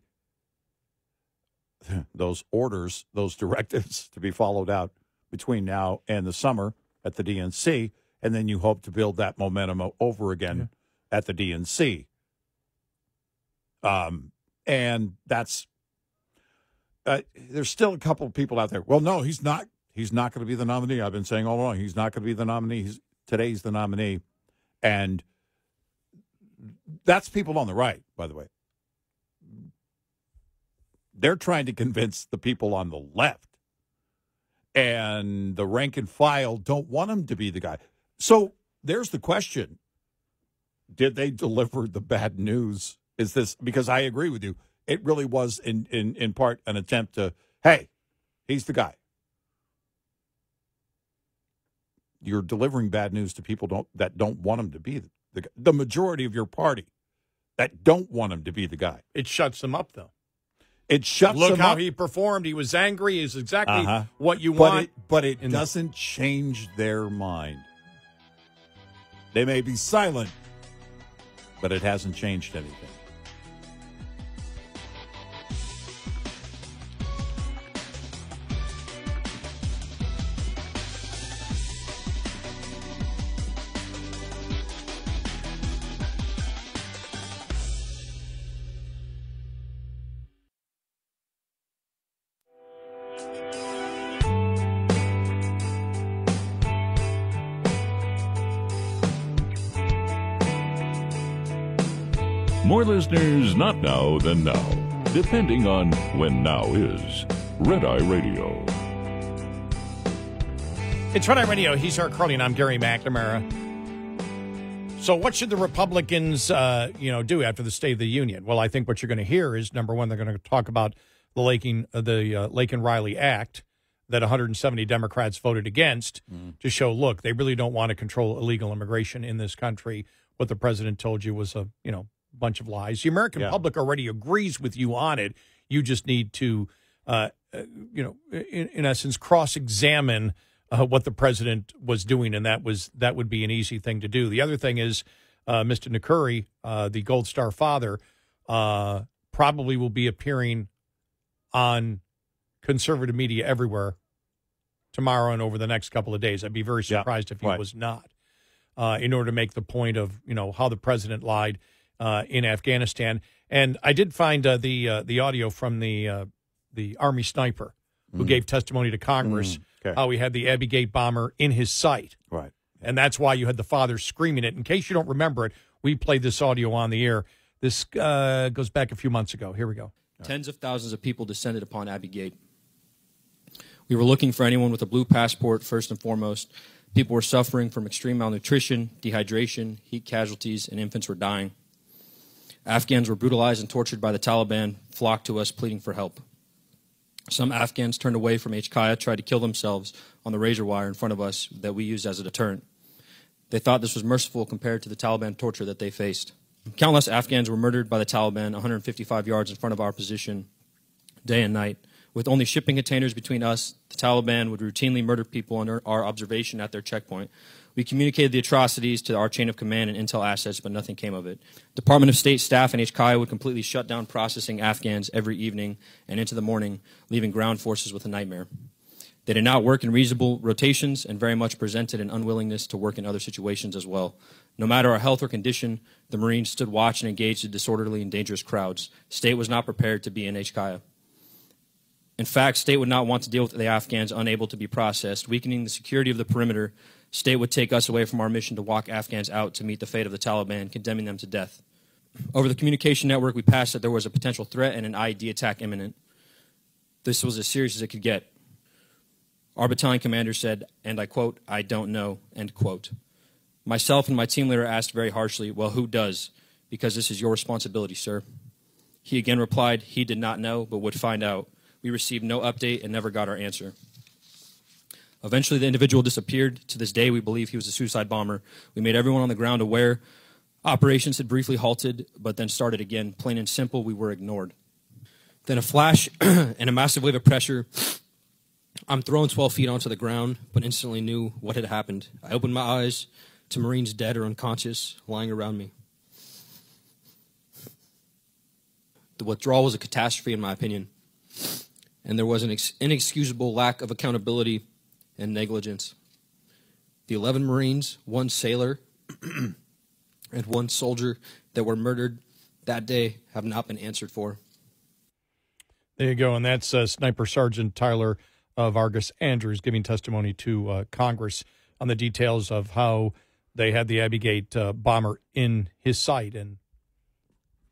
those orders, those directives to be followed out between now and the summer at the DNC, and then you hope to build that momentum over again at the DNC. And that's there's still a couple of people out there. Well, no, he's not. He's not going to be the nominee. I've been saying all along, he's not going to be the nominee. Today's the nominee. And that's people on the right, by the way. They're trying to convince the people on the left. And the rank and file don't want him to be the guy. So there's the question. Did they deliver the bad news? Is this, because I agree with you, it really was in part an attempt to, hey, he's the guy. You're delivering bad news to people that don't want him to be the majority of your party that don't want him to be the guy. It shuts them up, though. It shuts him up. Look how he performed. He was angry. Is exactly what you want. But it doesn't change their mind. They may be silent, but it hasn't changed anything. More listeners not now than now, depending on when now is. Red Eye Radio. It's Red Eye Radio. He's our Carly, and I'm Gary McNamara. So what should the Republicans, do after the State of the Union? Well, I think what you're going to hear is, number one, they're going to talk about the Laken Riley Act that 170 Democrats voted against to show, look, they really don't want to control illegal immigration in this country. What the president told you was a, bunch of lies. The American public already agrees with you on it. You just need to, in essence, cross-examine what the president was doing, and that would be an easy thing to do. The other thing is Mr. Nakuri, the Gold Star father, probably will be appearing on conservative media everywhere tomorrow and over the next couple of days. I'd be very surprised if he was not, in order to make the point of, how the president lied in Afghanistan. And I did find the audio from the Army sniper who gave testimony to Congress how he had the Abbey Gate bomber in his sight. Right. And that's why you had the father screaming it. In case you don't remember it, we played this audio on the air. This goes back a few months ago. Here we go. Tens of thousands of people descended upon Abbey Gate. We were looking for anyone with a blue passport, first and foremost. People were suffering from extreme malnutrition, dehydration, heat casualties, and infants were dying. Afghans were brutalized and tortured by the Taliban, flocked to us pleading for help. Some Afghans turned away from HKIA, tried to kill themselves on the razor wire in front of us that we used as a deterrent. They thought this was merciful compared to the Taliban torture that they faced. Countless Afghans were murdered by the Taliban 155 yards in front of our position, day and night. With only shipping containers between us, the Taliban would routinely murder people under our observation at their checkpoint. We communicated the atrocities to our chain of command and intel assets, but nothing came of it. Department of State staff and HKIA would completely shut down processing Afghans every evening and into the morning, leaving ground forces with a nightmare. They did not work in reasonable rotations and very much presented an unwillingness to work in other situations as well. No matter our health or condition, the Marines stood watch and engaged in disorderly and dangerous crowds. State was not prepared to be in HKIA. In fact, State would not want to deal with the Afghans unable to be processed, weakening the security of the perimeter. State would take us away from our mission to walk Afghans out to meet the fate of the Taliban, condemning them to death. Over the communication network, we passed that there was a potential threat and an IED attack imminent. This was as serious as it could get. Our battalion commander said, and I quote, "I don't know," end quote. Myself and my team leader asked very harshly, "Well, who does? Because this is your responsibility, sir." He again replied he did not know, but would find out. We received no update and never got our answer. Eventually, the individual disappeared. To this day, we believe he was a suicide bomber. We made everyone on the ground aware. Operations had briefly halted, but then started again. Plain and simple, we were ignored. Then a flash and a massive wave of pressure. I'm thrown 12 feet onto the ground, but instantly knew what had happened. I opened my eyes to Marines dead or unconscious, lying around me. The withdrawal was a catastrophe, in my opinion. And there was an inexcusable lack of accountability and negligence. The 11 Marines, 1 sailor, and 1 soldier that were murdered that day have not been answered for. There you go, and that's Sniper Sergeant Tyler Vargas Andrews giving testimony to Congress on the details of how they had the Abbey Gate bomber in his sight and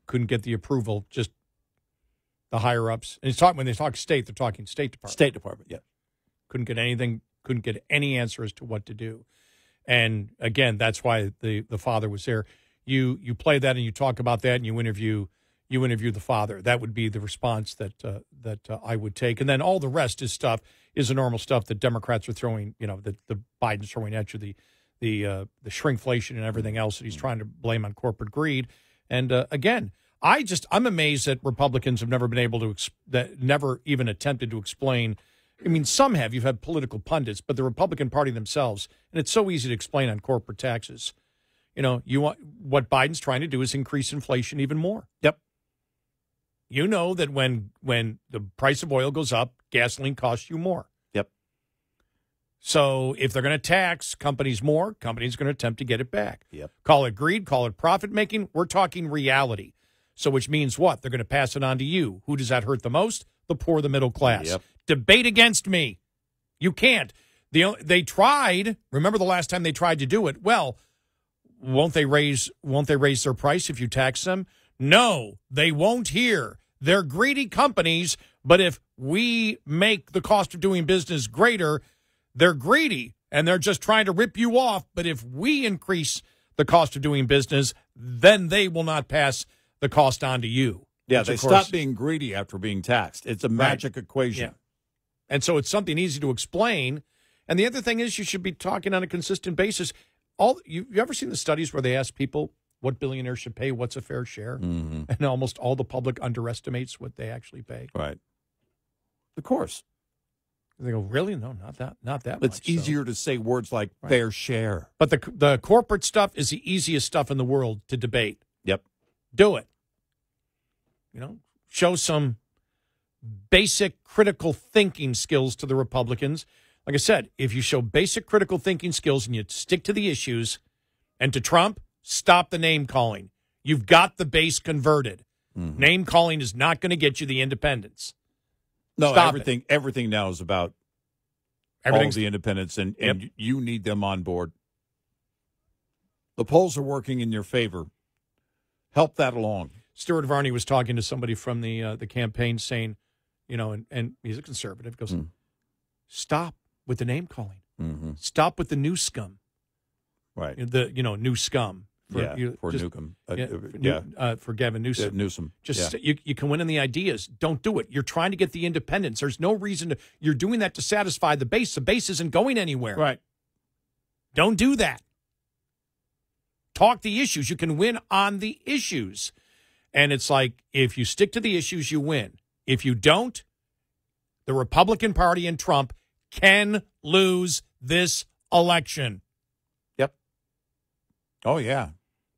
couldn't get the approval, just the higher-ups. And he's talking, when they talk state, they're talking State Department. State Department, yeah. Couldn't get anything, couldn't get any answer as to what to do. And, again, that's why the father was there. You play that and you talk about that and you interview the father. That would be the response that I would take. And then all the rest is the normal stuff that Democrats are throwing, that the Biden's throwing at you, the shrinkflation and everything else that he's trying to blame on corporate greed. And, again, I'm amazed that Republicans have never been able to, never even attempted to explain. I mean, some have. You've had political pundits, but the Republican Party themselves, and it's so easy to explain on corporate taxes. What Biden's trying to do is increase inflation even more. Yep. You know that when the price of oil goes up, gasoline costs you more. Yep. So if they're going to tax companies more, companies are going to attempt to get it back. Yep. Call it greed, call it profit making. We're talking reality. So which means what? They're going to pass it on to you. Who does that hurt the most? The poor, the middle class. Yep. Debate against me. You can't. They tried. Remember the last time they tried to do it? Well, won't they raise their price if you tax them? No, they won't here. They're greedy companies, but if we make the cost of doing business greater, they're greedy, and they're just trying to rip you off. But if we increase the cost of doing business, then they will not pass the cost on to you. Yeah, they stop being greedy after being taxed. It's a magic equation. Yeah. And so it's something easy to explain. And the other thing is you should be talking on a consistent basis. You ever seen the studies where they ask people what billionaires should pay, what's a fair share? Mm-hmm. And almost all the public underestimates what they actually pay. Right. Of course. They go, really? No, not that much. It's easier to say words like fair share. But the corporate stuff is the easiest stuff in the world to debate. Yep. Do it. Show some basic critical thinking skills to the Republicans. Like I said, if you show basic critical thinking skills and you stick to the issues, and to Trump, stop the name calling. You've got the base converted. Mm-hmm. Name calling is not going to get you the independence. No, stop everything now is about all of the independents, and you need them on board. The polls are working in your favor. Help that along. Stuart Varney was talking to somebody from the campaign saying, and he's a conservative, goes, stop with the name calling. Mm-hmm. Stop with the new scum. Right. New scum. For Newcomb. For Gavin Newsom. Newsom. You can win in the ideas. Don't do it. You're trying to get the independents. There's no reason to. You're doing that to satisfy the base. The base isn't going anywhere. Right. Don't do that. Talk the issues. You can win on the issues. And it's like, if you stick to the issues, you win. If you don't, the Republican Party and Trump can lose this election. Yep. Oh, yeah.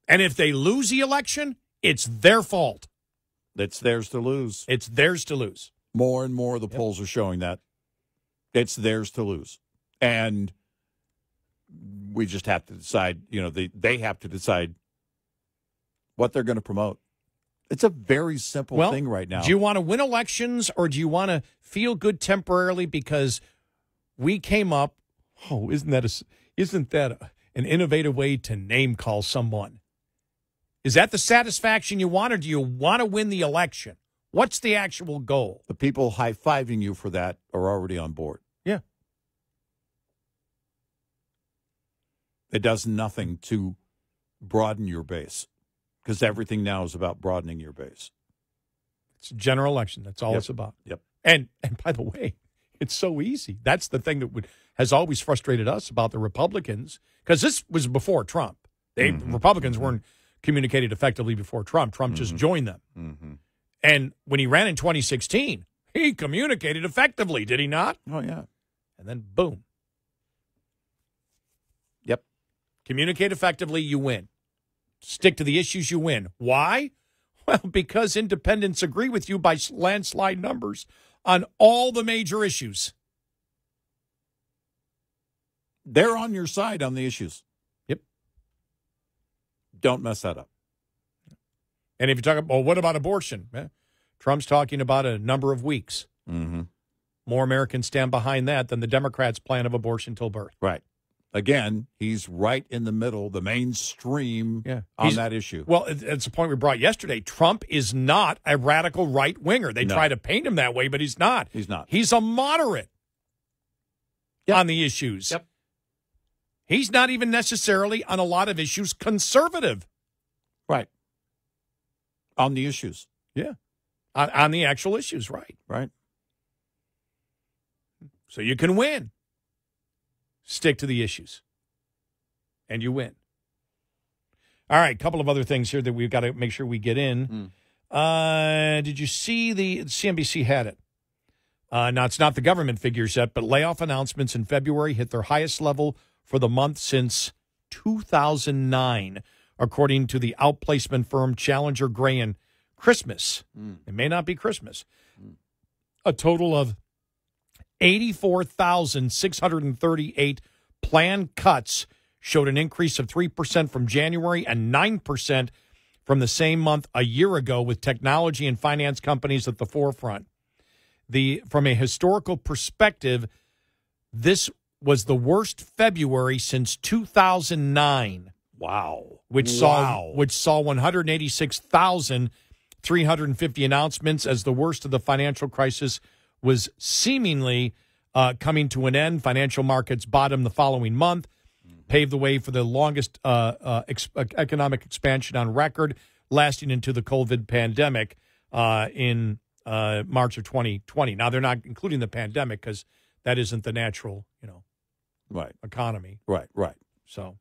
And if they lose the election, it's their fault. It's theirs to lose. It's theirs to lose. More and more the polls are showing that. It's theirs to lose. And we just have to decide, they have to decide what they're going to promote. It's a very simple thing right now. Do you want to win elections, or do you want to feel good temporarily because we came up? Oh, isn't that an innovative way to name call someone? Is that the satisfaction you want, or do you want to win the election? What's the actual goal? The people high-fiving you for that are already on board. Yeah. It does nothing to broaden your base, because everything now is about broadening your base. It's a general election. That's all it's about. Yep. And by the way, it's so easy. That's the thing that has always frustrated us about the Republicans, because this was before Trump. Republicans weren't communicated effectively before Trump. Trump just joined them. Mm-hmm. And when he ran in 2016, he communicated effectively, did he not? Oh, yeah. And then, boom. Yep. Communicate effectively, you win. Stick to the issues, you win. Why? Well, because independents agree with you by landslide numbers on all the major issues. They're on your side on the issues. Yep. Don't mess that up. And if you talk about, what about abortion? Trump's talking about a number of weeks. Mm-hmm. More Americans stand behind that than the Democrats' plan of abortion till birth. Right. Again, he's right in the middle, the mainstream on that issue. Well, it's a point we brought yesterday. Trump is not a radical right-winger. They try to paint him that way, but he's not. He's not. He's a moderate on the issues. Yep. He's not even necessarily on a lot of issues conservative. Right. On the issues. Yeah. On the actual issues, right. Right. So you can win. Stick to the issues. And you win. All right, a couple of other things here that we've got to make sure we get in. Did you see the CNBC had it? Now, it's not the government figures yet, but layoff announcements in February hit their highest level for the month since 2009, according to the outplacement firm Challenger Gray and Christmas. It may not be Christmas. A total of 84,638 planned cuts showed an increase of 3% from January and 9% from the same month a year ago, with technology and finance companies at the forefront. From a historical perspective, this was the worst February since 2009. Wow. Which saw 186,350 announcements as the worst of the financial crisis was seemingly coming to an end. Financial markets bottomed the following month, paved the way for the longest economic expansion on record, lasting into the COVID pandemic in March of 2020. Now, they're not including the pandemic because that isn't the natural, economy. Right. So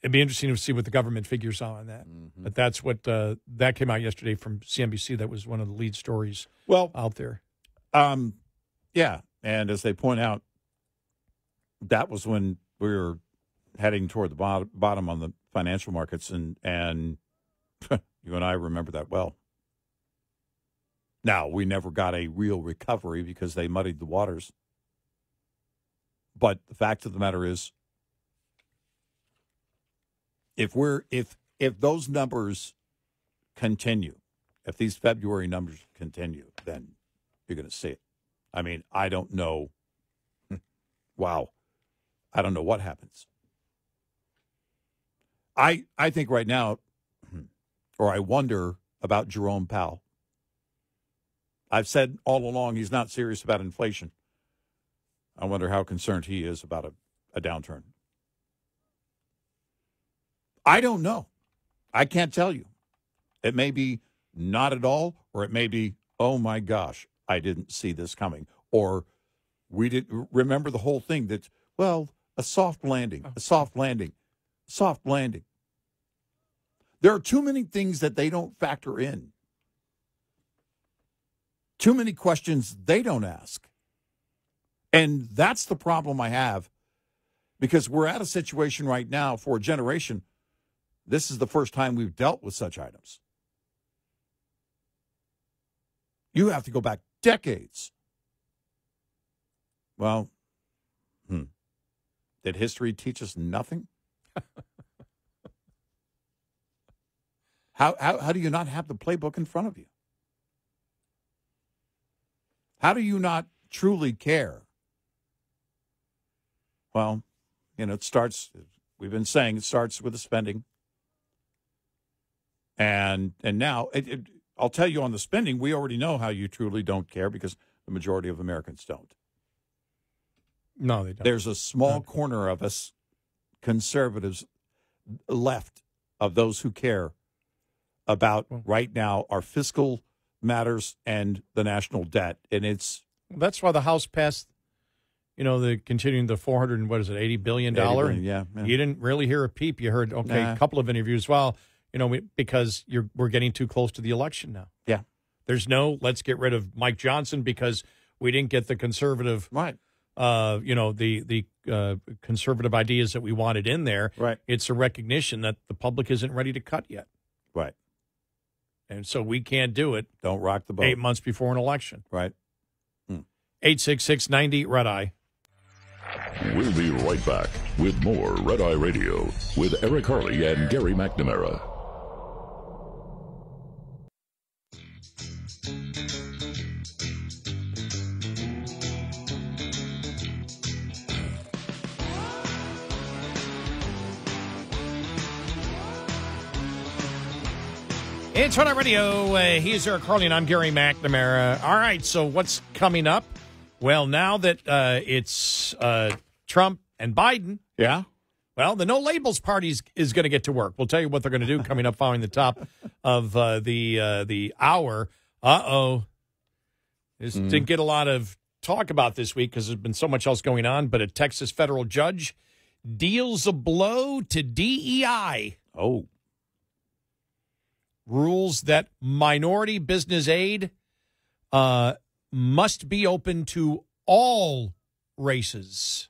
it'd be interesting to see what the government figures are on that. Mm-hmm. But that's what that came out yesterday from CNBC. That was one of the lead stories out there. Yeah. And as they point out, that was when we were heading toward the bottom on the financial markets. And you and I remember that well. Now, we never got a real recovery because they muddied the waters. But the fact of the matter is, if those numbers continue, if these February numbers continue, then you're going to see it. I mean, I don't know. Wow. I don't know what happens. I think right now, or I wonder about Jerome Powell. I've said all along he's not serious about inflation. I wonder how concerned he is about a downturn. I don't know. I can't tell you. It may be not at all, or it may be, oh my gosh, I didn't see this coming. Or we didn't remember the whole thing that, well, a soft landing, a soft landing, soft landing. There are too many things that they don't factor in. Too many questions they don't ask. And that's the problem I have, because we're at a situation right now for a generation. This is the first time we've dealt with such items. You have to go back decades. Well, did history teach us nothing? How do you not have the playbook in front of you? How do you not truly care? Well, it starts, we've been saying, it starts with the spending. And now, I'll tell you on the spending, we already know how you truly don't care, because the majority of Americans don't. No, they don't. There's a small corner of us, conservatives, left, of those who care about right now our fiscal matters and the national debt. And that's why the House passed, the continuing the $80 billion? Yeah. You didn't really hear a peep. You heard, a couple of interviews. Well, because we're getting too close to the election now. Yeah. There's no, let's get rid of Mike Johnson because we didn't get the conservative, right. The conservative ideas that we wanted in there. Right. It's a recognition that the public isn't ready to cut yet. Right. And so we can't do it. Don't rock the boat. 8 months before an election. Right. 866-90 Red Eye. We'll be right back with more Red Eye Radio with Eric Harley and Gary McNamara. It's Red Eye Radio. He's Eric Harley, and I'm Gary McNamara. All right, so what's coming up? Well, now that it's Trump and Biden, yeah. Well, the No Labels Party is going to get to work. We'll tell you what they're going to do coming up following the top of the hour. This didn't get a lot of talk about this week because there's been so much else going on. But a Texas federal judge deals a blow to DEI. Oh. Rules that minority business aid must be open to all races.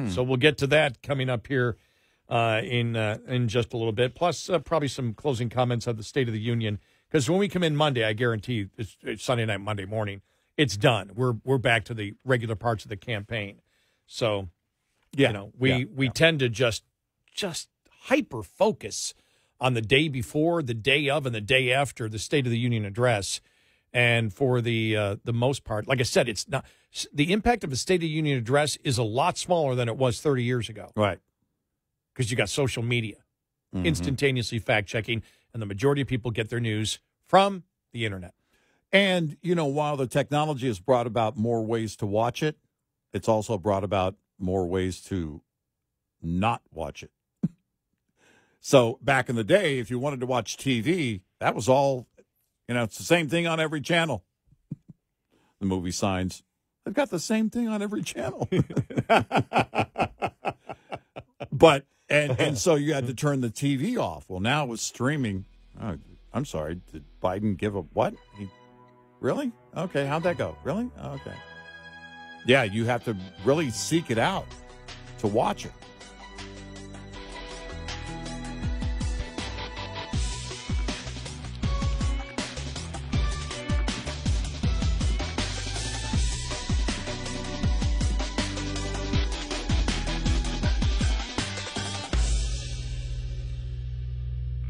So we'll get to that coming up here in just a little bit. Plus, probably some closing comments on the State of the Union. Because when we come in Monday, I guarantee it's Sunday night, Monday morning, it's done. We're back to the regular parts of the campaign. So, we tend to just hyper focus on the day before, the day of, and the day after the State of the Union address. And for the most part, like I said, it's not the impact of a State of the Union address is a lot smaller than it was 30 years ago. Right. Because you got social media, instantaneously fact-checking, and the majority of people get their news from the internet. And, while the technology has brought about more ways to watch it, it's also brought about more ways to not watch it. So back in the day, if you wanted to watch TV, that was all, it's the same thing on every channel. The movie signs, they've got the same thing on every channel. But, and so you had to turn the TV off. Well, now with streaming, I'm sorry, did Biden give a what? Really? Okay, how'd that go? Really? Okay. Yeah, you have to really seek it out to watch it.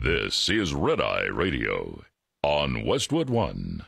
This is Red Eye Radio on Westwood One.